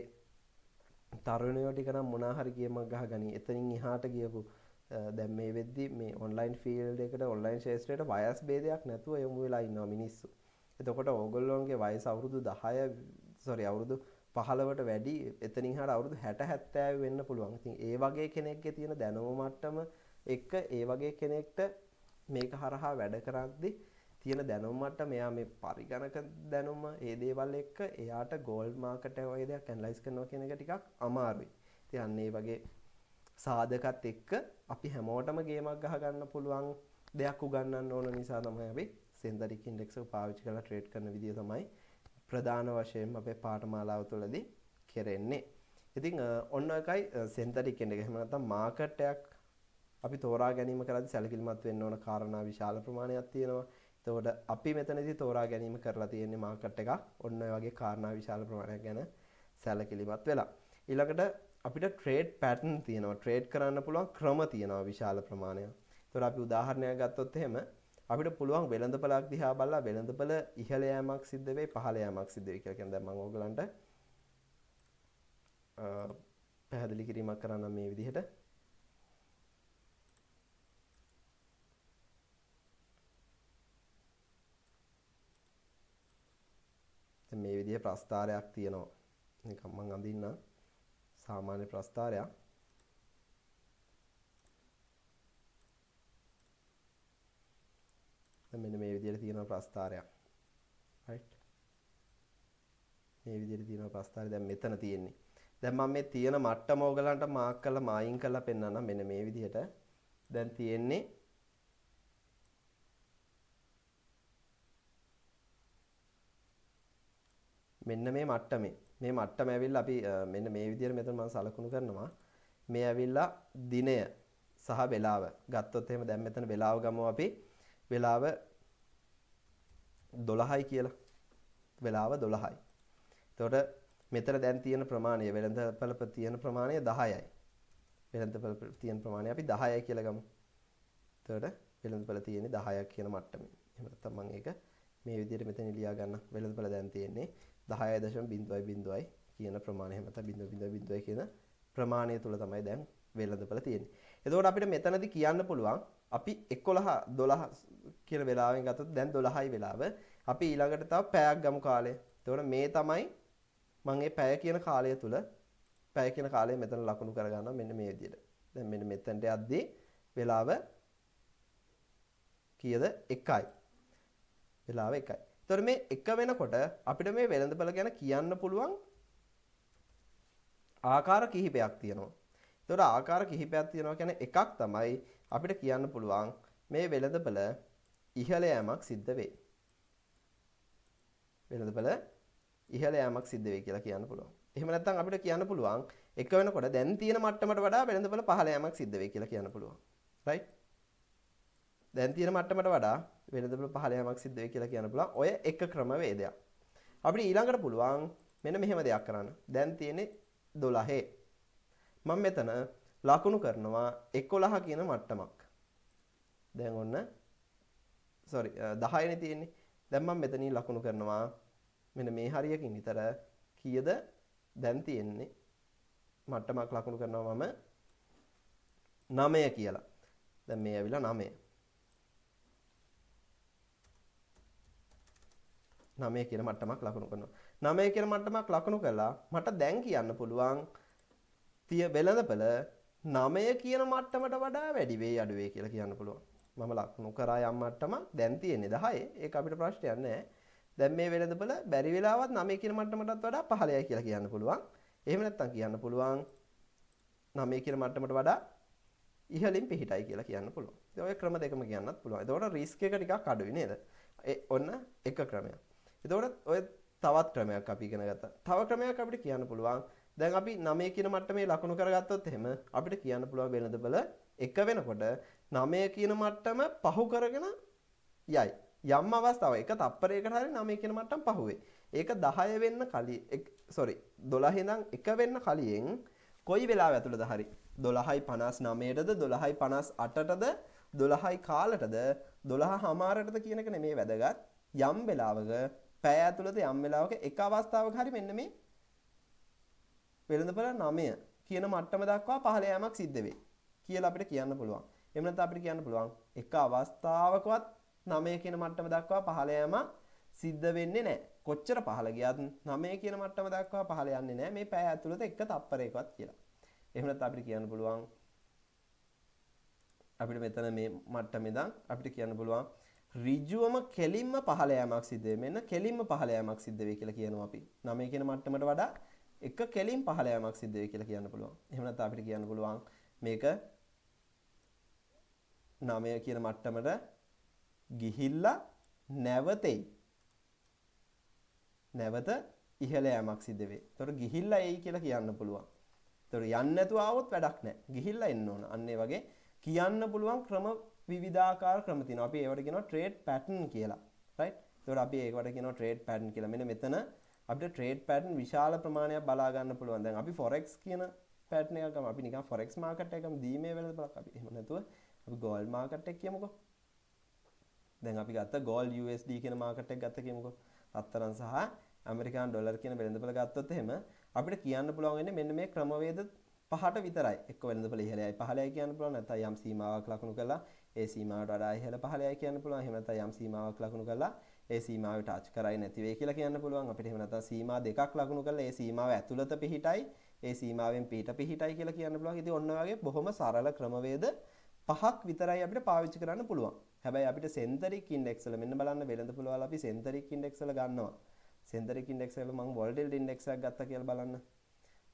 තරුණයෝ ටික නම් මොනා හරි ගේමක් ගහගනි. එතනින් එහාට ගියපු දැන් මේ වෙද්දි මේ ඔන්ලයින් ෆීල්ඩ් එකට ඔන්ලයින් ශාස්ත්‍රයට වයස් ભેදයක් නැතුව යොමු වෙලා ඉන්නවා මිනිස්සු. එතකොට ඕගොල්ලෝන්ගේ වයස අවුරුදු 10 අවුරුදු 15ට වැඩි එතනින් එහාට අවුරුදු 60 70 වෙන්න පුළුවන්. ඉතින් ඒ වගේ කෙනෙක්ගේ තියෙන දැනුම මට්ටම එක්ක ඒ වගේ කෙනෙක්ට මේක හරහා වැඩ කරද්දී තියෙන දැනුම මට්ටම එයා මේ පරිගණක දැනුම ඒ දේවල් එක්ක එයාට ගෝල්ඩ් මාකට් එක වගේ දෙයක් ඇනලයිස් කරනවා කියන එක ටිකක් අමාරුයි. ඉතින් අන්න ඒ වගේ සාධකත් එක්ක අපි හැමෝටම ගේමක් ගහ ගන්න පුළුවන් දෙයක් උගන්වන්න ඕන නිසා තමයි අපි සෙන්තරික් ඉන්ඩෙක්ස් එක පාවිච්චි කරලා ට්‍රේඩ් කරන විදිය තමයි ප්‍රධාන වශයෙන් අපේ පාඨමාලාව තුළදී කෙරෙන්නේ. ඉතින් ඔන්න එකයි සෙන්තරික් ඉන්ඩෙක්ස්. එහෙම නැත්නම් මාකට් එකක් අපි තෝරා ගැනීම කරද්දී සැලකිලිමත් වෙන්න ඕන කාරණා විශාල ප්‍රමාණයක් තියෙනවා. එතකොට අපි මෙතනදී තෝරා ගැනීම කරලා තියෙන්නේ මාකට් එකක් ඔන්න ඔය වගේ කාරණා විශාල ප්‍රමාණයක් ගැන සැලකිලිමත් වෙලා. ඊළඟට අපිට ට්‍රේඩ් පැටර්න් තියෙනවා. ට්‍රේඩ් කරන්න පුළුවන් ක්‍රම තියෙනවා විශාල ප්‍රමාණයක්. එතකොට අපි උදාහරණයක් ගත්තොත් එහෙම අපිට පුළුවන් වෙළඳපළක් දිහා බලලා වෙළඳපළ ඉහළ යෑමක් සිද්ධ වෙයි පහළ යෑමක් සිද්ධ වෙයි කියලා කියන්නේ දැන් මම ඕගලන්ට පැහැදිලි කිරීමක් කරන්න මේ විදිහට දැන් මේ විදිහේ ප්‍රස්ථාරයක් තියෙනවා. නිකන් මම අඳින්නම් සාමාන්‍ය ප්‍රස්ථාරයක්. දැන් මෙන්න මේ විදිහට තියෙන ප්‍රස්ථාරයක්. right මේ විදිහට තියෙන ප්‍රස්ථාරය දැන් මෙතන තියෙන්නේ. දැන් මම මේ තියෙන මට්ටම ඕගලන්ට මාක් කරලා මායින් කරලා පෙන්නන්නම් මෙන්න මේ විදිහට. දැන් තියෙන්නේ මෙන්න මේ මට්ටමේ. මේ මට්ටම ඇවිල්ලා අපි මෙන්න මේ විදිහට මෙතන මම සලකුණු කරනවා. මේ ඇවිල්ලා දිනය සහ වේලාව. ගත්තොත් එහෙම දැන් මෙතන වේලාව ගමු අපි. වේලාව 12යි කියලා. වේලාව 12යි. එතකොට මෙතන දැන් තියෙන ප්‍රමාණය වෙළඳපළ තියෙන ප්‍රමාණය 10යි. වෙළඳපළ තියෙන ප්‍රමාණය අපි 10යි කියලා ගමු. එතකොට වෙළඳපළ තියෙන්නේ 10ක් කියන මට්ටමේ. එහෙම නැත්නම් මම ඒක මේ විදිහට මෙතන ලියා ගන්න. වෙළඳපළ දැන් තියෙන්නේ 10.0.0 කියන ප්‍රමාණය. එහෙම නැත්නම් 0.0 කියන ප්‍රමාණය තුල තමයි දැන් වෙළඳපළ තියෙන්නේ. එතකොට අපිට මෙතනදී කියන්න පුළුවන් අපි 11 12 කියන වෙලාවෙන් ගත්තොත් දැන් 12යි වෙලාව. අපි ඊළඟට තව පැයක් ගමු කාලය. එතකොට මේ තමයි මම මේ පැය කියන කාලය තුල පැය කියන කාලය මෙතන ලකුණු කරගන්නවා මෙන්න මේ විදිහට. දැන් මෙන්න මෙතනට යද්දී වෙලාව කීයද? 1යි. වෙලාව 1යි. එතකොට මේ 1 වෙනකොට අපිට මේ වෙළඳපළ ගැන කියන්න පුළුවන් ආකාර කිහිපයක් තියෙනවා. එතකොට ආකාර කිහිපයක් තියෙනවා කියන්නේ එකක් තමයි අපිට කියන්න පුළුවන් මේ වෙළඳපළ ඉහළ යෑමක් සිද්ධ වෙයි. වෙළඳපළ ඉහළ යෑමක් සිද්ධ වෙයි කියලා කියන්න පුළුවන්. එහෙම නැත්නම් අපිට කියන්න පුළුවන් එක වෙනකොට දැන් තියෙන මට්ටමට වඩා වෙළඳපළ පහළ යෑමක් සිද්ධ වෙයි කියලා කියන්න පුළුවන්. right? දැන් තියෙන මට්ටමට වඩා වෙළඳපළ පහළ යෑමක් සිද්ධ වෙයි කියලා කියන්න පුළුවන්. ඔය එක ක්‍රමවේදයක්. අපිට ඊළඟට පුළුවන් මෙන්න මෙහෙම දෙයක් කරන්න. දැන් තියෙන්නේ 12. මම මෙතන ලකුණු කරනවා 11 කියන මට්ටමක්. දැන් ඔන්න 10නේ තියෙන්නේ. දැන් මම මෙතනින් ලකුණු කරනවා මෙන්න මේ හරියකින් විතර කීයද දැන් තියෙන්නේ මට්ටමක් ලකුණු කරනවා මම 9 කියලා. දැන් මේ ඇවිල්ලා 9. 9 කියන මට්ටමක් ලකුණු කරනවා. 9 කියන මට්ටමක් ලකුණු කළා මට දැන් කියන්න පුළුවන් වෙළඳපළ 9 කියන මට්ටමට වඩා වැඩි වෙයි අඩු වෙයි කියලා කියන්න පුළුවන්. මම ලකුණු කරා යම් මට්ටමක් දැන් තියෙන්නේ 10. ඒක අපිට ප්‍රශ්නයක් නැහැ. දැන් මේ වෙළඳපළ බැරි වෙලාවත් 9 කියන මට්ටමටත් වඩා පහළයි කියලා කියන්න පුළුවන්. එහෙම නැත්නම් කියන්න පුළුවන් 9 කියන මට්ටමට වඩා ඉහළින් පිහිටයි කියලා කියන්න පුළුවන්. ඉතින් ඔය ක්‍රම දෙකම කියන්නත් පුළුවන්. එතකොට රිස්ක් එක ටිකක් අඩුයි නේද? ඔන්න එක ක්‍රමයක්. එතකොට ඔය තවත් ක්‍රමයක් අපි ඉගෙන ගත්තා. තව ක්‍රමයක් අපිට කියන්න පුළුවන් දැන් අපි 9 කියන මට්ටමේ ලකුණු කරගත්තොත් එහෙම අපිට කියන්න පුළුවන් වෙළඳපළ 1 වෙනකොට 9 කියන මට්ටම පහු කරගෙන යයි. යම් අවස්ථාවක එක තප්පරයකට හරිය 9 කියන මට්ටම පහු වෙයි. ඒක 10 වෙන්න කලින් 12 ඉඳන් 1 වෙන්න කලින් කොයි වෙලාව ඇතුළතද හරි 12:59ටද 12:58ටද 12:00 කාලටද 12:00ටද කියන එක නෙමෙයි වැදගත්. යම් වෙලාවක පැය ඇතුළත යම් වෙලාවක එක අවස්ථාවක හරි මෙන්න මේ වෙළඳපොළ 9 කියන මට්ටම දක්වා පහළ යාමක් සිද්ධ වෙයි කියලා අපිට කියන්න පුළුවන්. එහෙම නැත්නම් අපිට කියන්න පුළුවන් එක අවස්ථාවකවත් 9 කියන මට්ටම දක්වා පහළ යාමක් සිද්ධ වෙන්නේ නැහැ. කොච්චර පහළ ගියත් 9 කියන මට්ටම දක්වා පහළ යන්නේ නැහැ මේ පැය ඇතුළත එක තප්පරයකවත් කියලා. එහෙම නැත්නම් අපිට කියන්න පුළුවන් අපිට මෙතන මේ මට්ටමේ ඉඳන් අපිට කියන්න පුළුවන් ඍජුවම කෙලින්ම පහළ යාමක් සිද්ධ වෙයි. මෙන්න කෙලින්ම පහළ යාමක් සිද්ධ වෙයි කියලා කියනවා අපි. 9 කියන මට්ටමට වඩා එක කෙලින් පහළ යාමක් සිද්ධ වෙයි කියලා කියන්න පුළුවන්. එහෙම නැත්නම් අපිට කියන්න පුළුවන් මේක 9 කියන මට්ටමට ගිහිල්ලා නැවතෙයි. නැවත ඉහළ යාමක් සිද්ධ වෙයි. ඒතකොට ගිහිල්ලා එයි කියලා කියන්න පුළුවන්. ඒතකොට යන්න නැතුව ආවොත් වැඩක් නැහැ. ගිහිල්ලා එන්න ඕන. අන්න ඒ වගේ කියන්න පුළුවන් ක්‍රම විවිධාකාර ක්‍රම තියෙනවා. අපි ඒවට කියනවා ට්‍රේඩ් පැටර්න් කියලා. රයිට්? ඒතකොට අපි ඒකට කියනවා ට්‍රේඩ් පැටර්න් කියලා. මෙන්න මෙතන අපිට ට්‍රේඩ් පැටර්න් විශාල ප්‍රමාණයක් බලා ගන්න පුළුවන්. දැන් අපි forex කියන පැටර්න් එකක් ගමු. අපි නිකන් forex මාකට් එකකම දීමේ වෙලඳපොළක් අපි එහෙම නැතුව අපි gold මාකට් එක කියමුකෝ. දැන් අපි ගත්ත gold USD කියන මාකට් එක ගත්ත කියමුකෝ. රත්තරන් සහ ඇමරිකානු ඩොලර් කියන වෙළඳපොළ ගත්තොත් එහෙම අපිට කියන්න පුළුවන් වෙන්නේ මෙන්න මේ ක්‍රමවේද පහට විතරයි. එක්ක වෙළඳපොළ ඉහළයි පහළයි කියන්න පුළුවන්. නැත්නම් යම් සීමාවක් ලකුණු කරලා ඒ සීමාවට වඩා ඉහළ පහළයි කියන්න පුළුවන්. එහෙම නැත්නම් යම් සීමාවක් ලකුණු කරලා ඒ සීමාවට ටච් කරයි නැති වෙයි කියලා කියන්න පුළුවන්. අපිට එහෙම නැත්නම් සීමා දෙකක් ලකුණු කරලා ඒ සීමාව ඇතුළත පිහිටයි ඒ සීමාවෙන් පිට පිහිටයි කියලා කියන්න පුළුවන්. ඉතින් ඔන්න වගේ බොහොම සරල ක්‍රමවේද පහක් විතරයි අපිට පාවිච්චි කරන්න පුළුවන්. හැබැයි අපිට සෙන්තරික් ඉන්ඩෙක්ස් වල මෙන්න බලන්න වෙළඳපොළ වල අපි සෙන්තරික් ඉන්ඩෙක්ස් වල ගන්නවා. සෙන්තරික් ඉන්ඩෙක්ස් වල මම වොලටිලිටි ඉන්ඩෙක්ස් එකක් ගත්තා කියලා බලන්න.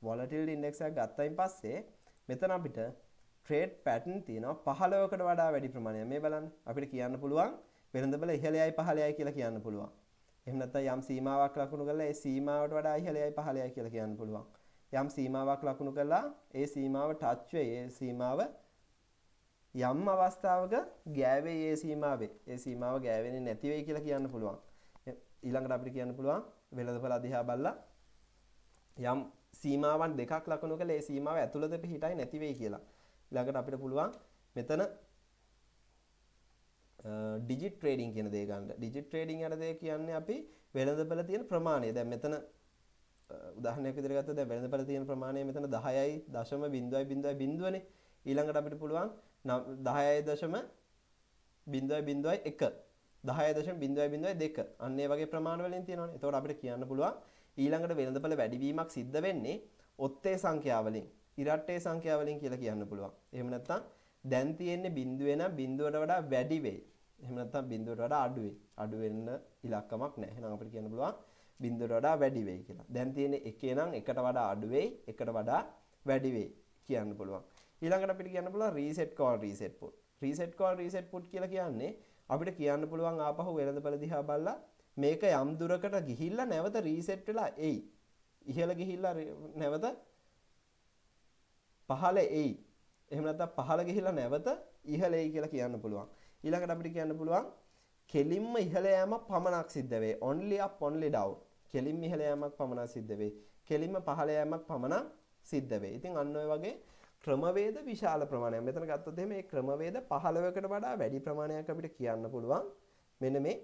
වොලටිලිටි ඉන්ඩෙක්ස් එකක් ගත්තයින් පස්සේ මෙතන අපිට ට්‍රේඩ් පැටර්න් තියෙනවා 15කට වඩා වැඩි ප්‍රමාණයක්. මේ බලන්න අපිට කියන්න පුළුවන් වෙළඳපොළ ඉහළයයි පහළයයි කියලා කියන්න පුළුවන්. එහෙම නැත්නම් යම් සීමාවක් ලකුණු කරලා ඒ සීමාවට වඩා ඉහළයයි පහළයයි කියලා කියන්න පුළුවන්. යම් සීමාවක් ලකුණු කරලා ඒ සීමාව ටච් වෙයි ඒ සීමාව යම් අවස්ථාවක ගෑවෙයි ඒ සීමාවේ. ඒ සීමාව ගෑවෙන්නේ නැති වෙයි කියලා කියන්න පුළුවන්. ඊළඟට අපිට කියන්න පුළුවන් වෙළඳපොළ අධිහා බලලා යම් සීමාවන් දෙකක් ලකුණු කරලා ඒ සීමාව ඇතුළත පිහිටයි නැති වෙයි කියලා. ඊළඟට අපිට පුළුවන් මෙතන ඩිජිට් ට්‍රේඩින් කියන දේ ගන්න. ඩිජිට් ට්‍රේඩින් යන දේ කියන්නේ අපි වෙළඳපොළ තියෙන ප්‍රමාණය. දැන් මෙතන උදාහරණයක් විදිහට ගත්තොත් දැන් වෙළඳපොළ තියෙන ප්‍රමාණය මෙතන 10.0.0.0නේ. ඊළඟට අපිට පුළුවන් 10.0.0.1 10.0.0.2 අන්න ඒ වගේ ප්‍රමාණ වලින් තියෙනවානේ. එතකොට අපිට කියන්න පුළුවන් ඊළඟට වෙළඳපොළ වැඩිවීමක් සිද්ධ වෙන්නේ ඔත්තේ සංඛ්‍යාවලින්, ඉරට්ටේ සංඛ්‍යාවලින් කියලා කියන්න පුළුවන්. එහෙම නැත්නම් දැන් තියෙන්නේ බිඳුවේ නම් බිඳුවට වඩා වැඩි වෙයි. එහෙම නැත්නම් බිඳුවට වඩා අඩු වෙයි. අඩු වෙන්න ඉලක්කමක් නැහැ. එහෙනම් අපිට කියන්න පුළුවන් බිඳුවට වඩා වැඩි වෙයි කියලා. දැන් තියෙන්නේ එකේ නම් එකට වඩා අඩු වෙයි, එකට වඩා වැඩි වෙයි කියන්න පුළුවන්. ඊළඟට අපිට කියන්න පුළුවන් reset call reset put. Reset call reset put කියලා කියන්නේ අපිට කියන්න පුළුවන් ආපහු වෙළඳපොළ දිහා බලලා මේක යම් දුරකට ගිහිල්ලා නැවත රීසෙට් වෙලා එයි. ඉහළ ගිහිල්ලා නැවත පහළ එයි. එහෙම නැත්නම් පහළ ගිහිල්ලා නැවත ඉහළ එයි කියලා කියන්න පුළුවන්. ඊළඟට අපිට කියන්න පුළුවන් කෙලින්ම ඉහළ යෑමක් පමණක් සිද්ධ වෙයි. only up only down. කෙලින්ම ඉහළ යෑමක් පමණක් සිද්ධ වෙයි. කෙලින්ම පහළ යෑමක් පමණක් සිද්ධ වෙයි. ඉතින් අන්න ඔය වගේ ක්‍රමවේද විශාල ප්‍රමාණයක්. මෙතන ගත්තොත් එහෙම මේ ක්‍රමවේද 15කට වඩා වැඩි ප්‍රමාණයක් අපිට කියන්න පුළුවන්. මෙන්න මේ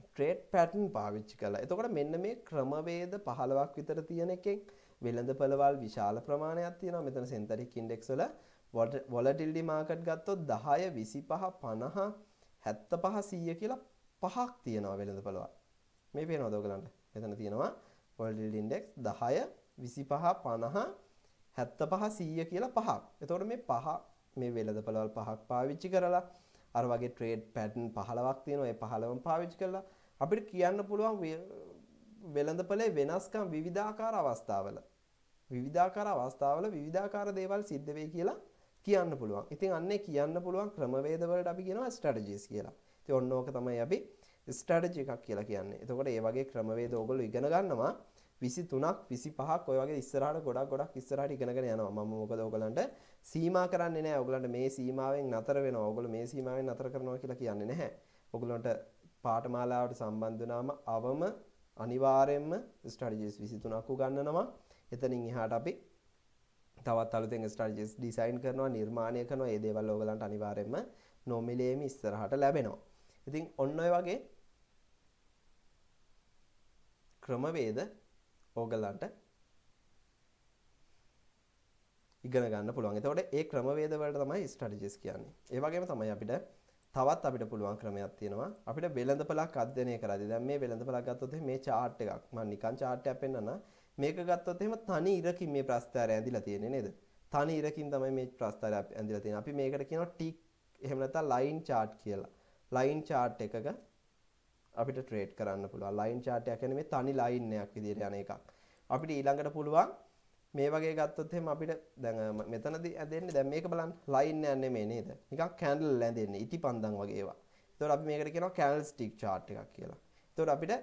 ට්‍රේඩ් පැටර්න් පාවිච්චි කළා. එතකොට මෙන්න මේ ක්‍රමවේද 15ක් විතර තියෙන එකෙන් වෙළඳපළවල් විශාල ප්‍රමාණයක් තියෙනවා. මෙතන සෙන්තරික් ඉන්ඩෙක්ස් වල වොලටිලිටි මාකට් ගත්තොත් 10 25 50 75 100 කියලා පහක් තියෙනවා වෙළඳපළවල්. මේ පේනවද ඔයගලන්ට? මෙතන තියෙනවා වොලටිලිටි ඉන්ඩෙක්ස් 10 25 50 75 100 කියලා පහක්. එතකොට මේ පහ මේ වෙළඳපළවල් පහක් පාවිච්චි කරලා අර වගේ ට්‍රේඩ් පැටර්න් 15ක් තියෙනවා. ඒ 15ම පාවිච්චි කරලා අපිට කියන්න පුළුවන් වෙළඳපොලේ වෙනස්කම් විවිධාකාර අවස්ථාවල විවිධාකාර දේවල් සිද්ධ වෙයි කියලා කියන්න පුළුවන්. ඉතින් අන්නේ කියන්න පුළුවන් ක්‍රමවේද වලට අපි කියනවා ස්ට්‍රැටජිස් කියලා. ඉතින් ඔන්න ඕක තමයි අපි ස්ට්‍රැටජි එකක් කියලා කියන්නේ. එතකොට මේ වගේ ක්‍රමවේද ඕගොල්ලෝ ඉගෙන ගන්නවා 23ක් 25ක් ඔය වගේ ඉස්සරහට ගොඩක් ඉස්සරහට ඉගෙනගෙන යනවා. මම මොකද ඕගලන්ට සීමා කරන්නේ නැහැ. ඕගලන්ට මේ සීමාවෙන් නතර වෙනවා. ඕගොල්ලෝ මේ සීමාවෙන් නතර කරනවා කියලා කියන්නේ නැහැ. ඕගලන්ට පාඨමාලාවට සම්බන්ධ වුණාම අවම අනිවාර්යයෙන්ම ස්ට්‍රැටජිස් 23ක් උගන්වනවා. එතනින් එහාට අපි තවත් අලුතෙන් ස්ට්‍රැටජිස් ඩිසයින් කරනවා, නිර්මාණය කරනවා. මේ දේවල් ඕගලන්ට අනිවාර්යයෙන්ම නොමිලේම ඉස්සරහට ලැබෙනවා. ඉතින් ඔන්න ඔය වගේ ක්‍රමවේද ඕගලන්ට ඉගෙන ගන්න පුළුවන්. එතකොට ඒ ක්‍රමවේද වලට තමයි ස්ට්‍රැටජිස් කියන්නේ. ඒ වගේම තමයි අපිට තවත් අපිට පුළුවන් ක්‍රමයක් තියෙනවා. අපිට වෙළඳපළක් අධ්‍යයනය කරද්දී දැන් මේ වෙළඳපළක් ගත්තොත් මේ chart එකක්. මම නිකන් chart එකක් පෙන්නන්න. මේක ගත්තොත් එහෙම තනි ඉරකින් මේ ප්‍රස්තාරය ඇඳිලා තියෙන්නේ නේද? තනි ඉරකින් තමයි මේ ප්‍රස්තාරය ඇඳිලා තියෙන්නේ. අපි මේකට කියනවා ටික් එහෙම නැත්නම් line chart කියලා. line chart එකක අපිට ට්‍රේඩ් කරන්න පුළුවන්. line chart එක කියන්නේ මේ තනි line එකක් විදිහට යන එකක්. අපිට ඊළඟට පුළුවන් මේ වගේ ගත්තොත් එහෙම අපිට දැන් මෙතනදී ඇදෙන්නේ දැන් මේක බලන්න ලයින් එකක් නෙමෙයි නේද? නිකන් කැන්ඩල් ඇදෙන්නේ ඉටිපන්දම් වගේ ඒවා. ඒතකොට අපි මේකට කියනවා කැන්ඩල්ස්ටික් chart එකක් කියලා. ඒතකොට අපිට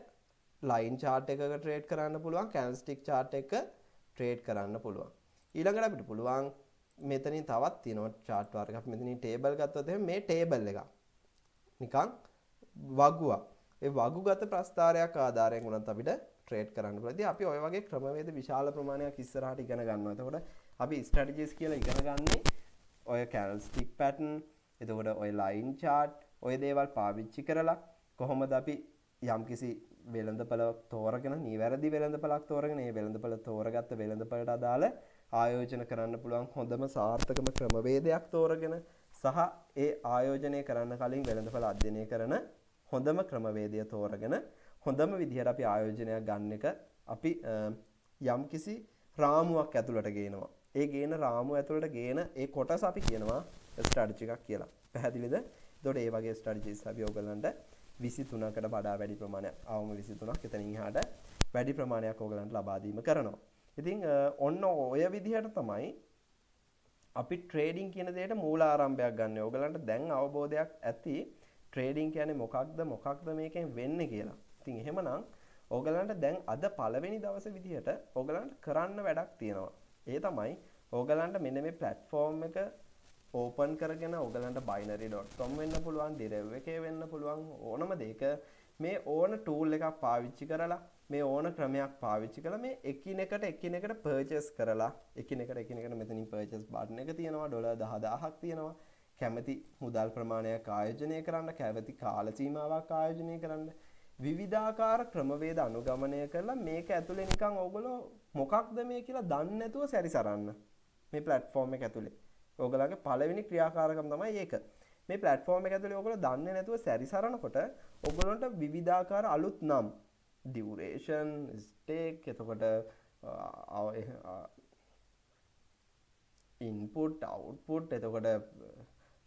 ලයින් chart එකක ට්‍රේඩ් කරන්න පුළුවන් කැන්ඩල්ස්ටික් chart එක ට්‍රේඩ් කරන්න පුළුවන්. ඊළඟට අපිට පුළුවන් මෙතනින් තවත් තියෙනවා chart වර්ගයක්. අපි මෙතනින් ටේබල් ගත්තොත් එහෙම මේ ටේබල් එක නිකන් වගුවක්. ඒ වගුගත ප්‍රස්තාරයක් ආධාරයෙන් උනත් අපිට ට්‍රේඩ් කරන්න පුළුවන්. ඉතින් අපි ওই වගේ ක්‍රමවේද විශාල ප්‍රමාණයක් ඉස්සරහට ඉගෙන ගන්නවා. එතකොට අපි ස්ට්‍රැටජිස් කියලා ඉගෙන ගන්නේ ඔය candlestick pattern, එතකොට ඔය line chart, ඔය දේවල් පාවිච්චි කරලා කොහොමද අපි යම්කිසි වෙළඳපළක් තෝරගෙන, නිවැරදි වෙළඳපළක් තෝරගෙන, මේ වෙළඳපළ තෝරගත්ත වෙළඳපළට අදාළ ආයෝජන කරන්න පුළුවන් හොඳම සාර්ථකම ක්‍රමවේදයක් තෝරගෙන සහ ඒ ආයෝජනය කරන්න කලින් වෙළඳපළ අධ්‍යයනය කරන හොඳම ක්‍රමවේදය තෝරගෙන හොඳම විදිහට අපි ආයෝජනයක් ගන්න එක අපි යම්කිසි රාමුවක් ඇතුළට ගේනවා. ඒ ගේන රාමුව ඇතුළට ගේන ඒ කොටස අපි කියනවා ස්ට්‍රැටජි එකක් කියලා. පැහැදිලිද? එතකොට මේ වගේ ස්ට්‍රැටජිස් අපි ඔයගලන්ට 23කට වඩා වැඩි ප්‍රමාණයක් අවම 23ක් එතනින් එහාට වැඩි ප්‍රමාණයක් ඔයගලන්ට ලබා දීම කරනවා. ඉතින් ඔන්න ඔය විදිහට තමයි අපි ට්‍රේඩින් කියන දෙයට මූලාරම්භයක් ගන්න. ඔයගලන්ට දැන් අවබෝධයක් ඇති ට්‍රේඩින් කියන්නේ මොකක්ද මේකෙන් වෙන්නේ කියලා. ඉතින් එහෙමනම් ඕගලන්ට දැන් අද පළවෙනි දවසේ විදිහට ඕගලන්ට කරන්න වැඩක් තියෙනවා. ඒ තමයි ඕගලන්ට මෙන්න මේ platform එක open කරගෙන ඕගලන්ට binary.com වෙන්න පුළුවන්, Direv එකේ වෙන්න පුළුවන් ඕනම දෙයක මේ ඕන tool එකක් පාවිච්චි කරලා මේ ඕන ක්‍රමයක් පාවිච්චි කරලා මේ එකිනෙකට purchase කරලා එකිනෙකට මෙතනින් purchase button එක තියෙනවා $10000ක් තියෙනවා. කැමති මුදල් ප්‍රමාණයක් ආයෝජනය කරන්න, කැමති කාල සීමාවක් ආයෝජනය කරන්න විවිධාකාර ක්‍රමවේද අනුගමනය කරලා මේක ඇතුලේ නිකන් ඕගොල්ලෝ මොකක්ද මේ කියලා දන්නේ නැතුව සැරිසරන්න. මේ platform එක ඇතුලේ. ඕගොල්ලන්ගේ පළවෙනි ක්‍රියාකාරකම තමයි ඒක. මේ platform එක ඇතුලේ ඕගොල්ලෝ දන්නේ නැතුව සැරිසරනකොට ඕගොල්ලන්ට විවිධාකාර අලුත් නම් duration, stake, එතකොට input, output, එතකොට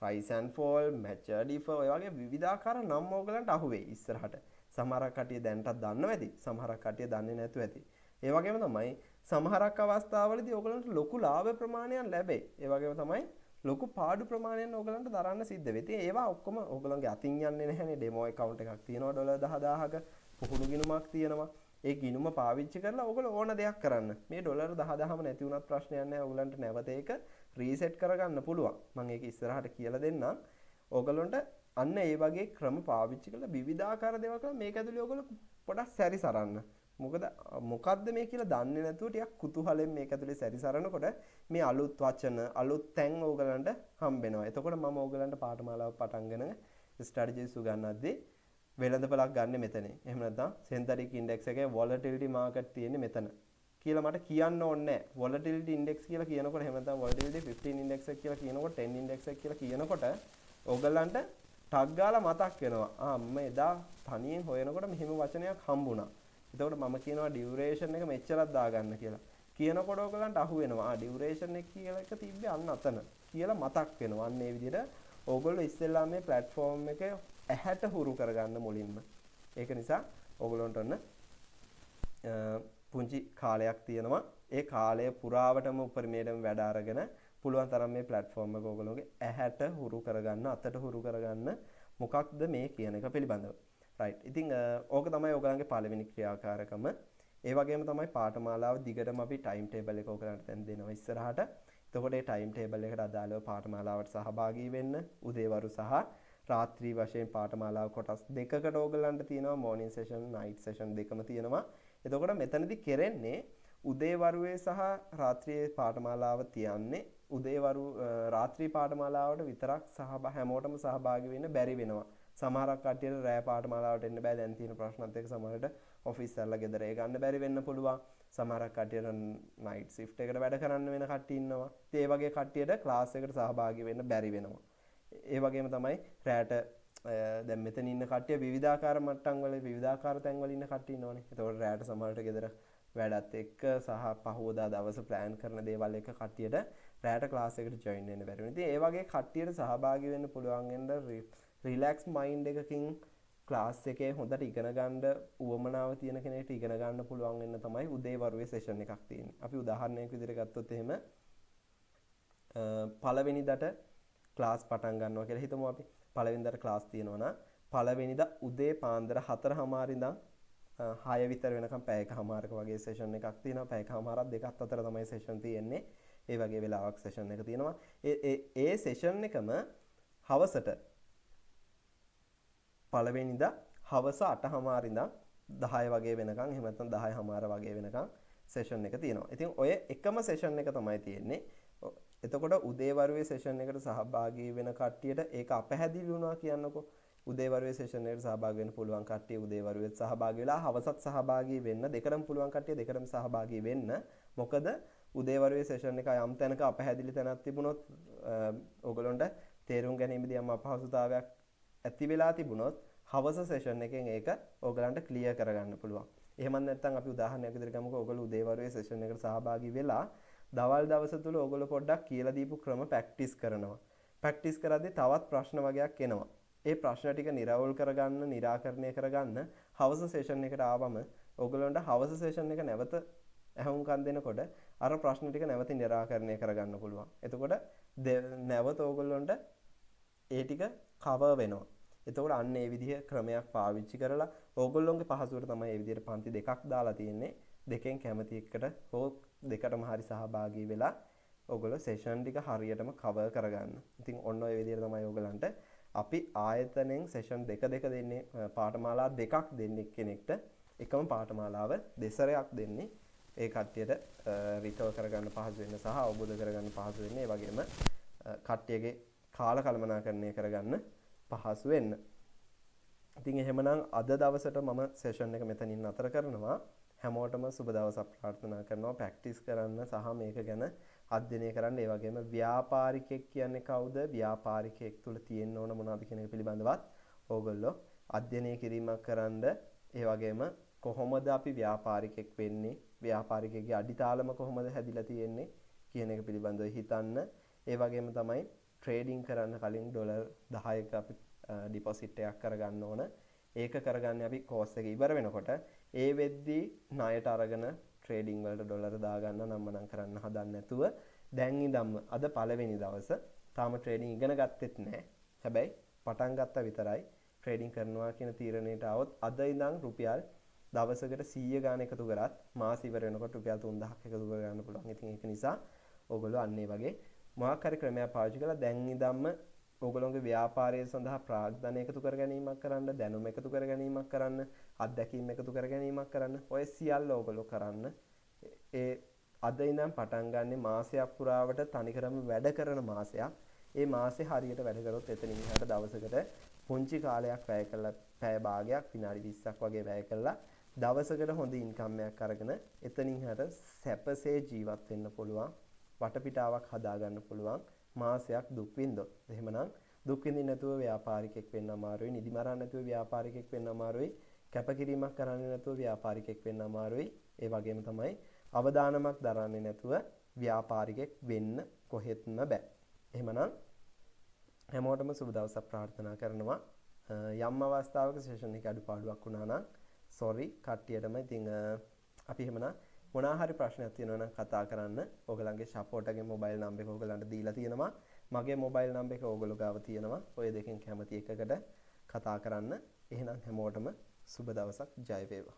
rise and fall, mature defer ඔය වගේ විවිධාකාර නම් ඕගොල්ලන්ට අහුවෙයි ඉස්සරහට. සමහරක් කටිය දැන්ටත් දන්නව ඇති, සමහරක් කටිය දන්නේ නැතුව ඇති. ඒ වගේම තමයි සමහරක් අවස්ථාවලදී ඔයගලන්ට ලොකු ලාභ ප්‍රමාණයක් ලැබේ. ඒ වගේම තමයි ලොකු පාඩු ප්‍රමාණයක් ඔයගලන්ට දරන්න සිද්ධ වෙයි. ඉතින් ඒවා ඔක්කොම ඔයගලන්ගේ අතින් යන්නේ නැහැනේ. ඩෙමෝ account එකක් තියෙනවා $10000ක, පුහුණු ගිණුමක් තියෙනවා. ඒ ගිණුම පාවිච්චි කරලා ඔයගොල්ලෝ ඕන දෙයක් කරන්න. මේ $10000ම නැති වුණත් ප්‍රශ්නයක් නැහැ. ඔයගලන්ට නැවත ඒක රීසෙට් කරගන්න පුළුවන්. මම ඒක ඉස්සරහට කියලා දෙන්නම්. ඔයගලන්ට අන්න ඒ වගේ ක්‍රම පාවිච්චි කරලා විවිධාකාර දේවල් කරලා මේක ඇතුලේ ඔයගොල්ලෝ පොඩක් සැරිසරන්න. මොකද්ද මේ කියලා දන්නේ නැතුව ටිකක් කුතුහලෙන් මේක ඇතුලේ සැරිසරනකොට මේ අලුත් වචන, අලුත් තැන් ඔයගලන්ට හම්බෙනවා. එතකොට මම ඔයගලන්ට පාඨමාලාව පටන්ගෙන ස්ට්‍රැටජිස් උගන්වද්දී වෙළඳපළක් ගන්න මෙතනේ. එහෙම නැත්නම් synthetic index එකේ volatility market තියෙන්නේ මෙතන. කියලා මට කියන්න ඕනේ නැහැ. volatility index කියලා කියනකොට එහෙම නැත්නම් volatility 15 index එක කියලා කියනකොට 10 index එක කියලා කියනකොට ඔයගලන්ට ටග් ගාලා මතක් වෙනවා. මම එදා තනියෙන් හොයනකොට මෙහෙම වචනයක් හම්බුණා. එතකොට මම කියනවා ඩියුරේෂන් එක මෙච්චරක් දාගන්න කියලා. කියනකොට ඔයගලන්ට අහු වෙනවා. ඩියුරේෂන් එක කියලා එක තිබ්බේ අන්න අතන කියලා මතක් වෙනවා. අන්න ඒ විදිහට ඔයගොල්ලෝ ඉස්සෙල්ලාම මේ platform එක ඇහැට හුරු කරගන්න මුලින්ම. ඒක නිසා ඔයගලන්ට ඔන්න පුංචි කාලයක් තියෙනවා. ඒ කාලය පුරාවටම උපරිමයටම වැඩ අරගෙන පුළුවන් තරම් මේ platform එක ඔයගොල්ලෝගේ ඇහැට හුරු කරගන්න, අතට හුරු කරගන්න මොකක්ද මේ කියන එක පිළිබඳව. right. ඉතින් ඕක තමයි ඔයගලන්ගේ පළවෙනි ක්‍රියාකාරකම. ඒ වගේම තමයි පාඨමාලාව දිගටම අපි time table එක ඔයගලන්ට දැන් දෙනවා ඉස්සරහට. එතකොට මේ time table එකට අදාළව පාඨමාලාවට සහභාගී වෙන්න උදේවරු සහ රාත්‍රී වශයෙන් පාඨමාලාව කොටස් දෙකකට ඔයගලන්ට තියෙනවා. morning session, night session දෙකම තියෙනවා. එතකොට මෙතනදී කෙරෙන්නේ උදේවරුේ සහ රාත්‍රියේ පාඨමාලාව තියන්නේ උදේවරු රාත්‍රී පාඨමාලාවට විතරක් හැමෝටම සහභාගී වෙන්න බැරි වෙනවා. සමහරක් කට්ටියට රෑ පාඨමාලාවට එන්න බෑ. දැන් තියෙන ප්‍රශ්නත් එක්ක සමහරට ඔෆිස් වල ගෙදර ඒ ගන්න බැරි වෙන්න පුළුවන්. සමහරක් කට්ටියට නයිට් shift එකට වැඩ කරන්න වෙන කට්ටිය ඉන්නවා. ඉතින් ඒ වගේ කට්ටියට ක්ලාස් එකට සහභාගී වෙන්න බැරි වෙනවා. ඒ වගේම තමයි රැට දැන් මෙතන ඉන්න කට්ටිය විවිධාකාර මට්ටම් වල විවිධාකාර තැන් වල ඉන්න කට්ටිය ඉන්නවනේ. ඒතකොට රැට සමහරට ගෙදර වැඩත් එක්ක සහ පහවදා දවස ප්ලෑන් කරන දේවල් එක කට්ටියට රැට ක්ලාස් එකට ජොයින් වෙන්න බැරි වෙනවා. ඉතින් ඒ වගේ කට්ටියට සහභාගී වෙන්න පුළුවන් වෙන්න රිලැක්ස් මයින්ඩ් එකකින් ක්ලාස් එකේ හොඳට ඉගෙන ගන්න උවමනාව තියෙන කෙනෙක්ට ඉගෙන ගන්න පුළුවන් වෙන්න තමයි උදේවරුේ සෙෂන් එකක් තියෙන්නේ. අපි උදාහරණයක් විදිහට ගත්තොත් එහෙම පළවෙනිදට ක්ලාස් පටන් ගන්නවා කියලා හිතමු අපි. පළවෙනිදට ක්ලාස් තියෙනවා නම් පළවෙනිදා උදේ පාන්දර 4:00 ඉඳන් 6 විතර වෙනකම් පැයකමාරක වගේ සෙෂන් එකක් තියෙනවා. පැයකමාරක් දෙකක් අතර තමයි සෙෂන් තියෙන්නේ. ඒ වගේ වෙලාවක් සෙෂන් එක තියෙනවා. ඒ සෙෂන් එකම හවසට පළවෙනිදා හවස 8:00 ඉඳන් 10 වගේ වෙනකම් එහෙම නැත්නම් 10:00 වගේ වෙනකම් සෙෂන් එක තියෙනවා. ඉතින් ඔය එකම සෙෂන් එක තමයි තියෙන්නේ. එතකොට උදේවරුේ සෙෂන් එකට සහභාගී වෙන කට්ටියට ඒක අපැහැදිලි වුණා කියන්නකෝ. උදේවරුේ සෙෂන් එකට සහභාගී වෙන්න පුළුවන් කට්ටිය උදේවරුෙත් සහභාගී වෙලා හවසත් සහභාගී වෙන්න දෙකටම පුළුවන් කට්ටිය දෙකටම සහභාගී වෙන්න. මොකද උදේවරුේ සෙෂන් එක යම් තැනක අපැහැදිලි තැනක් තිබුණොත් ඕගොල්ලන්ට තේරුම් ගැනීමේදී යම් අපහසුතාවයක් ඇති වෙලා තිබුණොත් හවස සෙෂන් එකෙන් ඒක ඕගලන්ට ක්ලියර් කරගන්න පුළුවන්. එහෙම නැත්නම් අපි උදාහරණයක් විදිහට ගමුකෝ. ඕගොල්ලෝ උදේවරුේ සෙෂන් එකට සහභාගී වෙලා දවල් දවස තුල ඕගොල්ලෝ පොඩ්ඩක් කියලා දීපු ක්‍රම ප්‍රැක්ටිස් කරනවා. ප්‍රැක්ටිස් කරද්දී තවත් ප්‍රශ්න වගේක් එනවා. ඒ ප්‍රශ්න ටික නිරවුල් කරගන්න, निराකරණය කරගන්න හවස සෙෂන් එකට ආවම ඕගොල්ලන්ට හවස සෙෂන් එක නැවත අහුම්කම් දෙනකොට අර ප්‍රශ්න ටික නැවත निराකරණය කරගන්න පුළුවන්. එතකොට නැවත ඕගොල්ලන්ට ඒ ටික කවර් වෙනවා. එතකොට අන්න ඒ විදිහ ක්‍රමයක් පාවිච්චි කරලා ඕගොල්ලෝගේ පහසුවට තමයි මේ විදිහට පන්ති දෙකක් දාලා තියෙන්නේ. දෙකෙන් කැමති එකට හෝ දෙකටම හරි සහභාගී වෙලා ඕගොල්ලෝ සෙෂන් ටික හරියටම කවර් කරගන්න. ඉතින් ඔන්න ඔය විදිහට තමයි ඕගලන්ට අපි ආයතනයෙන් සෙෂන් දෙක දෙන්නේ පාඨමාලා දෙකක් දෙන්නේ කෙනෙක්ට එකම පාඨමාලාව දෙසරයක් දෙන්නේ. ඒ කට්ටියට රිකවර් කරගන්න පහසු වෙන්න සහ අවබෝධ කරගන්න පහසු වෙන්න. ඒ වගේම කට්ටියගේ කාල කළමනාකරණය කරගන්න පහසු වෙන්න. ඉතින් එහෙමනම් අද දවසට මම සෙෂන් එක මෙතනින් නතර කරනවා. හැමෝටම සුබ දවසක් ප්‍රාර්ථනා කරනවා. ප්‍රැක්ටිස් කරන්න සහ මේක ගැන අධ්‍යයනය කරන්න. ඒ වගේම ව්‍යාපාරිකයෙක් කියන්නේ කවුද? ව්‍යාපාරිකයෙක් තුළ තියෙන්න ඕන මොනවද කියන එක පිළිබඳවත් ඕගොල්ලෝ අධ්‍යයනය කිරීමක් කරන්න. ඒ වගේම කොහොමද අපි ව්‍යාපාරිකයෙක් වෙන්නේ? ව්‍යාපාරිකයෙක්ගේ අඩිතාලම කොහොමද හැදිලා තියෙන්නේ කියන එක පිළිබඳව හිතන්න. ඒ වගේම තමයි ට්‍රේඩින් කරන්න කලින් ඩොලර් 10ක අපි ඩිපොසිට් එකක් කරගන්න ඕන. ඒක කරගන්නේ අපි කෝස් එක ඉවර වෙනකොට. ඒ වෙද්දී ණයට අරගෙන ට්‍රේඩින් වලට ඩොලර් දාගන්න නම් මනම් කරන්න හදන්නේ නැතුව දැන් ඉඳන්ම අද පළවෙනි දවස තාම ට්‍රේඩින් ඉගෙන ගත්තෙත් නැහැ. හැබැයි පටන් ගත්තා විතරයි. ට්‍රේඩින් කරනවා කියන තීරණයට આવොත් අද ඉඳන් රුපියල් දවසකට 100 ගාන එකතු කරත් මාස ඉවර වෙනකොට රුපියල් 3000ක් එකතු කරගන්න පුළුවන්. ඉතින් ඒක නිසා ඕගොල්ලෝ අන්න ඒ වගේ මොකක් හරි ක්‍රමයක් පාවිච්චි කරලා දැන් ඉඳන්ම ඕගොල්ලෝගේ ව්‍යාපාරය සඳහා ප්‍රාග්ධන එකතු කර ගැනීමක් කරන්න, දැනුම එකතු කර ගැනීමක් කරන්න, අත්දැකීම් එකතු කර ගැනීමක් කරන්න. ඔය සියල්ල ඕගොල්ලෝ කරන්න. ඒ අද ඉඳන් පටන් ගන්න මාසයක් පුරාවට තනිකරම වැඩ කරන මාසයක්. ඒ මාසේ හරියට වැඩ කරොත් එතනින් එහාට දවසකට පුංචි කාලයක් වැය කළා, පැය භාගයක් විනාඩි 20ක් වගේ වැය කළා දවසකට හොඳ ඉන්කම් එකක් අරගෙන එතනින් එහාට සැපසේ ජීවත් වෙන්න පුළුවන්. වටපිටාවක් හදාගන්න පුළුවන්. මාසයක් දුක් විඳොත්. එහෙමනම් දුක් විඳින්න නැතුව ව්‍යාපාරිකයෙක් වෙන්න අමාරුයි. නිදි මරන්න නැතුව ව්‍යාපාරිකයෙක් වෙන්න අමාරුයි. කැපකිරීමක් කරන්නේ නැතුව ව්‍යාපාරිකයෙක් වෙන්න අමාරුයි. ඒ වගේම තමයි අවදානමක් දරන්නේ නැතුව ව්‍යාපාරිකයෙක් වෙන්න කොහෙත්ම බෑ. එහෙමනම් හැමෝටම සුබ දවසක් ප්‍රාර්ථනා කරනවා. යම් අවස්ථාවක සෙෂන් එකේ අඩුපාඩුවක් වුණා නම් sorry කට්ටියටම. ඉතින් අපි එහෙමනම් මොනවා හරි ප්‍රශ්නයක් තියෙනවා නම් කතා කරන්න. ඕගලන්ගේ සපෝට් එකේ මොබයිල් නම්බර් එක ඕගලන්ට දීලා තියෙනවා. මගේ මොබයිල් නම්බර් එක ඕගොල්ලෝ ගාව තියෙනවා. ඔය දෙකෙන් කැමති එකකට කතා කරන්න. එහෙනම් හැමෝටම සුබ දවසක්. ජය වේවා.